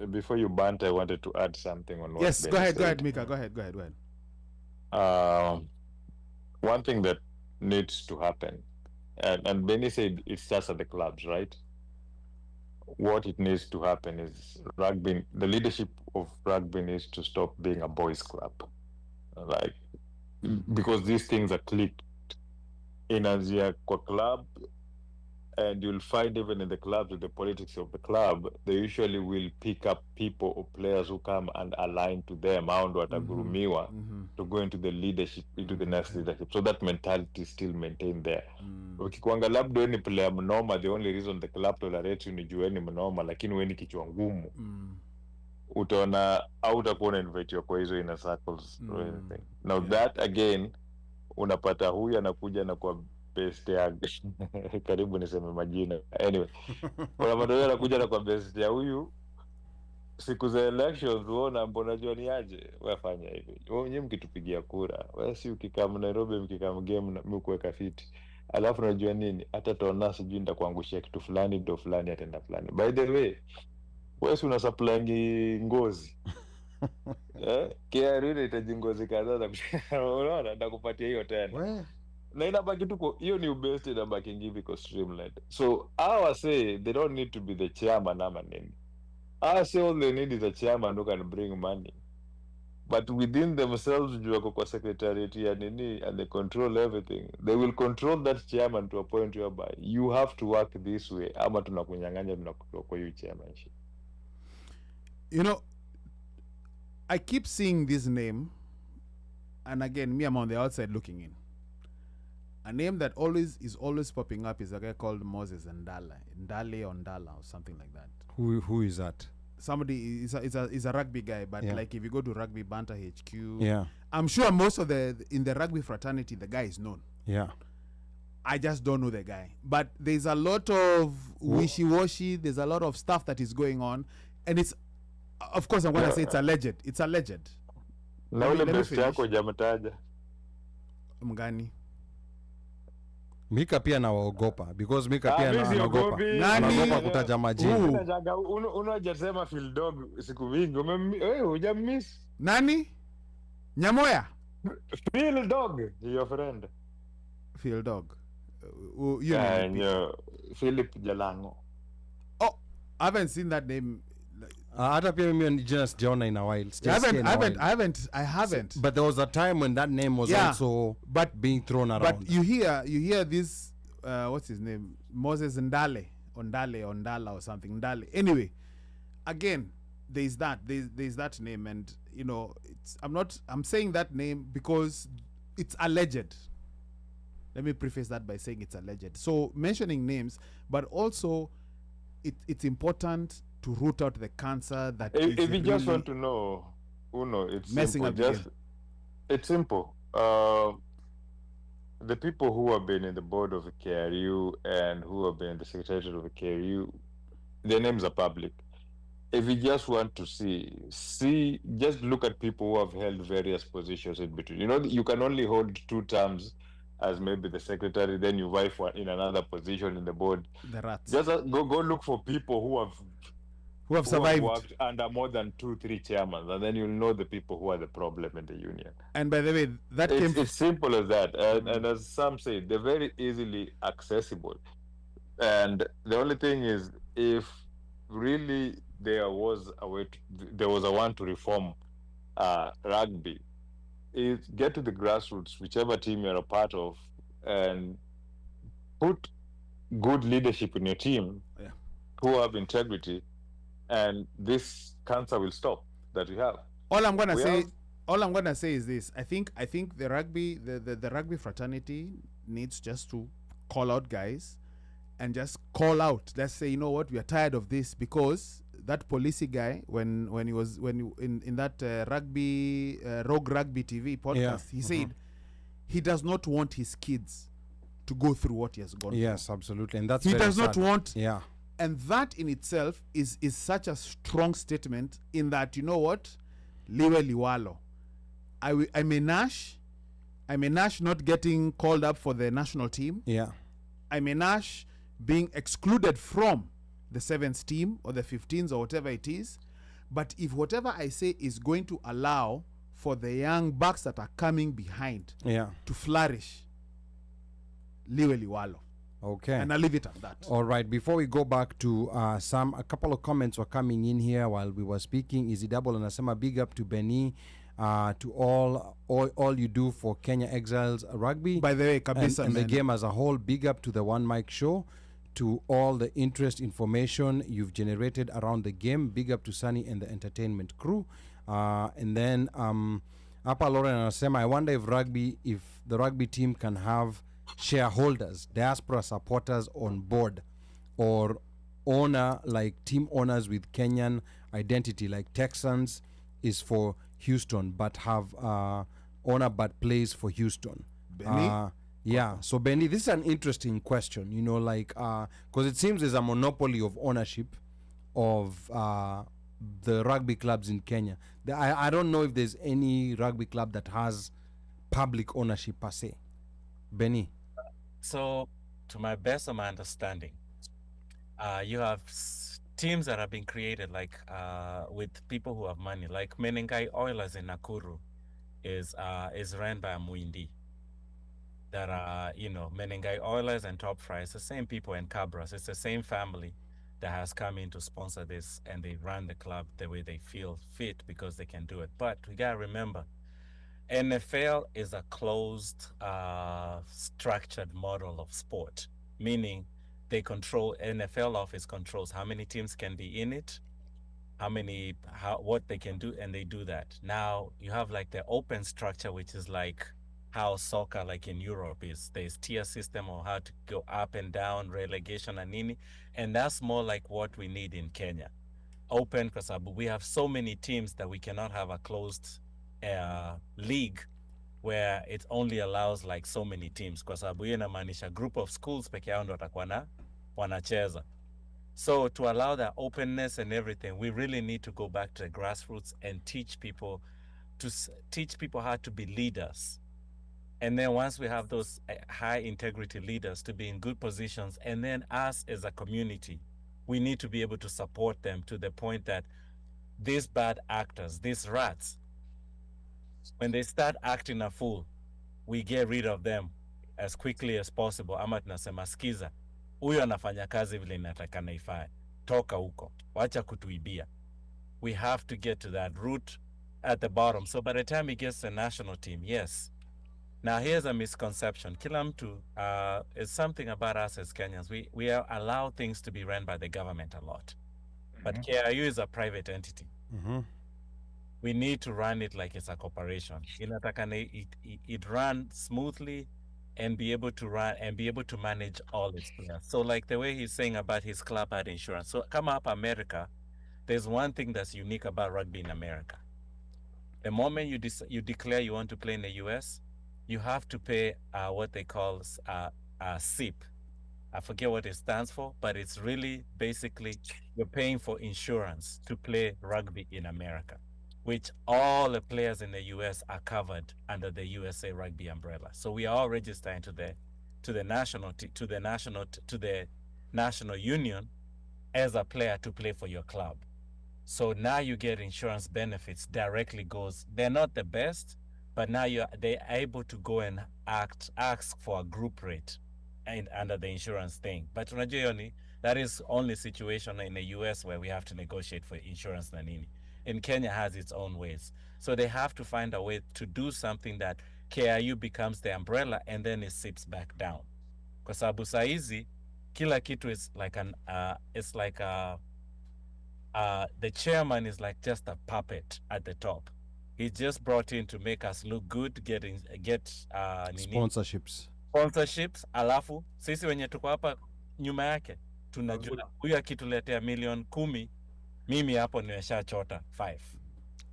Before you banter, I wanted to add something on what Yes, Ben go ahead, said. Mika. Go ahead. One thing that needs to happen, and Benny said it starts at the clubs, right? What it needs to happen is rugby. The leadership of rugby needs to stop being a boys' club, because these things are clicked in as a club, and you'll find even in the clubs, with the politics of the club, they usually will pick up people or players who come and align to them, to go into the leadership, into the next leadership. So that mentality is still maintained there. Ukikuanga labda ni player mnoma, the only reason the club tolerates you ni juu ni mnoma, lakini wewe ni kichwa ngumu. Utaona hautakuwa invite kwa hizo inner circles or anything. Now that again, unapata huyu anakuja na kwa best ya karibu niseme majina. Anyway, unapata huyu anakuja na kwa best ya huyu, siku za elections uona mbona jua ni aje, wafanya hivi. Nyinyi mkitupigia kura, wewe si ukikam Nairobi mkikam game mkuweka fiti. Alafu unajua nini? Hata tuona sijui nitakuangushia kitu fulani ndo fulani atenda fulani. By the way, wewe si una supply ngozi. KRU inahitaji ngozi kadhaa unaona, nitakupatia hiyo tena. Na inabaki tuko hiyo ni best, inabaki ngivi iko streamlined. So I say they don't need to be the chairman ama nini. I say all they need is a chairman who can bring money. But within themselves, juu wako kwa secretariat ya nini, and they control everything. They will control that chairman to a point whereby you have to work this way, ama tunakunyang'anya tunakutoa kwa hiyo chairmanship. I keep seeing this name and again, me, I'm on the outside looking in. A name that is always popping up is a guy called Moses Ndale or Ndala or something like that. Who is that? Somebody is a rugby guy, but Yeah. like if you go to Rugby Banter HQ, Yeah. I'm sure most of in the rugby fraternity, the guy is known. Yeah. I just don't know the guy. But there's a lot of wishy-washy. There's a lot of stuff that is going on. And it's, of course, I'm going to say it's alleged. It's alleged. Na Let ule me best finish. yako hujamtaja. Mgani. Mika pia nawaogopa because Mika pia Mimi anaogopa. siogopi. Nani? Anaogopa kutaja majina. Unajaga unajasema field dog siku mingi. Hujamiss. Nani? Nyamoya? Field dog, your friend. Field dog. You know. No, Philip Jalango. Oh, I haven't seen that name. Hata pia mimi jina sijaona in a while. I haven't. But there was a time when that name was also being thrown around. But you hear this, what's his name? Moses Ndale or something. Ndale. Anyway, again, there's that name, and you know, I'm saying that name because it's alleged. Let me preface that by saying it's alleged. So mentioning names, but also it's important to root out the cancer that is If you just really want to know, Uno, it's messing simple. up the game. It's simple. The people who have been in the board of the KRU and who have been the secretary of the KRU, their names are public. If you just want to see, just look at people who have held various positions in between. You know, you can only hold 2 terms as maybe the secretary, then you vie for in another position in the board. The rats. Just go look for people who have survived. worked under more than 2-3 chairmen, and then you'll know the people who are the problem in the union. And by the way, that came It's simple as that. And as some say, they're very easily accessible. And the only thing is, if really there was a want to reform rugby, is get to the grassroots, whichever team you're a part of, and put good leadership in your team who have integrity, and this cancer will stop that we have. All I'm gonna say is this. I think the rugby fraternity needs just to call out guys and just call out. Let's say, you know what, we are tired of this, because that policy guy, when in that rugby Rogue Rugby TV podcast, he said he does not want his kids to go through what he has gone through. Yes, absolutely. And that's He very does not sad. want. Yeah. And that in itself is such a strong statement, in that, you know what, liwe liwalo, I may Nash not getting called up for the national team. Yeah. I may Nash being excluded from the 7th team or the 15s or whatever it is. But if whatever I say is going to allow for the young bucks that are coming behind to flourish, liwe liwalo. Okay. And I'll leave it at that. All right. Before we go back to a couple of comments were coming in here while we were speaking. 𝒉𝒐𝒊 anasema big up to Benny, to all you do for Kenya Exiles Rugby. By the way, kabisa, and the man. game as a whole. Big up to the OneMic show, to all the interest information you've generated around the game. Big up to Sunny and the entertainment crew. And then Apa Lauren anasema, I wonder if the rugby team can have shareholders, diaspora supporters on board, or owner, like team owners with Kenyan identity, like Texans is for Houston but have owner but plays for Houston. Benny? Yeah, so Benny, this is an interesting question, you know, like because it seems there's a monopoly of ownership of the rugby clubs in Kenya. I don't know if there's any rugby club that has public ownership per se. Benny? So, to my best of my understanding, you have teams that have been created, like with people who have money, like Menengai Oilers in Nakuru is ran by a Muindi. That are, you know, Menengai Oilers and Top Fry, it's the same people in Cabras. It's the same family that has come in to sponsor this, and they run the club the way they feel fit because they can do it. But we gotta remember, NFL is a closed, structured model of sport, meaning NFL office controls how many teams can be in it, what they can do, and they do that. Now you have like the open structure, which is like how soccer like in Europe is. There's tier system or how to go up and down, relegation and nini, and that's more like what we need in Kenya. Open, because we have so many teams that we cannot have a closed league where it only allows like so many teams, kwa sababu hiyo inamaanisha group of schools peke yao ndo watakuwa wanacheza. So to allow that openness and everything, we really need to go back to the grassroots and teach people how to be leaders. And then once we have those high integrity leaders to be in good positions, and then us as a community, we need to be able to support them to the point that these bad actors, these rats, when they start acting a fool, we get rid of them as quickly as possible. Ama tunasema skiza, huyo anafanya kazi vile inatakana ifae, toka huko, wacha kutuibia. We have to get to that root at the bottom. So by the time he gets to the national team, yes. Now here's a misconception. Kila mtu, is something about us as Kenyans. We allow things to be run by the government a lot. But KIU is a private entity. We need to run it like it's a corporation. It run smoothly and be able to run and be able to manage all its players. So like the way he's saying about his club had insurance. So come up America, there's one thing that's unique about rugby in America. The moment you declare you want to play in the US, you have to pay what they call SIP. I forget what it stands for, but it's really basically you're paying for insurance to play rugby in America, which all the players in the US are covered under the USA Rugby umbrella. So we are all registering to the national union as a player to play for your club. So now you get insurance benefits directly goes. They're not the best, but now they're able to go and ask for a group rate and under the insurance thing. But that is only situation in the US where we have to negotiate for insurance nanini. In Kenya has its own ways. So they have to find a way to do something that KIU becomes the umbrella and then it sips back down. Kwa sababu saizi, kila kitu is like it's like the chairman is like just a puppet at the top. He's just brought in to make us look good, get sponsorships, alafu sisi wenye tuko hapa nyuma yake tunajua huyu akituletea milioni 10, mimi hapo nimeshachota 5.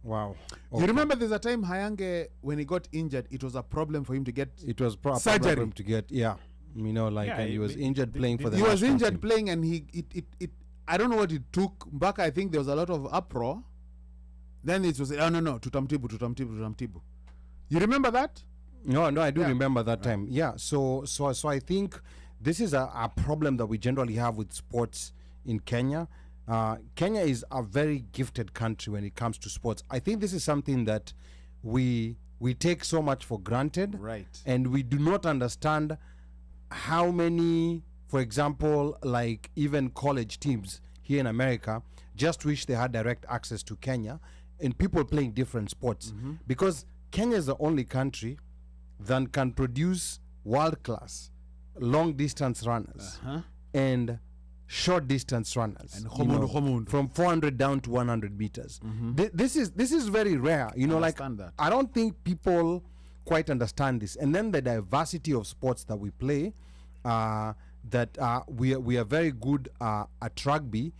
Wow. You remember there's a time Hayange, when he got injured, it was a problem for him to get a surgery. problem for him to get, and he was injured playing for the He was national injured team. playing, and it I don't know what it took. Back, I think there was a lot of uproar. Then it was, no, tutamtibu. You remember that? No, I do remember that time. Yeah, so I think this is a problem that we generally have with sports in Kenya. Kenya is a very gifted country when it comes to sports. I think this is something that we take so much for granted. Right. And we do not understand how many, for example, like even college teams here in America just wish they had direct access to Kenya and people playing different sports. Because Kenya is the only country that can produce world-class long-distance runners and short-distance runners, and from 400 down to 100 meters. This is very rare. That. I don't think people quite understand this. And then the diversity of sports that we play, we are very good at rugby.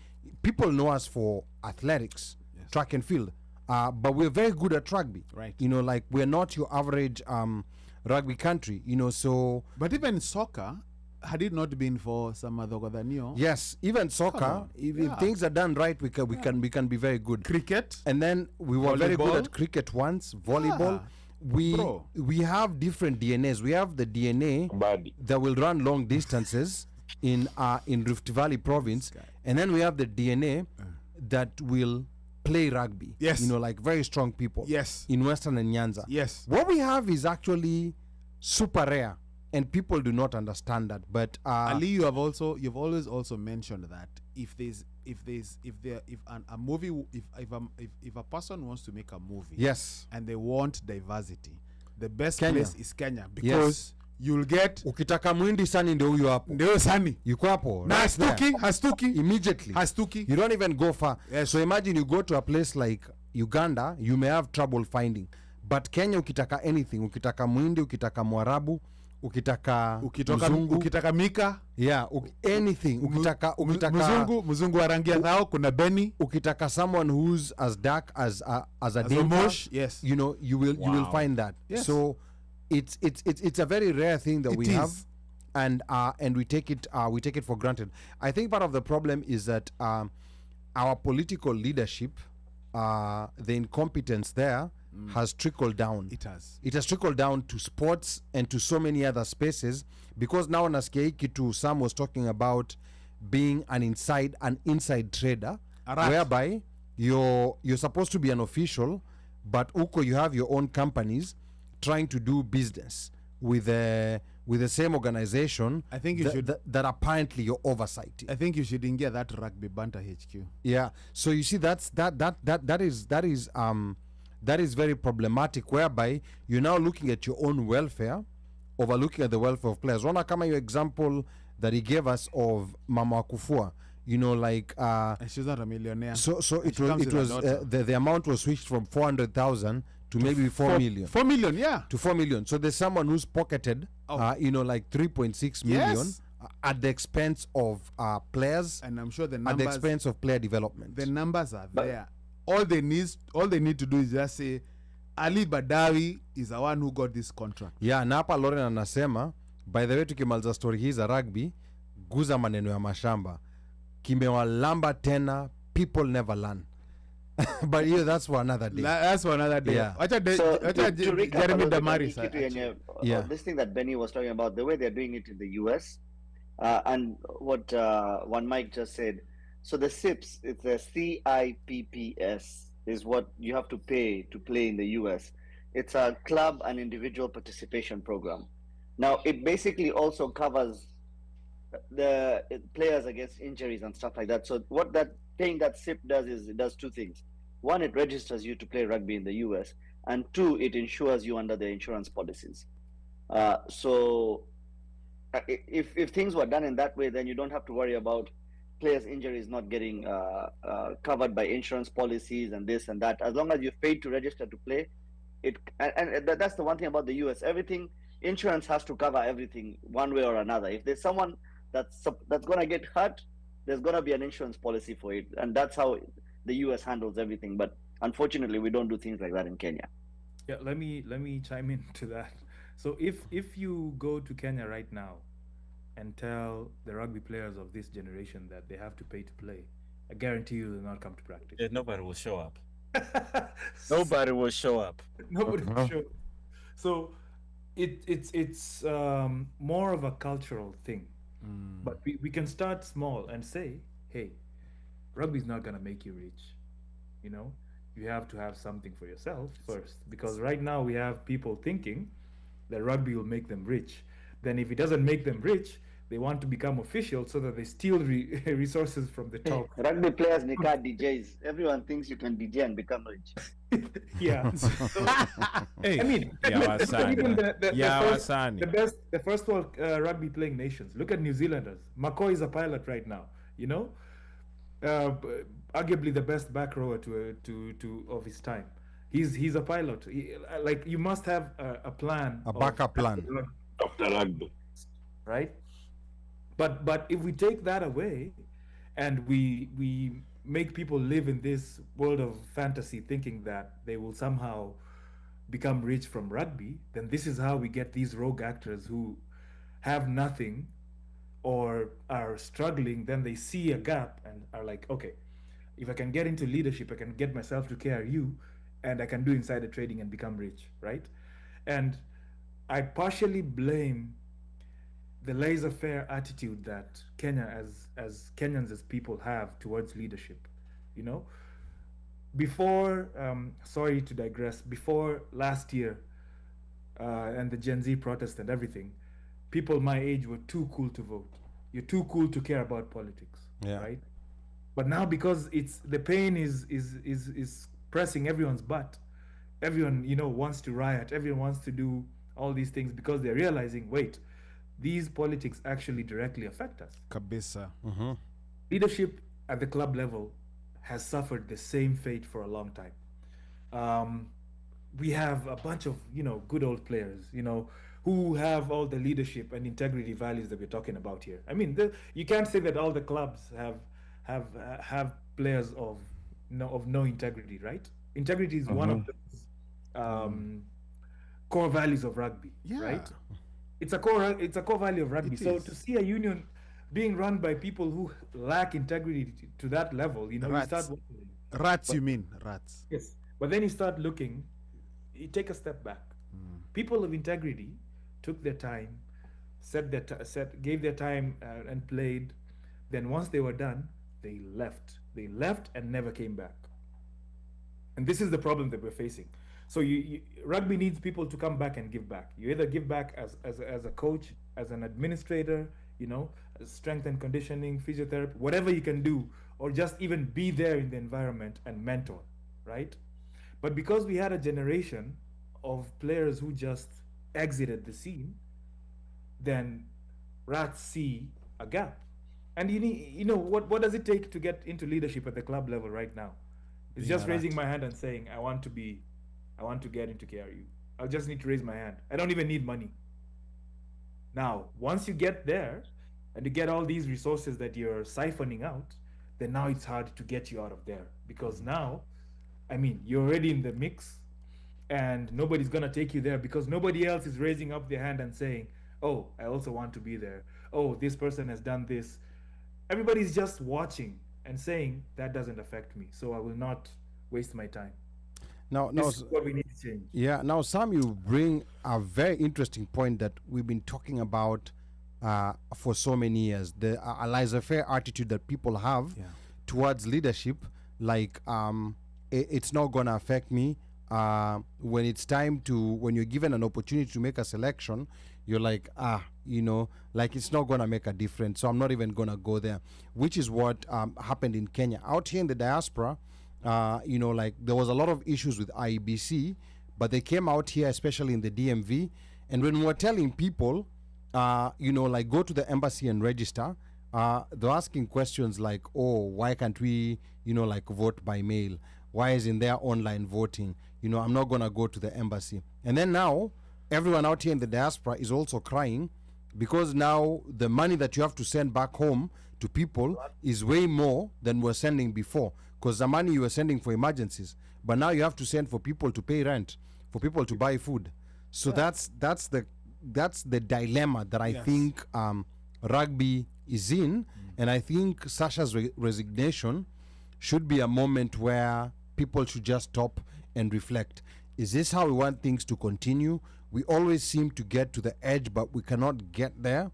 People know us for athletics, track and field, but we're very good at rugby. Right. Like we're not your average rugby country. So. But even soccer, had it not been for some other than you. Yes, even soccer, if things are done right, we can be very good. Cricket, and then we were very good at cricket once. Volleyball. We have different DNAs. We have the DNA that will run long distances in Rift Valley province, and then we have the DNA that will play rugby. Yes. Like very strong people. Yes. In Western and Nyanza. Yes. What we have is actually super rare, and people do not understand that. But Ali, you've always also mentioned that if a person wants to make a movie, yes, and they want diversity, the best Kenya. place is Kenya, because you'll get ukitaka mwindi sani ndio huyo hapo, ndio sani yuko hapo na right hastuki immediately, hastuki. you don't even go far. Yes. So imagine you go to a place like Uganda, you may have trouble finding, but Kenya ukitaka anything, ukitaka mwindi, ukitaka mwarabu, ukitaka mzungu, ukitaka mika, yeah, anything, ukitaka mzungu wa rangi ya dhao, kuna Beni, ukitaka someone who's as dark as a Dinka, Mosh, yes, you know, you will find that. Yes. So it's a very rare thing that we have, and we take it for granted. I think part of the problem is that our political leadership, the incompetence there has trickled down. It has trickled down to sports and to so many other spaces, because now nasikia hii kitu Sam was talking about being an inside trader, whereby you're supposed to be an official, but uko you have your own companies trying to do business with the same organization. I think you should that apparently you're oversight. I think you should ingia that rugby banter HQ. Yeah. So you see, that is very problematic, whereby you're now looking at your own welfare over looking at the welfare of players. Rona kama your example that he gave us of Mama Kufua, you know, like she's not a millionaire. So it was the amount was switched from 400,000 to maybe 4 million. 4 million, yeah. To 4 million. So there's someone who's pocketed, you know, like 3.6 million. Yes. At the expense of players, and I'm sure the numbers, at the expense of player development. The numbers are there. All they need to do is just say Ali Badawi is the one who got this contract. Yeah, na hapa Lauren anasema, by the way, tukimaliza story hii za rugby, guza maneno ya mashamba, kimewalamba tena, people never learn. But yeah, that's for another day. That's for another day. Yeah. Jeremy Damaris. This thing that Benny was talking about, the way they're doing it in the US, and what OneMic just said. So the SIPS, it's a CIPPS, is what you have to pay to play in the US. It's a club and individual participation program. Now, it basically also covers the players against injuries and stuff like that. So what that paying that SIP does is it does two things. One, it registers you to play rugby in the US, and two, it insures you under the insurance policies. So if things were done in that way, then you don't have to worry about players' injuries not getting covered by insurance policies and this and that. As long as you've paid to register to play, that's the one thing about the US. Everything, insurance has to cover everything one way or another. If there's someone that's going to get hurt, there's going to be an insurance policy for it, and that's how the US handles everything. But unfortunately, we don't do things like that in Kenya. Yeah, let me chime in to that. So if you go to Kenya right now and tell the rugby players of this generation that they have to pay to play, I guarantee you they'll not come to practice. Yeah, nobody will show up. Nobody will show up. Nobody will show up. So it's more of a cultural thing. But we can start small and say, hey, rugby is not going to make you rich. You know, you have to have something for yourself first. Because right now we have people thinking that rugby will make them rich. Then if it doesn't make them rich, they want to become officials so that they steal resources from the top. Rugby players make DJs. Everyone thinks you can DJ and become rich. Yeah. So, hey, I mean, even the first world rugby playing nations. Look at New Zealanders. McCoy is a pilot right now. You know, arguably the best back rower to of his time. He's a pilot. Like, you must have a plan, a backup plan after rugby, right? But if we take that away, and we make people live in this world of fantasy, thinking that they will somehow become rich from rugby, then this is how we get these rogue actors who have nothing or are struggling. Then they see a gap and are like, okay, if I can get into leadership, I can get myself to KRU, and I can do insider trading and become rich, right? And I partially blame the laissez-faire attitude that Kenya as Kenyans as people have towards leadership. You know, before sorry to digress, before last year and the Gen Z protest and everything, people my age were too cool to vote. You're too cool to care about politics, right? But now, because the pain is pressing everyone's butt, everyone, you know, wants to riot, everyone wants to do all these things, because they're realizing, wait, these politics actually directly affect us. Kabisa. Leadership at the club level has suffered the same fate for a long time. We have a bunch of, good old players, who have all the leadership and integrity values that we're talking about here. I mean, you can't say that all the clubs have players of no integrity, right? Integrity is one of the core values of rugby, right? It's a core value of rugby. So to see a union being run by people who lack integrity to that level, you start rats. You mean rats? Yes, but then you start looking. You take a step back. People of integrity took their time, gave their time and played. Then once they were done, they left. They left and never came back. And this is the problem that we're facing. So rugby needs people to come back and give back. You either give back as a coach, as an administrator, as strength and conditioning, physiotherapy, whatever you can do, or just even be there in the environment and mentor, right? But because we had a generation of players who just exited the scene, then rats see a gap. And what does it take to get into leadership at the club level right now? It's just raising my hand and saying, I want to get into KRU. I just need to raise my hand. I don't even need money. Now, once you get there and you get all these resources that you're siphoning out, then now it's hard to get you out of there, because now, you're already in the mix and nobody's going to take you there because nobody else is raising up their hand and saying, oh, I also want to be there. Oh, this person has done this. Everybody's just watching and saying, that doesn't affect me, so I will not waste my time. Now, this is what we need to change. Yeah, now, Sam, you bring a very interesting point that we've been talking about for so many years. The laissez-faire attitude that people have towards leadership, like, it's not going to affect me. When it's time when you're given an opportunity to make a selection, you're like, like it's not going to make a difference, so I'm not even going to go there, which is what happened in Kenya. Out here in the diaspora, like there was a lot of issues with IEBC, but they came out here, especially in the DMV, and when we were telling people, like go to the embassy and register, they're asking questions like, oh, why can't we, like vote by mail? Why isn't there online voting? I'm not going to go to the embassy. And then now, everyone out here in the diaspora is also crying because now the money that you have to send back home to people is way more than we're sending before, because the money you were sending for emergencies, but now you have to send for people to pay rent, for people to buy food. So that's the dilemma that I think rugby is in. And I think Sasha's resignation should be a moment where people should just stop and reflect. Is this how we want things to continue? We always seem to get to the edge, but we cannot get there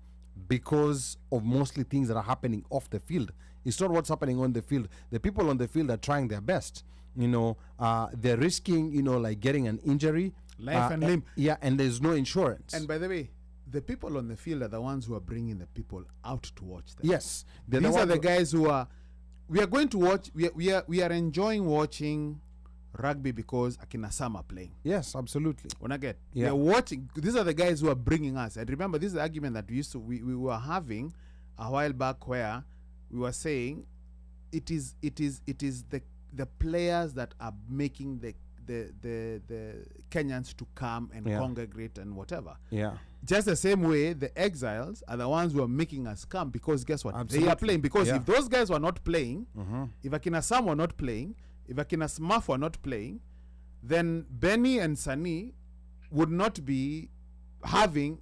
because of mostly things that are happening off the field. It's not what's happening on the field. The people on the field are trying their best. They're risking, like getting an injury. Life and limb. Yeah, and there's no insurance. And by the way, the people on the field are the ones who are bringing the people out to watch them. Yes. These are the guys who are... We are going to watch... We are enjoying watching rugby because Akina Sam are playing. Yes, absolutely. When I get... Yeah. We're watching... These are the guys who are bringing us. And remember, this is the argument that we were having a while back, where we were saying it is the players that are making the Kenyans to come and congregate and whatever. Yeah. Just the same way, the exiles are the ones who are making us come, because guess what? Absolutely. They are playing. Because if those guys were not playing, if Akina Sam were not playing, if Akina Smurf were not playing, then Benny and Sani would not be having,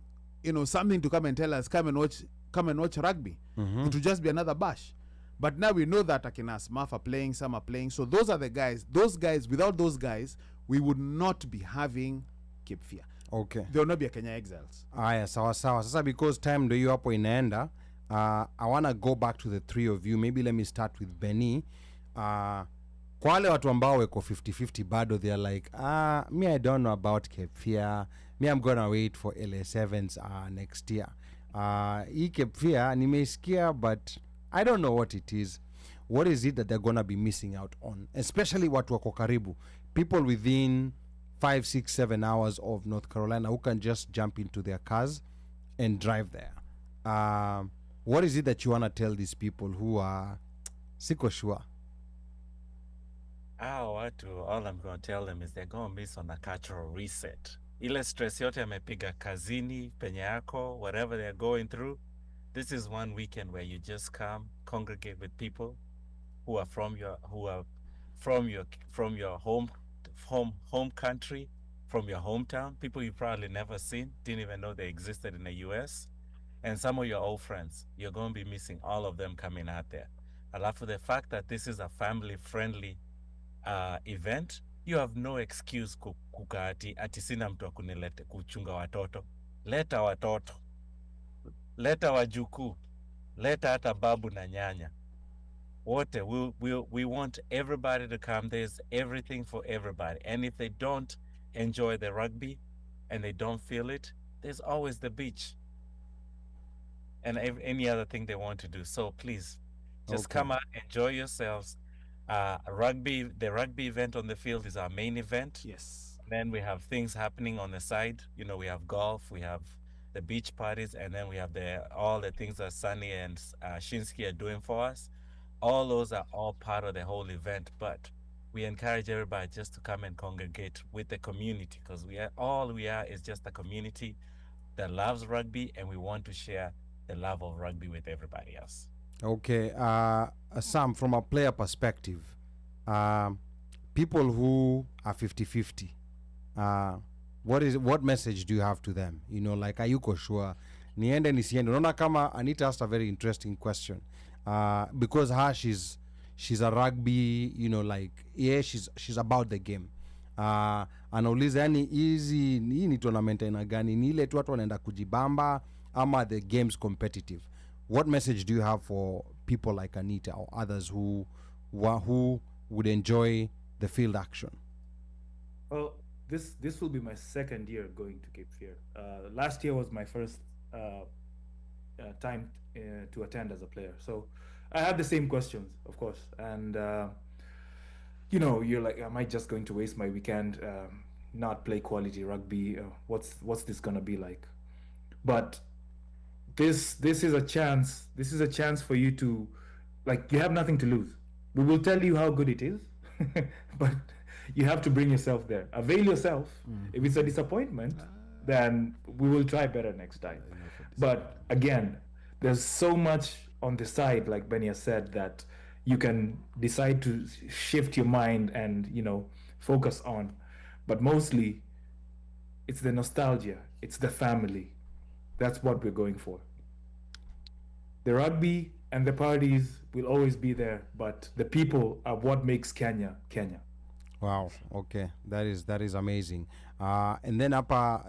something to come and tell us, come and watch rugby. It would just be another bash. But now we know that Akina Smurf are playing, some are playing. So those are the guys. Those guys, without those guys, we would not be having Cape Fear. Okay. There will not be a Kenya Exiles. Aya, sawa sawa. Sasa because time ndio hiyo hapo inaenda, I want to go back to the three of you. Maybe let me start with Benny. Kwa wale watu ambao weko 50-50 bado, they're like, me I don't know about Cape Fear. Me I'm gonna wait for LA7s next year. Hii Cape Fear nimeisikia, but I don't know what it is. What is it that they're gonna be missing out on? Especially watu wako karibu. People within 5, 6, 7 hours of North Carolina who can just jump into their cars and drive there. What is it that you want to tell these people who are siko sure? All I'm going to tell them is they're going to miss on a cultural reset. Ile stress yote amepiga kazini, penye yako, whatever they're going through. This is one weekend where you just come, congregate with people who are from your home country, from your hometown, people you probably never seen, didn't even know they existed in the US, and some of your old friends. You're going to be missing all of them coming out there. Alafu, the fact that this is a family-friendly event, you have no excuse kukati ati sina mtu akunilete kuchunga watoto. Leta watoto, leta wajukuu, leta hata babu na nyanya. Wote, we want everybody to come. There's everything for everybody. And if they don't enjoy the rugby and they don't feel it, there's always the beach and any other thing they want to do. So please, just come out, enjoy yourselves. The rugby event on the field is our main event. Yes. Then we have things happening on the side. You know, we have golf, we have the beach parties, and then we have all the things that Sunny and Shinsky are doing for us. All those are all part of the whole event, but we encourage everybody just to come and congregate with the community, because we are is just a community that loves rugby, and we want to share the love of rugby with everybody else. Okay, Sam, from a player perspective, people who are 50-50, what message do you have to them? You know, like, ayuko sure niende nisiende? Unaona kama Anita asked a very interesting question, because she's a rugby, you know, like, yeah, she's about the game. Anauliza, yani hii ni tournament aina gani? Ni ile tu watu wanaenda kujibamba ama the game's competitive? What message do you have for people like Anita or others who would enjoy the field action? Well, this will be my second year going to Cape Fear. Last year was my first time to attend as a player. So I had the same questions, of course. And, you know, you're like, am I just going to waste my weekend, not play quality rugby? What's this going to be like? But this is a chance. This is a chance for you to, like, you have nothing to lose. We will tell you how good it is, but you have to bring yourself there. Avail yourself. If it's a disappointment, then we will try better next time. But again, there's so much on the side, like Benny has said, that you can decide to shift your mind and, you know, focus on. But mostly, it's the nostalgia. It's the family. That's what we're going for. The rugby and the parties will always be there, but the people are what makes Kenya, Kenya. Wow. Okay, that is amazing. And then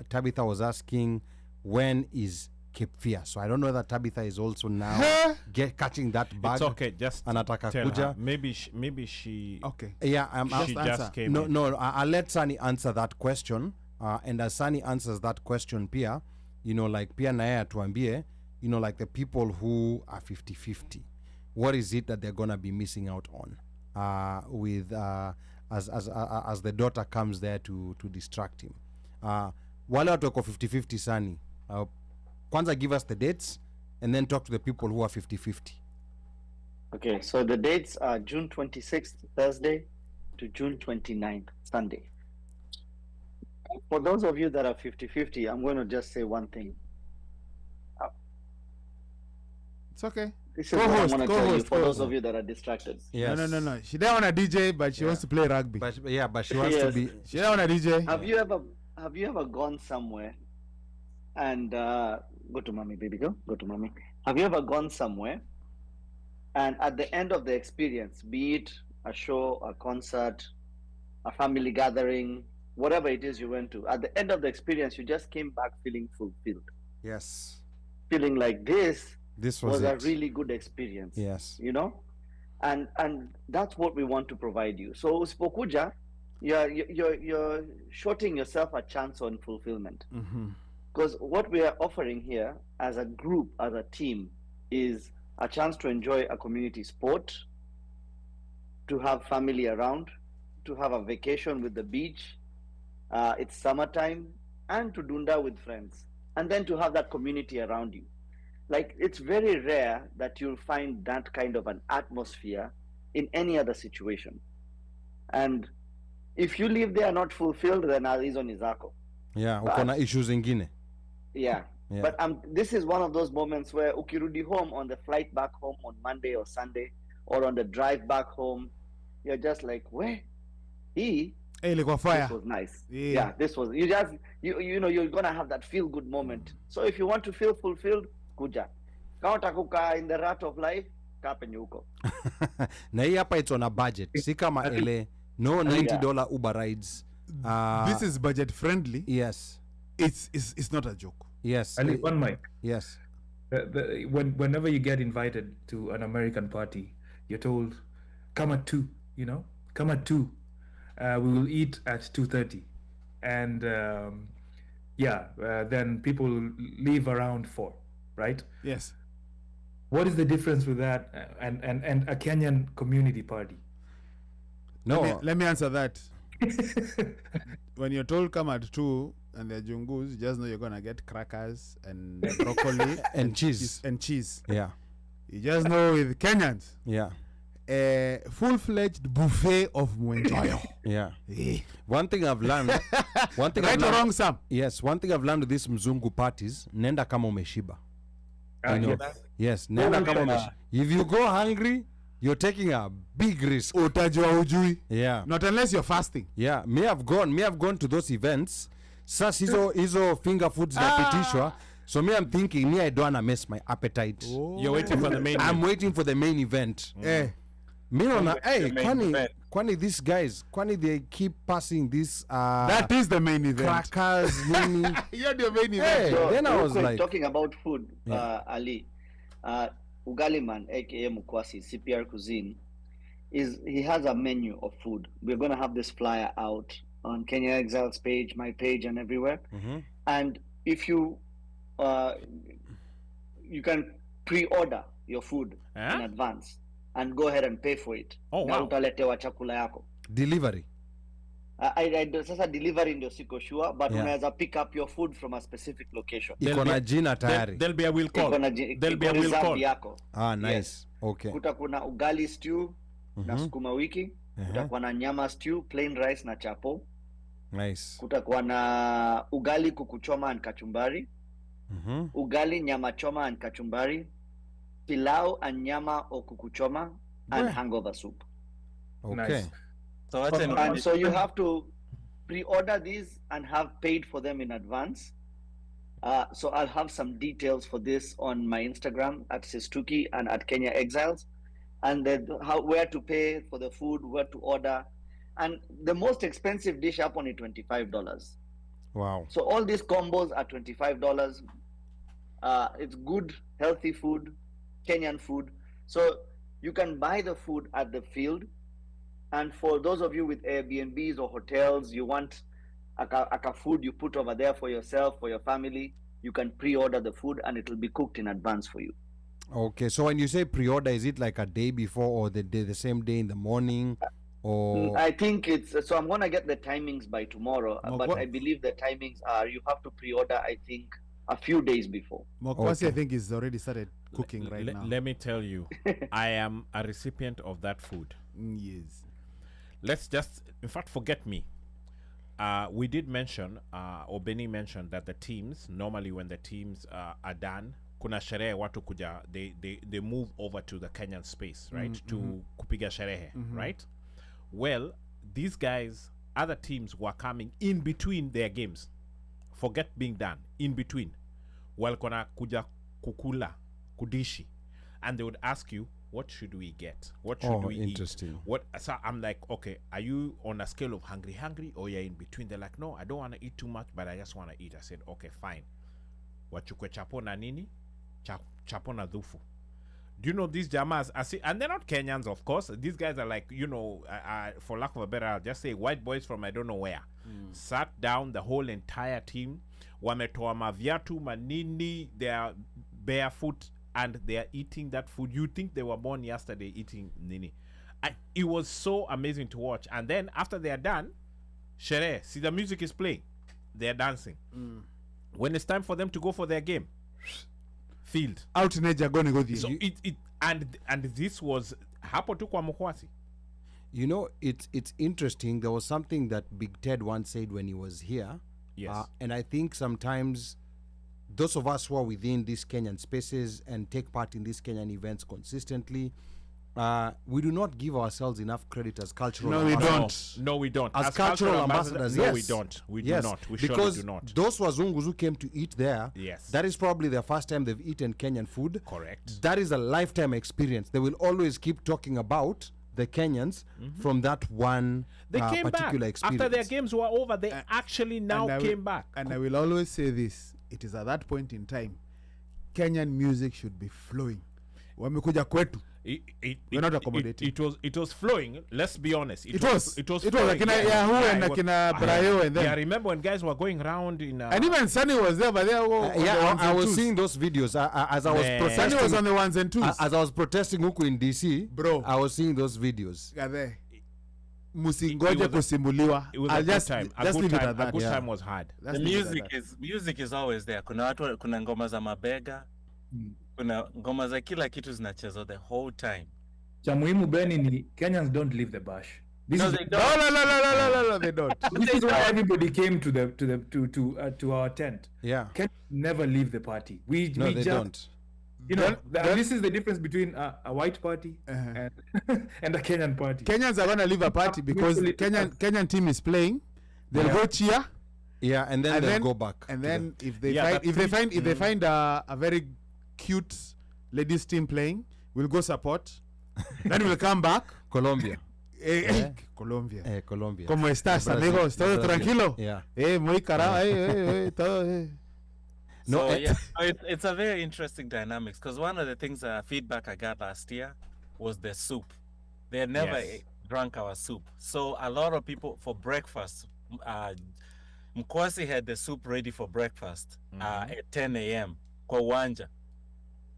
Tabitha was asking, when is Cape Fear? So I don't know that Tabitha is also now catching that bag. It's okay. Just Anataka tell kuja. her. Maybe she. Okay. Yeah, She just came in. No, I'll let Sunny answer that question. And as Sunny answers that question, Pia, you know, like Pia Naya tuambie, you know, like the people who are 50-50, what is it that they're gonna be missing out on with as the daughter comes there to distract him? Wale watu wako 50-50, Sunny, kwanza give us the dates and then talk to the people who are 50-50. Okay, so the dates are June 26th, Thursday, to June 29th, Sunday. For those of you that are 50-50, I'm going to just say one thing. It's okay. This is what I want to tell you for those of you that are distracted. Yes. No. She don't want a DJ, but she wants to play rugby. But she wants to be. She don't want a DJ. Have you ever gone somewhere and go to mommy, baby, go to mommy. Have you ever gone somewhere and at the end of the experience, be it a show, a concert, a family gathering, whatever it is you went to, at the end of the experience, you just came back feeling fulfilled? Yes. Feeling like this was a it. really good experience. Yes. You know? And that's what we want to provide you. So usipokuja, you're shorting yourself a chance on fulfillment. Because what we are offering here as a group, as a team, is a chance to enjoy a community sport, to have family around, to have a vacation with the beach, it's summertime, and to dunda with friends, and then to have that community around you. Like, it's very rare that you'll find that kind of an atmosphere in any other situation. And if you live there not fulfilled, then hizo ni zako. Yeah, uko na issues ingine. Yeah. But this is one of those moments where ukirudi home on the flight back home on Monday or Sunday, or on the drive back home, you're just like, where? Hey, ilikuwa fire. This was nice. Yeah, this was, you know, you're gonna have that feel good moment. So if you want to feel fulfilled, kuja. Kama utakuka in the rat of life, kaa penye uko. Na hii hapa it's on a budget. Si kama LA. No $90 Uber rides. This is budget friendly. Yes. It's not a joke. Yes. And one mic. Yes. Whenever you get invited to an American party, you're told, come at 2, you know? Come at 2. We will eat at 2:30. And then people leave around 4, right? Yes. What is the difference with that and a Kenyan community party? No. Let me answer that. When you're told come at 2 and they're jungus, just know you're gonna get crackers and broccoli and cheese. Yeah. You just know with Kenyans. Yeah. A full-fledged buffet of mwenjoyo. Yeah. One thing I've learned. Right or wrong, Sam? Yes. One thing I've learned with these mzungu parties, nenda kama umeshiba. Yes. Nenda kama umeshiba. If you go hungry, you're taking a big risk. Utajua ujui. Yeah. Not unless you're fasting. Yeah. Me have gone to those events. Sasa hizo finger foods napitishwa. So I'm thinking, I don't want to mess my appetite. You're waiting for the main I'm waiting for the main event. Me on kwani these guys, kwani they keep passing this that is the main event. Crackers, nini. You're the main event. So, then I was like, talking about food, Ali, Ugali Man, aka Mukwasi, CPR Cuisine, he has a menu of food. We're gonna have this flyer out on Kenya Exile's page, my page, and everywhere. And if you you can pre-order your food in advance and go ahead and pay for it. Oh, wow. Utaletewa chakula yako. Delivery. Sasa delivery ndio siko sure, but unaweza pick up your food from a specific location. Iko na jina tayari. There'll be a will call. There'll be a will call. Yako. Nice. Yes. Okay. Kuna ugali stew na sukuma wiki. Kutakuwa na nyama stew, plain rice na chapo. Nice. Kutakuwa na ugali kuku choma and kachumbari. Ugali nyama choma and kachumbari. Pilau and nyama or kuku choma and hangover soup. Okay. Nice. So you have to pre-order these and have paid for them in advance. So I'll have some details for this on my Instagram at Sistuki and at Kenya Exiles, and then where to pay for the food, where to order, and the most expensive dish up on it $25. Wow. So all these combos are $25. It's good, healthy food, Kenyan food. So you can buy the food at the field. And for those of you with Airbnbs or hotels, you want a food you put over there for yourself, for your family, you can pre-order the food and it will be cooked in advance for you. Okay, so when you say pre-order, is it like a day before or the same day in the morning? Or I think so I'm going to get the timings by tomorrow, but I believe the timings are you have to pre-order, I think, a few days before. Mokwasi, I think, is already started cooking now. Let me tell you, I am a recipient of that food. Yes. Let's just, in fact, forget me. We did mention, or Benny mentioned that the teams, normally when the teams are done, kuna sherehe watu kuja, they move over to the Kenyan space, right? To kupiga sherehe, right? Well, these guys, other teams were coming in between their games. Forget being done, in between. Walkona kuja kukula, kudishi. And they would ask you, what should we get? What should we interesting. eat? So I'm like, okay, are you on a scale of hungry, or you're in between? They're like, no, I don't want to eat too much, but I just want to eat. I said, okay, fine. Wachukwe chapo na nini? Chapo na dhufu. Do you know these jamas? And they're not Kenyans, of course. These guys are like, you know, for lack of a better, I'll just say white boys from I don't know where. Sat down, the whole entire team. Wametoa maviatu, manini, they are barefoot, and they are eating that food. You think they were born yesterday eating nini. It was so amazing to watch. And then after they are done, Shere, see the music is playing, they're dancing. When it's time for them to go for their game, field. Out nature gonna go there. So and this was hapo tu kwa Mkwasi. You know, it's interesting. There was something that Big Ted once said when he was here. Yes. And I think sometimes those of us who are within these Kenyan spaces and take part in these Kenyan events consistently, we do not give ourselves enough credit as cultural ambassadors. No, we don't. As cultural ambassadors, no, yes. we don't. We yes. do not. We because surely do not. those Wazungus who came to eat there, Yes. that is probably their first time they've eaten Kenyan food. Correct. That is a lifetime experience. They will always keep talking about the Kenyans from that one They came particular back. experience. After their games were over, they actually now came back. And I will always say this: it is at that point in time, Kenyan music should be flowing. Wamekuja kwetu. We're not accommodating. It was flowing. Let's be honest. It was flowing. Akina Yahoo and Akina Brayo and then. Yeah, I remember when guys were going around in. And even Sunny was there, but I was seeing those videos as I was protesting. Sunny was on the ones and twos. As I was protesting huku in DC, bro, I was seeing those videos. Musingoje kusimuliwa. It was I'll a just good time. just leave it at A that. good time was had. The music is always there. Kuna ngoma za mabega, kuna ngoma za kila kitu zinachezwa the whole time. Cha muhimu Benny ni Kenyans don't leave the bash. They don't. No, they don't. This is why everybody came to our tent. Yeah. Kenyans never leave the party. We they just don't. You know, this is the difference between a white party and a Kenyan party. Kenyans are gonna leave a party because Kenyan team is playing. They'll go cheer. Yeah, and then they'll go back. And then if they find a very cute ladies team playing, we'll go support. Then we'll come back. Colombia. Colombia. Colombia. ¿Cómo estás, amigos? ¿Todo tranquilo? Yeah. Muy carajo. Todo. No, so, yeah, it's a very interesting dynamics because one of the things feedback I got last year was the soup. They had never drank our soup. So a lot of people for breakfast, Mkwasi had the soup ready for breakfast at 10 a.m. kwa uwanja.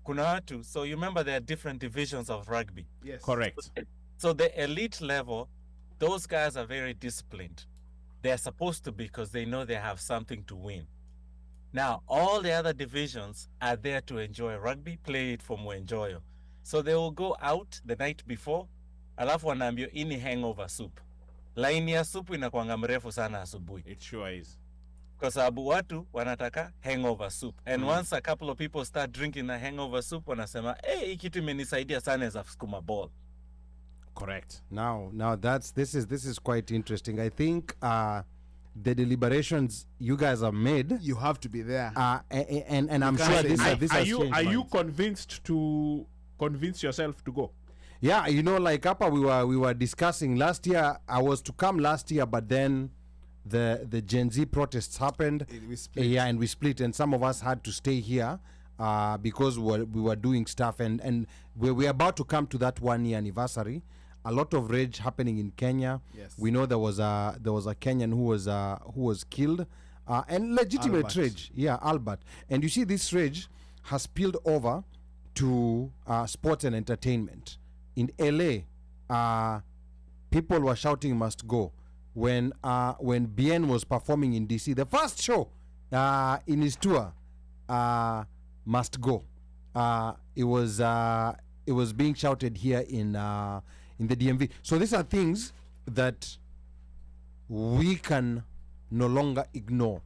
Kuna watu, so you remember there are different divisions of rugby. Yes. Correct. So the elite level, those guys are very disciplined. They're supposed to be because they know they have something to win. Now, all the other divisions are there to enjoy rugby, play it for mwenjoyo. So they will go out the night before, alafu wanaambio ini hangover soup. Laini ya supu inakuanga mrefu sana asubuhi. It sure is. Kwa sababu watu wanataka hangover soup. And once a couple of people start drinking the hangover soup, wanasema, hey, hii kitu imenisaidia sana as a sukuma ball. Correct. Now this is quite interesting. I think the deliberations you guys have made, you have to be there. And I'm sure this has changed. Are you convinced to convince yourself to go? Yeah, you know, like Appa, we were discussing last year. I was to come last year, but then the Gen Z protests happened. We split. Yeah, and we split, and some of us had to stay here because we were doing stuff, and we're about to come to that 1 year anniversary. A lot of rage happening in Kenya. Yes. We know there was a Kenyan who was killed, and legitimate Albert. rage. Yeah, Albert. And you see, this rage has spilled over to sports and entertainment. In LA, people were shouting "must go" when Bien was performing in DC. The first show in his tour, "must go." It was being shouted here in the DMV. So these are things that we can no longer ignore,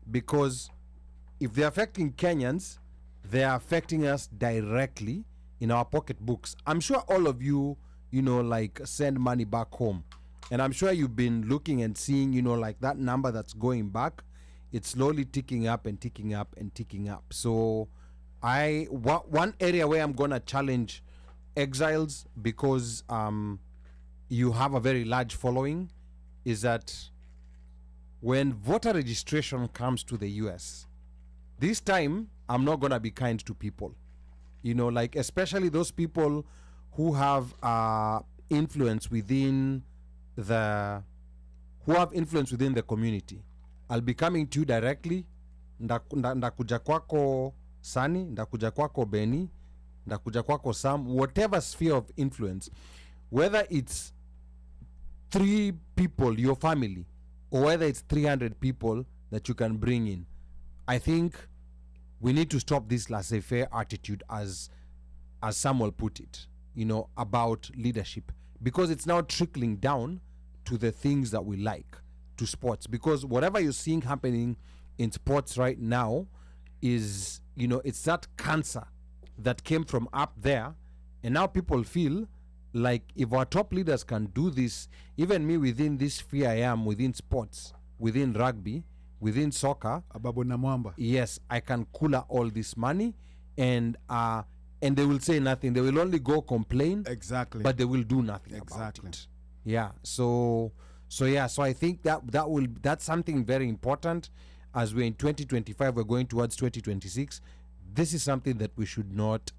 because if they're affecting Kenyans, they are affecting us directly in our pocketbooks. I'm sure all of you, like send money back home. And I'm sure you've been looking and seeing, like that number that's going back, it's slowly ticking up and ticking up and ticking up. So one area where I'm going to challenge Exiles, because you have a very large following, is that when voter registration comes to the US, this time I'm not going to be kind to people. Like especially those people who have influence within the community. I'll be coming to you directly. Ndakuja kwako Sani, ndakuja kwako Benny, ndakuja kwako Sam, whatever sphere of influence, whether it's 3 people, your family, or whether it's 300 people that you can bring in. I think we need to stop this laissez-faire attitude, as Samuel put it, about leadership, because it's now trickling down to the things that we like, to sports. Because whatever you're seeing happening in sports right now is, it's that cancer that came from up there, and now people feel like if our top leaders can do this, even me within this sphere I am, within sports, within rugby, within soccer, yes, I can cooler all this money, and they will say nothing. They will only go complain, exactly, but they will do nothing about it. Yeah. So I think that's something very important. As we're in 2025, we're going towards 2026. This is something that we should not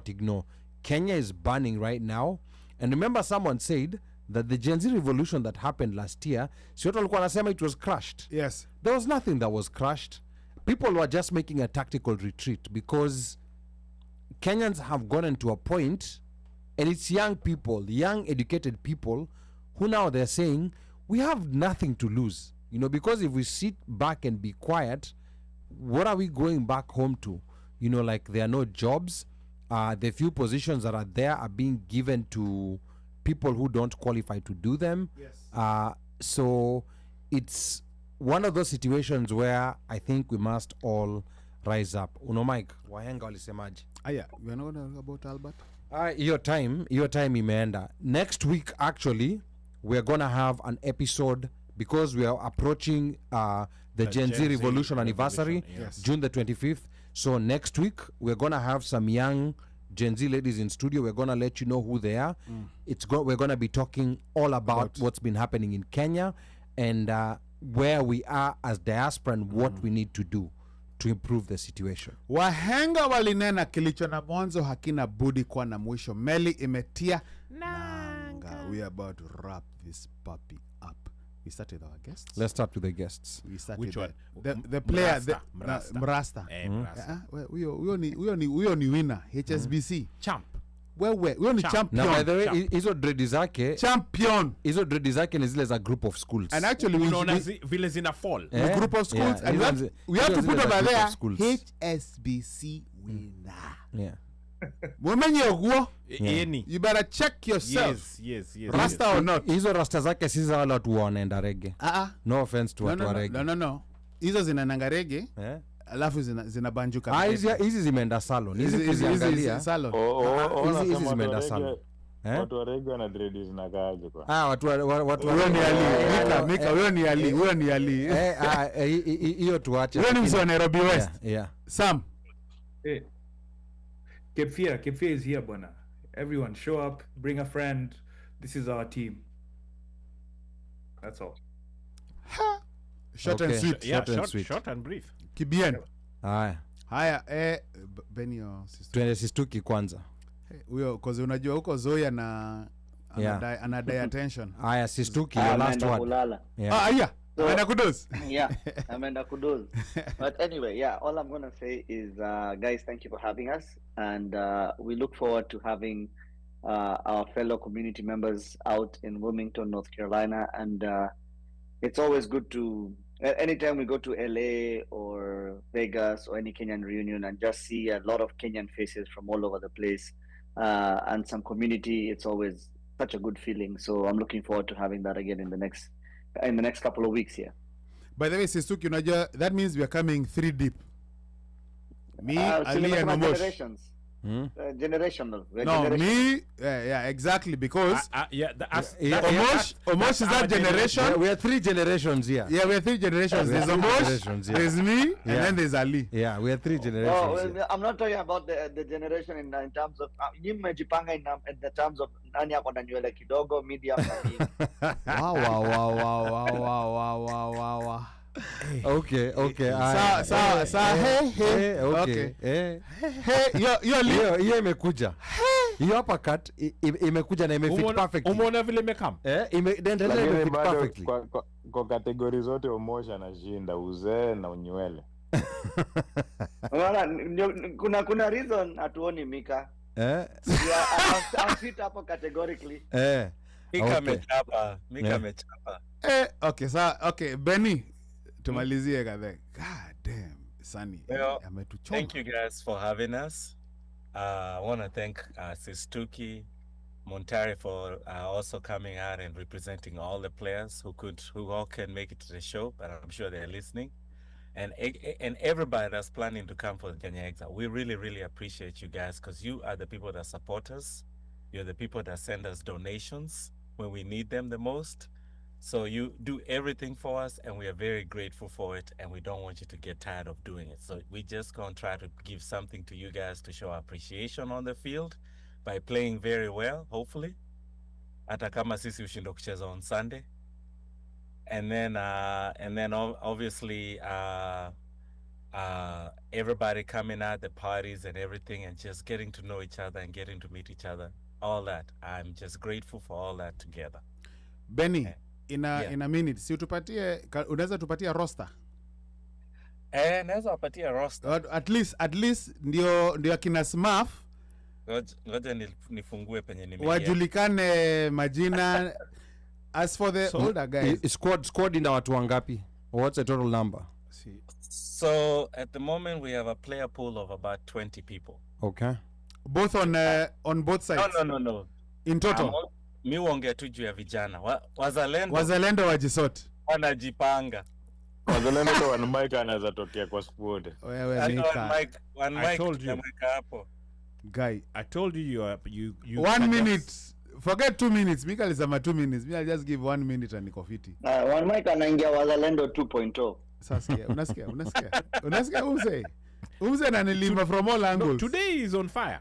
ignore. Kenya is burning right now, and remember, someone said that the Gen Z revolution that happened last year, it was crushed. Yes, there was nothing that was crushed. People were just making a tactical retreat, because Kenyans have gotten to a point, and it's young people, young educated people, who now they're saying we have nothing to lose, because if we sit back and be quiet, what are we going back home to? Like, there are no jobs. The few positions that are there are being given to people who don't qualify to do them. Yes. So it's one of those situations where I think we must all rise up. Mike, wahenga walisemaje? Yeah, we are not going to about Albert. Your time imeenda. Next week, actually, we're going to have an episode, because we are approaching the Gen Z Revolution anniversary, yes, June the 25th. So next week, we're going to have some young Gen Z ladies in studio. We're going to let you know who they are. We're going to be talking all about what's been happening in Kenya, and where we are as diaspora, and what we need to do to improve the situation. Wahenga walinena kilicho na mwanzo hakina budi kuwa na mwisho. Meli imetia nanga. We are about to wrap this puppy up. We start with our guests. Let's start with the guests. We start Which with one? the player, Mrasta. Mrasta. Huyo ni winner, HSBC. Champ. Huyo ni champion. Now, by the way, hizo dread zake, champion. Hizo dread zake ni zile za group of schools. And actually, vile zina fall. A group of schools, and we have to put over there HSBC winner. Yeah. Women, Any. you better check yourself. Yes. Rasta or not. Hizo rasta zake si za wale watu wanaenda rege. No offense to watu wa rege. No. Hizo zinananga rege. Alafu zinabanjuka. Hizi zimeenda salon. Hizi kuziangalia. Salon. Hizi zimeenda salon. Watu wa rege wana dread zinakaaje kwa? Watu huyo ni Ali. Mika huyo ni Ali. Hiyo tuache. Huyo ni msanii wa Nairobi West. Yeah. Sam. Hey. 𝒃𝒄 is here, bwana. Everyone show up, bring a friend. This is our team. That's all. Short and sweet. Short and brief. Kibien. Haya, Benio sister. Twende sistuki kwanza. Huyo cause unajua huko Zoya ana die attention. Haya, sistuki, your last word. Yeah. Ameenda kudoze. Yeah, ameenda kudoze. But anyway, all I'm going to say is, guys, thank you for having us. And we look forward to having our fellow community members out in Wilmington, North Carolina. And it's always good to, anytime we go to LA or Vegas or any Kenyan reunion, and just see a lot of Kenyan faces from all over the place, and some community, it's always such a good feeling. So I'm looking forward to having that again in the next couple of weeks here. By the way, Sistuki, that means we are coming 3 deep. Me, Ali, and Omosh. Generational. Me, exactly, because Omosh is that generation. We are 3 generations here. Yeah, we are 3 generations. There's Omosh, there's me, and then there's Ali. Yeah, we are 3 generations. I'm not talking about the generation in terms of mmejipanga in the terms of nani ako na nywele kidogo, medium. Wow. Okay. Hiyo imekuja. Hiyo hapa cut imekuja na imefit perfectly. Umeona vile imekam? Imefit perfectly. Kwa kategori zote Omosha anashinda uzee na unywele. Kuna reason hatuoni Mika. I'm fit hapo categorically. Mika Okay. amechapa. Mika Yeah. amechapa. Okay, okay, Benny, tumalizie kadhaa. God damn, Sunny. Well, Ametuchoma. thank you guys for having us. I want to thank 𝒔𝒕𝒂𝒄, Montari for also coming out and representing all the players who all can make it to the show, but I'm sure they're listening. And everybody that's planning to come for the Kenya Exile. We really, really appreciate you guys because you are the people that support us. You're the people that send us donations when we need them the most. So you do everything for us, and we are very grateful for it, and we don't want you to get tired of doing it. So we just gonna try to give something to you guys to show appreciation on the field by playing very well, hopefully. Hata kama sisi ushindo kucheza on Sunday. And then obviously everybody coming out, the parties and everything, and just getting to know each other and getting to meet each other. All that. I'm just grateful for all that together. Benny, in a minute, si unaweza tupatia roster? Naweza wapatia roster. At least ndio akina Smurf. Ngoja nifungue penye nimeingia. Wajulikane majina. As for the older guys, squad ina watu wangapi? What's the total number? So at the moment we have a player pool of about 20 people. Okay. Both on both sides. No. In total. Mi uongea tu juu ya vijana. Wazalendo wajisort. Wanajipanga. Wazalendo ndo OneMic anaweza tokea kwa squad. Wewe Mika. OneMic told you. hapo. Guy, I told you you 1 minute. Forget 2 minutes. Mika alisema 2 minutes. I'll just give 1 minute and niko fiti. OneMic anaingia Wazalendo 2.0. Sasa unasikia umse ananilima from all angles. No, today is on fire.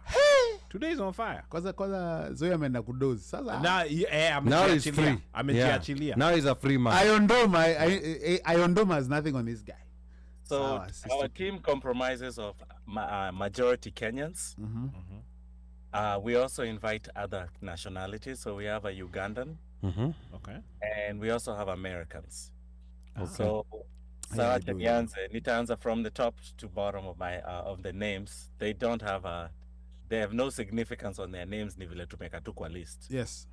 Today is on fire. Kwanza Zoe ameenda kudoze. Sasa now he's free. Amejiachilia. Now he's a free man. Iondoma has nothing on this guy. So our team compromises of majority Kenyans. We also invite other nationalities. So we have a Ugandan. Okay. And we also have Americans. Okay. So nitaanza from the top to bottom of the names. They have no significance on their names, ni vile tumeka tu kwa list. Yes.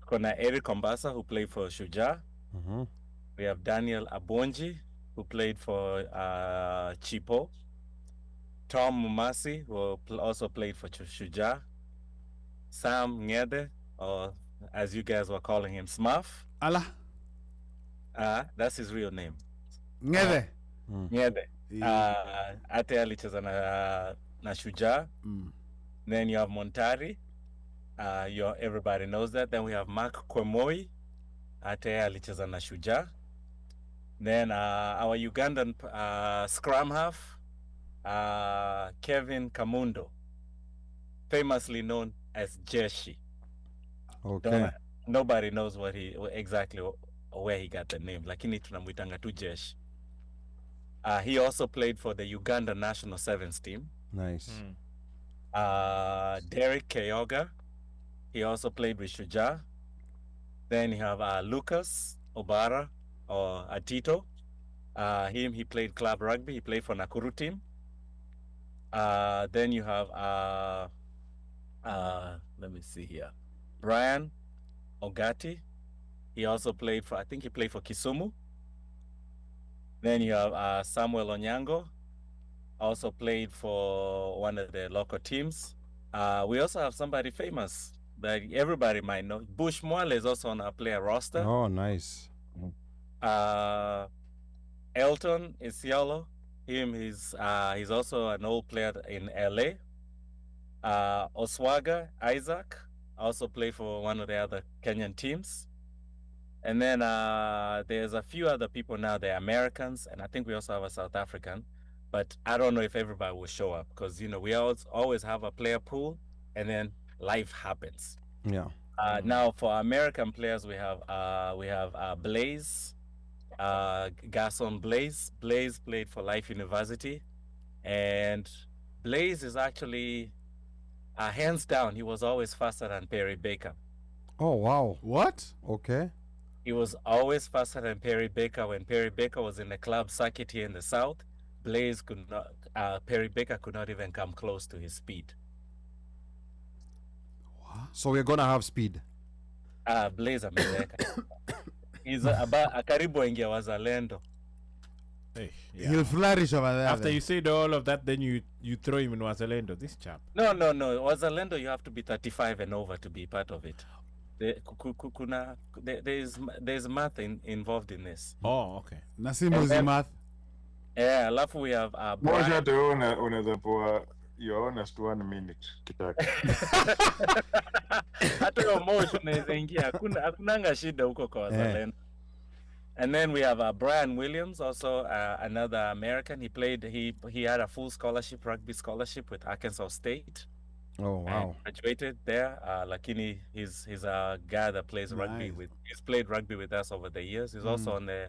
Kuna Eric Ombasa, who played for Shujaa. We have Daniel Abonji, who played for Chipo. Tom Mumasi, who also played for Shujaa. Sam Ngede, or as you guys were calling him, Smurf. Allah. That's his real name. Ngede. Ngede. Ate alicheza na Shujaa. Then you have Montari. Everybody knows that. Then we have Mark Kwemoi. Ate alicheza na Shujaa. Then our Ugandan scrum half, Kevin Kamundo, famously known as Jeshi. Okay. Nobody knows exactly where he got the name. Lakini tunamwitanga tu Jeshi. He also played for the Uganda national sevens team. Nice. Derek Kayoga, he also played with Shujaa. Then you have Lucas Obara or Atito. He played club rugby. He played for Nakuru team. Then you have let me see here, Brian Ogati. He also played for, I think he played for Kisumu. Then you have Samuel Onyango, also played for one of the local teams. We also have somebody famous that everybody might know. Bush Mwale is also on our player roster. Oh, nice. Elton Isiolo, he's also an old player in LA. Oswaga Isaac also played for one of the other Kenyan teams. And then there's a few other people now, they're Americans, and I think we also have a South African. But I don't know if everybody will show up because, we always have a player pool and then life happens. Yeah. Now for American players, we have Blaze, Garson Blaze. Blaze played for Life University, and Blaze is actually, hands down, he was always faster than Perry Baker. Oh, wow. What? Okay. He was always faster than Perry Baker. When Perry Baker was in the club circuit here in the South, Blaze could not, Perry Baker could not even come close to his speed. So we're going to have speed. Blaze ameweka. He's karibu aingia wazalendo. Hey, He'll flourish over there. After you said all of that, then you throw him in Wazalendo, this chap. No. Wazalendo, you have to be 35 and over to be part of it. There's math involved in this. Oh, okay. Nasimu is math. Yeah, alafu we have Moja Brian. tu unaweza poa your honest 1 minute kitaka. Hata hiyo motion unaweza ingia. Hakunanga shida huko kwa wazalendo. And then we have Brian Williams, also another American. He had a full scholarship, rugby scholarship with Arkansas State. Oh wow! Graduated there. Lakini he's a guy that plays rugby with. He's played rugby with us over the years. He's also on the.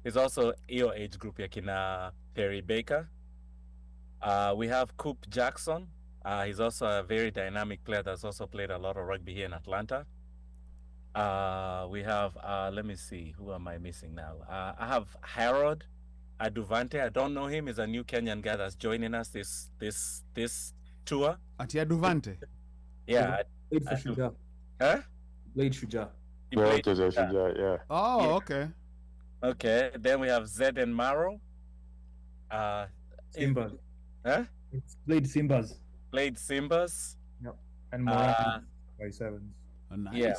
He's also your age group. Yakina Perry Baker. We have Coop Jackson. He's also a very dynamic player that's also played a lot of rugby here in Atlanta. We have, let me see, who am I missing now? I have Harold Aduvante. I don't know him. He's a new Kenyan guy that's joining us this tour. Ati Aduvante? Yeah. Played for Shuja. Huh? Played Shuja. He played Yeah. Oh, Yeah. okay. Okay. Then we have Zed and Maro. Simbas. Huh? Played Simbas. Played Simbas. Yep. And Moran by sevens. Oh, nice. Yeah.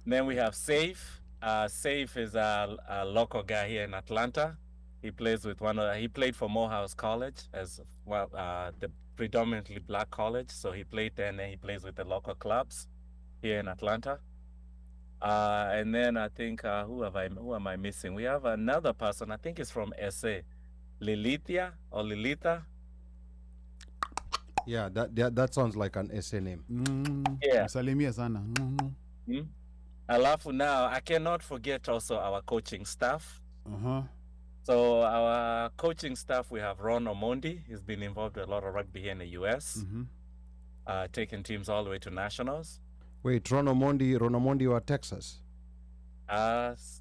Then we have Safe. Safe is a local guy here in Atlanta. He plays with he played for Morehouse College as well, the predominantly black college. So he played there, and then he plays with the local clubs here in Atlanta. And then I think who am I missing? We have another person. I think it's from SA, Lilithia or Lilitha. Yeah, that sounds like an SA name. Yeah. Salimia sana. Alafu now, I cannot forget also our coaching staff. Uh-huh. So our coaching staff, we have Ron Omondi. He's been involved with a lot of rugby here in the US, taking teams all the way to nationals. Wait, Ron Omondi were Texas?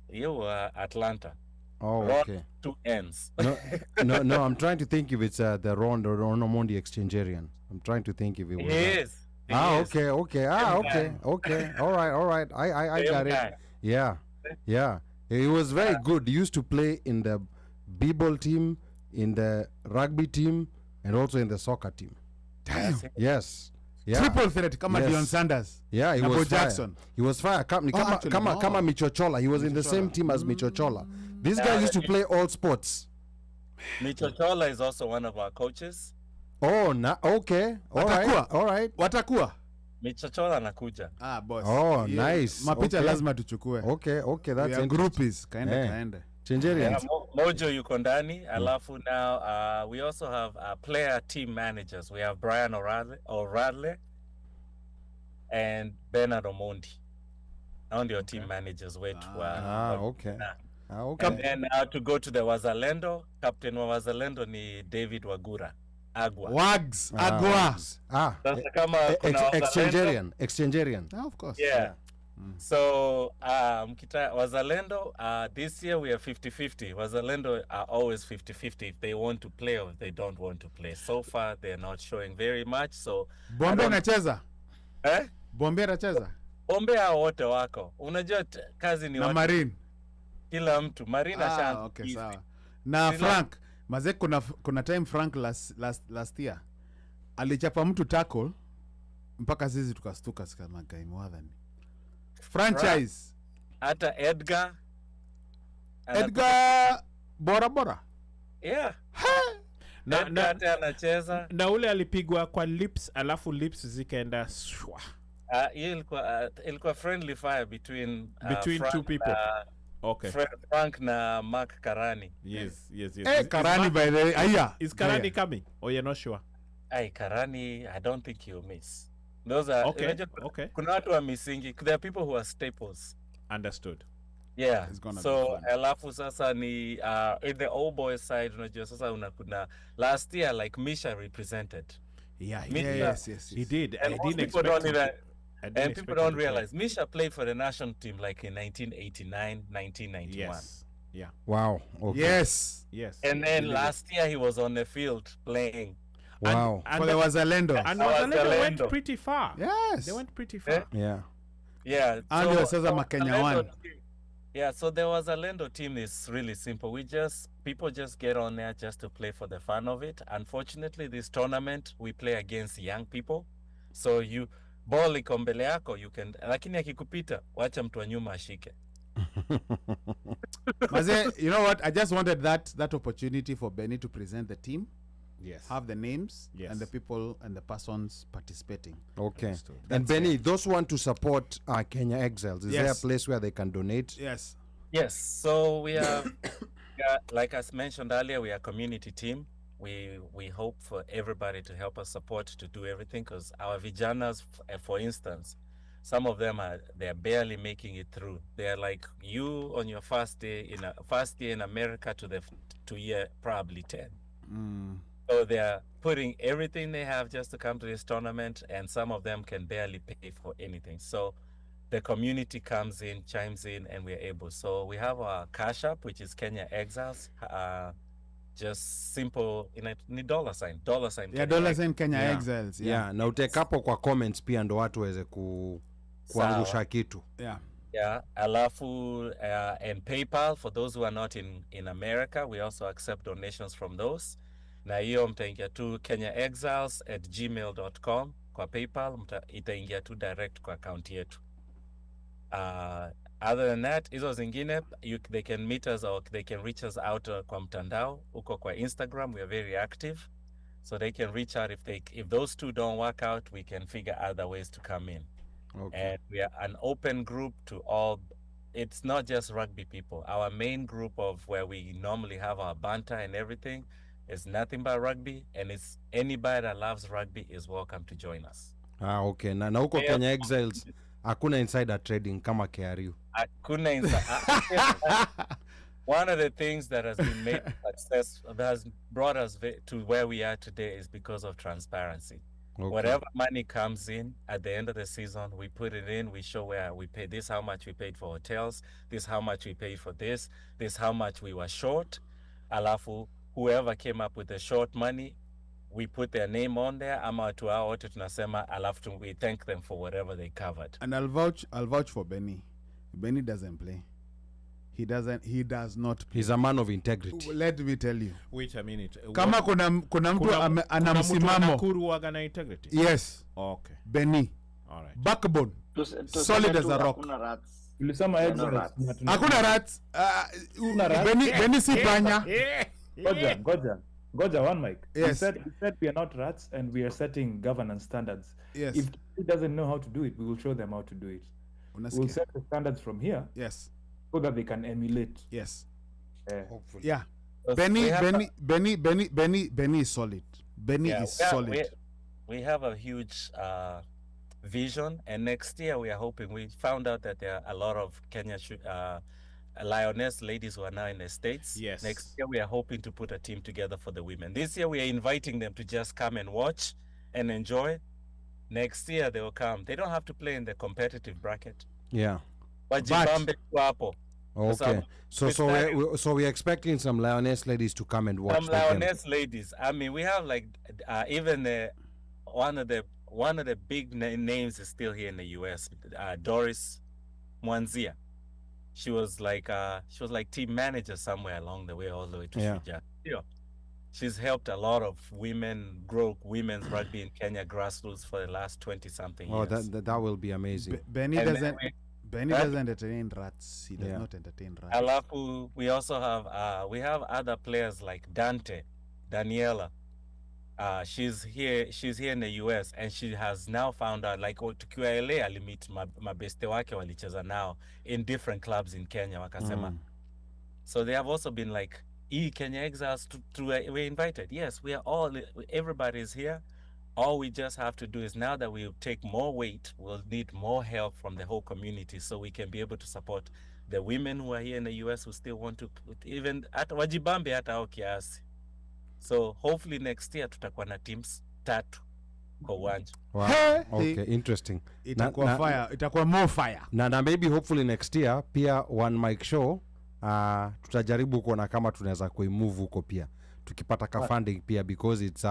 You were Atlanta. Oh, Ron, okay. 2 N's. No, I'm trying to think if it's the Ron Omondi Exchangearian. I'm trying to think if it was. He is. He is. Okay. Okay. All right. I got it. Guy. Yeah. He was very good. He used to play in the b-ball team, in the rugby team, and also in the soccer team. Damn. Yes. Yeah. Triple threat kama Yes. Dion Sanders. Yeah, he Na was Bo fire. Jackson. He was fire. Kama Michochola. He was in the same team as Michochola. This guy used to play all sports. Michochola is also one of our coaches. Oh, okay. All right. Watakuwa? Michochola anakuja. Boss. Oh, nice. Mapicha Okay. lazima tuchukue. Okay, that's We are interesting. groupies. Kaende. Yeah, Chenjerians. Mojo yuko ndani. Alafu now, we also have player team managers. We have Brian O'Radley and Bernard Omondi. Now your team managers wetu. Okay. And then to go to the Wazalendo, captain wa Wazalendo ni David Agua. Wags. Agua. Sasa kama kuna Wazalendo. Exchangearian. Of course. Yeah. So Wazalendo, this year we are 50-50. Wazalendo are always 50-50 if they want to play or if they don't want to play. So far they're not showing very much. So Bombe anacheza? Bombe anacheza? Bombe hao wote wako. Unajua kazi ni na Marine. Kila mtu. Marine ashaanza. Okay, sawa. Na Frank, mazee kuna time Frank last year alichapa mtu tackle mpaka sisi tukastuka kama game wadhani. Franchise. Hata Edgar bora. Yeah. Na anacheza. Na ule alipigwa kwa lips, alafu lips zikaenda shwa. Ilikuwa friendly fire between Frank two people. Okay. Frank na Mark Karani. Yes. Karani by the way. Is Karani coming? Or you're not sure? Karani, I don't think he'll miss. Those are okay. Kuna watu wa misingi. There are people who are staples. Understood. Yeah. So alafu sasa ni in the old boys side unajua sasa kuna last year like Misha represented. Yeah, yes. He did. And I didn't expect it. And people don't realize Misha played for the national team like in 1989, 1991. Yes. Yeah. Wow. Okay. Yes. And then last year he was on the field playing. Wow. For the Wazalendo. And Wazalendo went pretty far. Yes. They went pretty far. Yeah. Yeah. And So, sasa Kenya one. yeah, so there was a Lendo team. It's really simple. People just get on there just to play for the fun of it. Unfortunately, this tournament we play against young people, so you ball iko mbele yako, you can, lakini akikupita wacha mtu wa nyuma ashike. Maze, you know what? I just wanted that opportunity for Benny to present the team. Yes. Have the names Yes. and the people and the persons participating. Okay. Understood. And Benny, those who want to support Kenya Exiles, is there a Yes. place where they can donate? Yes. Yes. So we have, like I mentioned earlier, we are a community team. We hope for everybody to help us support to do everything, because our vijanas, for instance, some of them they're barely making it through. They're like you on your first year in America to year probably 10. So they're putting everything they have just to come to this tournament, and some of them can barely pay for anything. So the community comes in, chimes in, and we're able. So we have our Cash App, which is Kenya Exiles. Just simple, ni dollar sign. Yeah, dollar sign Kenya Exiles. Yeah, na utekapo kwa comments pia ndo watu waweze kuangusha kitu. Yeah. Yeah, alafu and PayPal for those who are not in America, we also accept donations from those. Na hiyo mtaingia tu kenyaexiles@gmail.com kwa PayPal, itaingia tu direct kwa account yetu. Other than that, hizo zingine they can meet us or they can reach us out kwa mtandao. Uko kwa Instagram, we are very active, so they can reach out. If those two don't work out, we can figure other ways to come in. Okay. And we are an open group to all. It's not just rugby people. Our main group of where we normally have our banter and everything is nothing but rugby, and it's anybody that loves rugby is welcome to join us. Okay. Na huko Kenya Exiles hakuna insider trading kama KRU. Hakuna One of the things that has been made success, that has brought us to where we are today, is because of transparency. Okay. Whatever money comes in at the end of the season, we put it in, we show where we paid this, how much we paid for hotels, this how much we paid for this how much we were short. Alafu, whoever came up with the short money, we put their name on there, ama watu hao wote tunasema, alafu we thank them for whatever they covered. And I'll vouch for Benny. Benny doesn't play. He does not play. He's a man of integrity. Let me tell you. Wait a minute. Kama kuna mtu ana msimamo. Nakuru waga na integrity. Yes. Okay. Benny. All right. Backbone. Solid as a rock. Tulisema Exiles. Hakuna rats. Benny si panya. Goja, OneMic. Yes. He said we are not rats and we are setting governance standards. Yes. If he doesn't know how to do it, we will show them how to do it. We'll set the standards from here. Yes. So that they can emulate. Yes. Hopefully. Yeah. Benny is solid. Benny is solid. We have a huge vision, and next year we are hoping. We found out that there are a lot of Kenya lioness ladies who are now in the States. Yes. Next year we are hoping to put a team together for the women. This year we are inviting them to just come and watch and enjoy. Next year they will come. They don't have to play in the competitive bracket. Yeah. Wajibambe hapo. Okay. So we're expecting some lioness ladies to come and watch. Some lioness ladies. I mean, we have like even one of the big names is still here in the U.S. Doris Mwanzia. She was like team manager somewhere along the way, all the way to Shujaa. Yeah. She's helped a lot of women grow women's rugby in Kenya grassroots for the last 20-something years. Oh, that will be amazing. Benny doesn't entertain rats. He does not entertain rats. Alafu, we also have other players like Daniela. She's here in the US, and she has now found out, like, tukiwa LA alimit mabeste wake walicheza now in different clubs in Kenya wakasema. So they have also been like, Kenya Exiles we're invited. Yes, everybody is here. All we just have to do is, now that we take more weight, we'll need more help from the whole community so we can be able to support the women who are here in the US who still want to even wajibambe hata au kiasi. So hopefully next year tutakuwa na teams 3 kwa uwanja. Wow. Okay, interesting. Itakuwa more fire. Na maybe hopefully next year pia OneMic show tutajaribu kuona kama tunaweza kuimove huko pia. Tukipata ka funding pia, because it's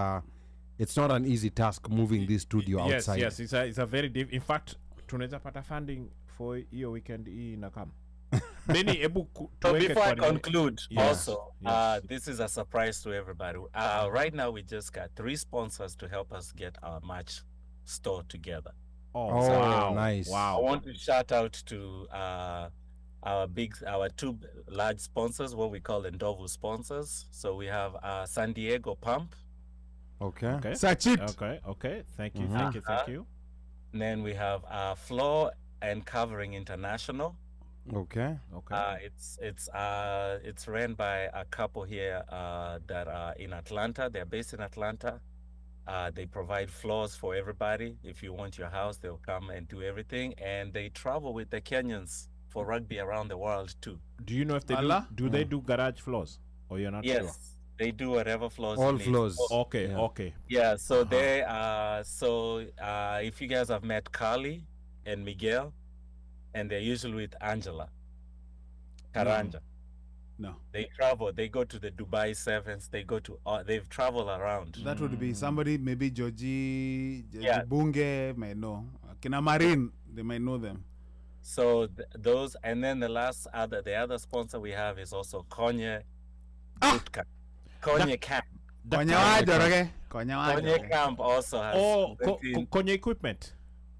not an easy task moving this studio outside. Yes, it's a very in fact tunaweza pata funding for hiyo weekend hii inakam. Benny, ebu So before I conclude, Yes, also, yes. this is a surprise to everybody. Right now, we just got 3 sponsors to help us get our match store together. Oh, wow, nice. I Wow. want to shout out to our 2 large sponsors, what we call Ndovu sponsors. So we have San Diego Pump. Okay. Okay. Sachit. Okay. Thank you. Thank you. And then we have Floor and Covering International. Okay. It's ran by a couple here that are in Atlanta. They're based in Atlanta. They provide floors for everybody. If you want your house, they'll come and do everything. And they travel with the Kenyans for rugby around the world too. Do you know if they they do garage floors? Or you're not sure? Yes, they do whatever floors. All you need. floors. Okay, Yeah. okay. Yeah, so they if you guys have met Carly and Miguel, and they're usually with Angela Karanja. No. They travel, they go to the Dubai Sevens, they've traveled around. That would be somebody, maybe Georgie, Yeah. Bunge might know. Kina Marine, they might know them. So those, and then the other sponsor we have is also Konye Bootcamp. Konye Camp. Konye Camp also has. Konye equipment.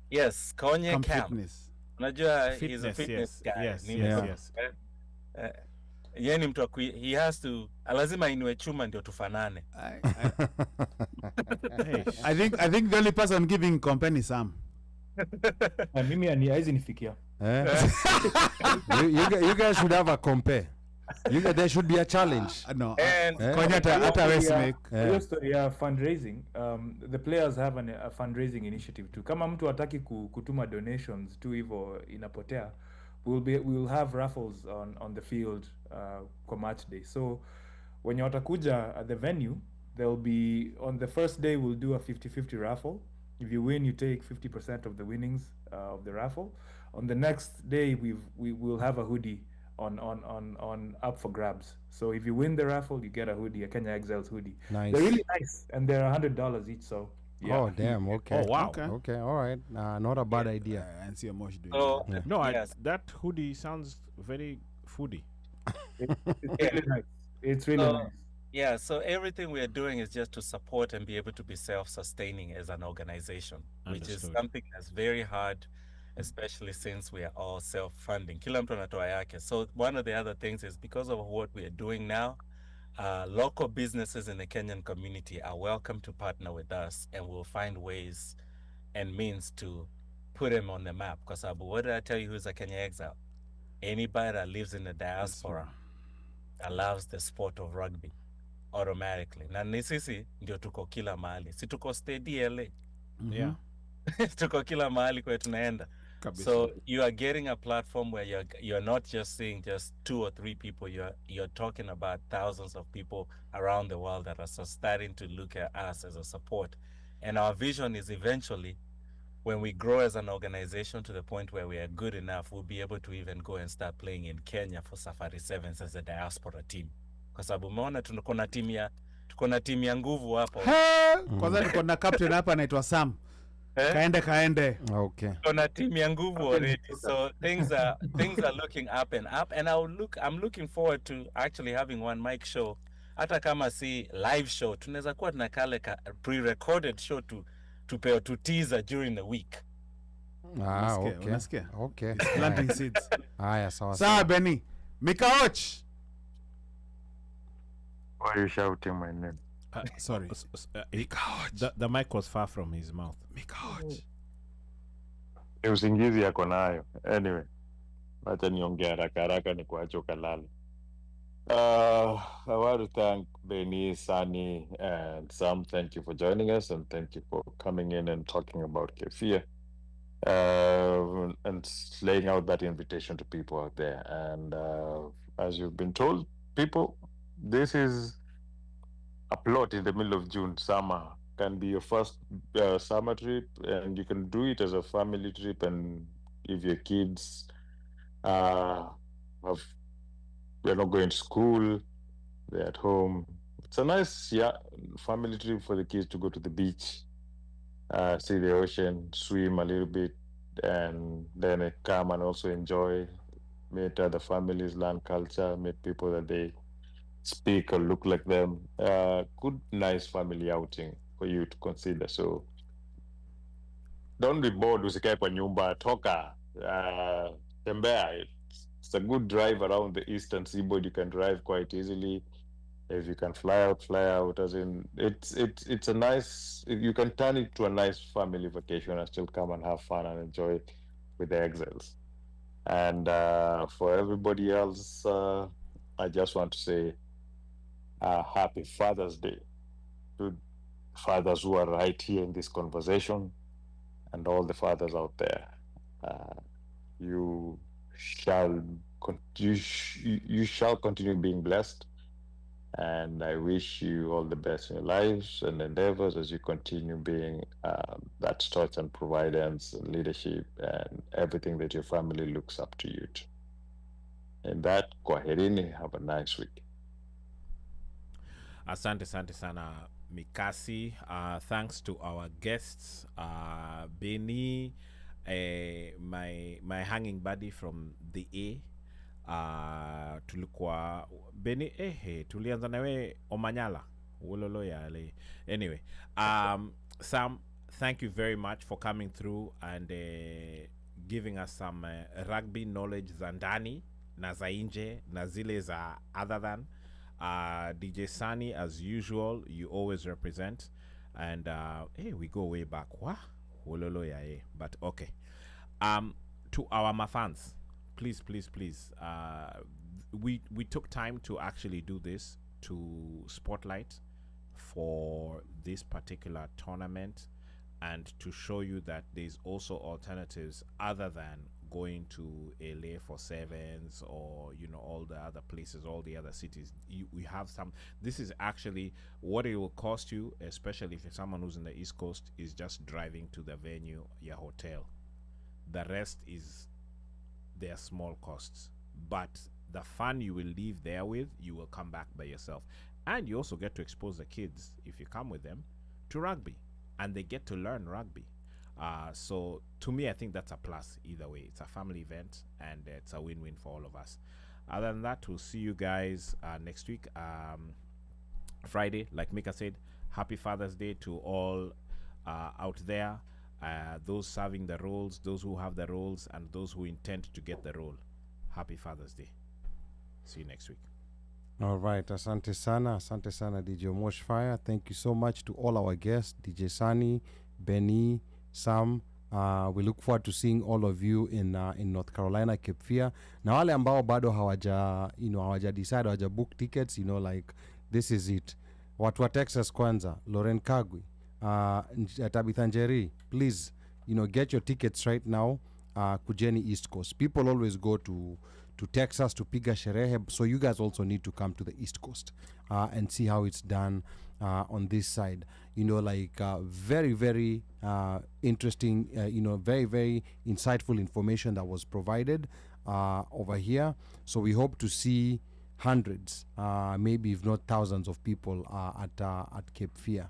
Yes, Konye Camp Camp. Fitness. Unajua he's a fitness guy. Yes, Ni yes, mtu- yes. Yeye ni mtu he has to, lazima inue chuma ndio tufanane. I think the only person giving company is Sam. Na mimi haizi nifikia. You guys should have a compare. There should be a challenge. No. And Kwani hata wezi make. Hiyo story ya fundraising, the players have a fundraising initiative too. Kama mtu hataki kutuma donations tu hivyo inapotea, we will have raffles on the field kwa match day. So when you watakuja at the venue, there'll be, on the first day we'll do a 50-50 raffle. If you win, you take 50% of the winnings of the raffle. On the next day, we will have a hoodie on up for grabs. So if you win the raffle, you get a hoodie, a Kenya Exiles hoodie. Nice. They're really nice, and they're $100 each. So yeah. Oh damn. Okay. Oh, wow. Okay. All right. Not a bad idea. And see a mosh doing so, that. No, yes. that hoodie sounds very foodie. It's really nice. It's really So- nice. Yeah, so everything we are doing is just to support and be able to be self-sustaining as an organization, which is Understood. something that's very hard, especially since we are all self-funding. Kila mtu anatoa yake. So one of the other things is, because of what we are doing now, local businesses in the Kenyan community are welcome to partner with us, and we'll find ways and means to put them on the map. Because what did I tell you who's a Kenya exile? Anybody that lives in the diaspora that loves the sport of rugby automatically. Na ni sisi ndio tuko kila mahali. Si tuko steady LA. Yeah. Tuko kila mahali kwa tunaenda. Kabisa. So you are getting a platform where you're not just seeing just 2 or 3 people. You're talking about thousands of people around the world that are starting to look at us as a support. And our vision is eventually, when we grow as an organization to the point where we are good enough, we'll be able to even go and start playing in Kenya for Safari Sevens as a diaspora team. Kwa sababu umeona tuko na timu ya nguvu hapo. Kwanza niko na captain hapa anaitwa Sam. Kaende. Okay. Tuko na timu ya nguvu already. So things are looking up and up, and I'm looking forward to actually having one mic show. Hata kama si live show, tunaweza kuwa tunakale pre-recorded show to teaser during the week. Okay. Unasikia? Okay. Planting seeds. Haya, sawa. Sawa Benny. Mikaoch. Why are you shouting my name? Sorry. The mic was far from his mouth. Mikaoch. Ni usingizi yako nayo. Anyway, acha niongea haraka ni kuacha ukalala. I want to thank Benny, Sani, and Sam. Thank you for joining us, and thank you for coming in and talking about Kefir, and laying out that invitation to people out there. And as you've been told, people, this is a plot in the middle of June. Summer can be your first summer trip, and you can do it as a family trip. And if your kids they're not going to school, they're at home, it's a nice family trip for the kids to go to the beach, see the ocean, swim a little bit, and then come and also enjoy, meet other families, learn culture, meet people that they speak or look like them. Good, nice family outing for you to consider. So don't be bored, usikae kwa nyumba, toka, tembea. It's a good drive around the eastern seaboard. You can drive quite easily. If you can fly out, as in it's a nice, you can turn it to a nice family vacation and still come and have fun and enjoy it with the Exiles. And for everybody else, I just want to say happy Father's Day to fathers who are right here in this conversation and all the fathers out there. You shall continue being blessed. And I wish you all the best in your lives and endeavors as you continue being that steward and providence and leadership and everything that your family looks up to you to. And that, kwaherini, have a nice week. Asante sana Mikasi. Thanks to our guests, Benny, my hanging buddy from the A. Tulikuwa Beni tulianza nawe Omanyala wololo yale. Anyway, Sam, thank you very much for coming through and giving us some rugby knowledge za ndani na za nje na zile za other than. DJ Sunny, as usual, you always represent, and we go way back. Wololo ya but okay. To our mafans, please, we took time to actually do this to spotlight for this particular tournament and to show you that there's also alternatives other than going to LA for sevens or all the other places, all the other cities. We have some. This is actually what it will cost you, especially if you're someone who's in the East Coast, is just driving to the venue, your hotel. The rest is their small costs, but the fun you will leave there with, you will come back by yourself. And you also get to expose the kids, if you come with them, to rugby, and they get to learn rugby. So to me, I think that's a plus either way. It's a family event and it's a win-win for all of us. Other than that, we'll see you guys next week, Friday. Like Mika said, happy Father's Day to all out there, those serving the roles, those who have the roles, and those who intend to get the role. Happy Father's Day. See you next week. All right, asante sana DJ Moshfire. Thank you so much to all our guests, DJ Sunny, Benny, Sam. We look forward to seeing all of you in North Carolina, Cape Fear. Na wale ambao bado hawaja decide, hawaja book tickets, like this is it. Watu wa Texas kwanza, Lauren Kagwi, Tabitha Njeri, please, get your tickets right now. Kujeni East Coast. People always go to Texas to piga sherehe, so you guys also need to come to the East Coast and see how it's done on this side. Very, very interesting, very, very insightful information that was provided over here. So we hope to see hundreds, maybe if not thousands of people at Cape Fear.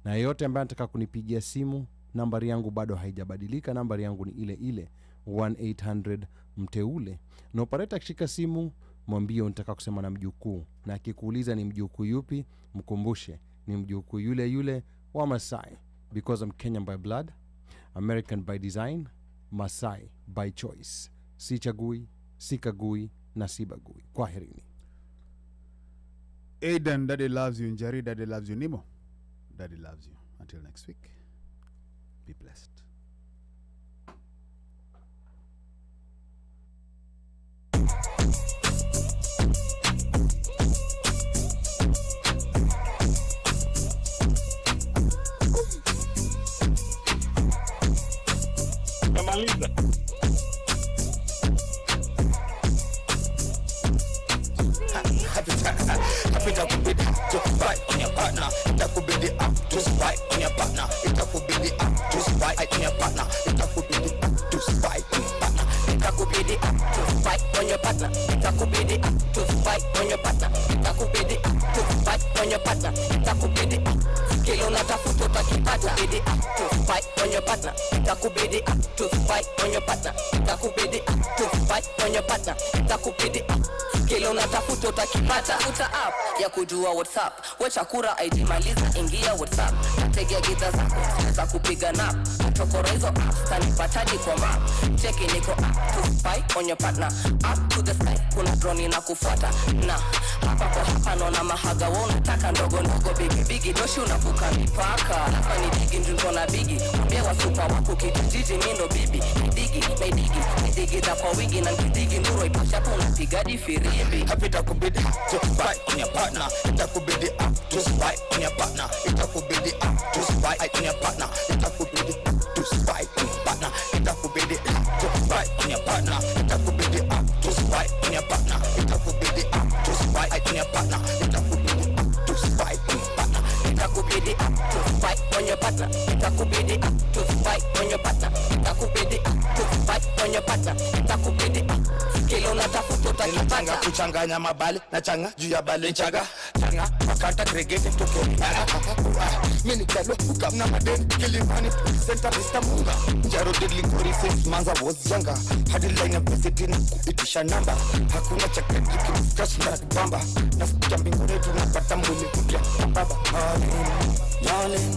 Na yeyote ambaye anataka kunipigia simu, nambari yangu bado haijabadilika. Nambari yangu ni ile 1-800 mteule. Na operator akishika simu, mwambie unataka kusema na mjukuu, na akikuuliza ni mjukuu yupi, mkumbushe ni mjukuu yule wa Masai, because I'm Kenyan by blood, American by design, Masai by choice. Sichagui, sikagui na sibagui. Kwaherini. Aiden, Daddy loves you. Njeri, Daddy loves you. Nimo, Daddy loves you. Until next week, be blessed. To fight on your partner, that could be the act to spite on your partner. That could be the act to spite on your partner. That could be the act to spite on your partner. That could be the act to spite on your partner. That could be the act to spite on your partner. That could be the act to spite on your partner. That could be the act. Kilo na tafuto takipata. Be the act to spite on your partner. That could be the act to spite on your itakubidi to fight on your partner, itakubidi kile unatafuta utakipata. Uta app ya kujua WhatsApp, wacha kura aijimaliza, ingia WhatsApp, tegea gidha zako za kupiga nap, chokora hizo apps kanipataji kwa map, cheki niko up to fight on your partner, up to the sky, kuna drone na kufuata, na hapa kwa hapa naona mahaga wao unataka ndogo ndogo bigi bigi, doshi unavuka mipaka, hapa ni bigi ndio na bigi, mbewa super wako kijiji mindo bibi, digi za kwa wingi na kidigi nuru itosha tu unapigadi firimbi. Happy itakubidi to fight on your partner, itakubidi to fight on your partner, itakubidi to fight on your partner, itakubidi to fight on your partner, itakubidi to fight on your partner, itakubidi to fight on your partner, itakubidi to fight on your partner, itakubidi to fight on your partner, itakubidi to fight on your partner, itakubidi to fight on your partner, itakubidi to fight on your partner, itakubidi kile unatafuta utakipata. Kuchanganya mabali na changa juu ya bali changa wakata gregete tukiona mimi kalo ukamna madeni kilimani center Mr. Munga Njaro deadly glory since manza was younger hadi line of visiting kuitisha namba hakuna chaketi kimfresh na bamba na kuja mbinguni tunapata mwili mpya baba darling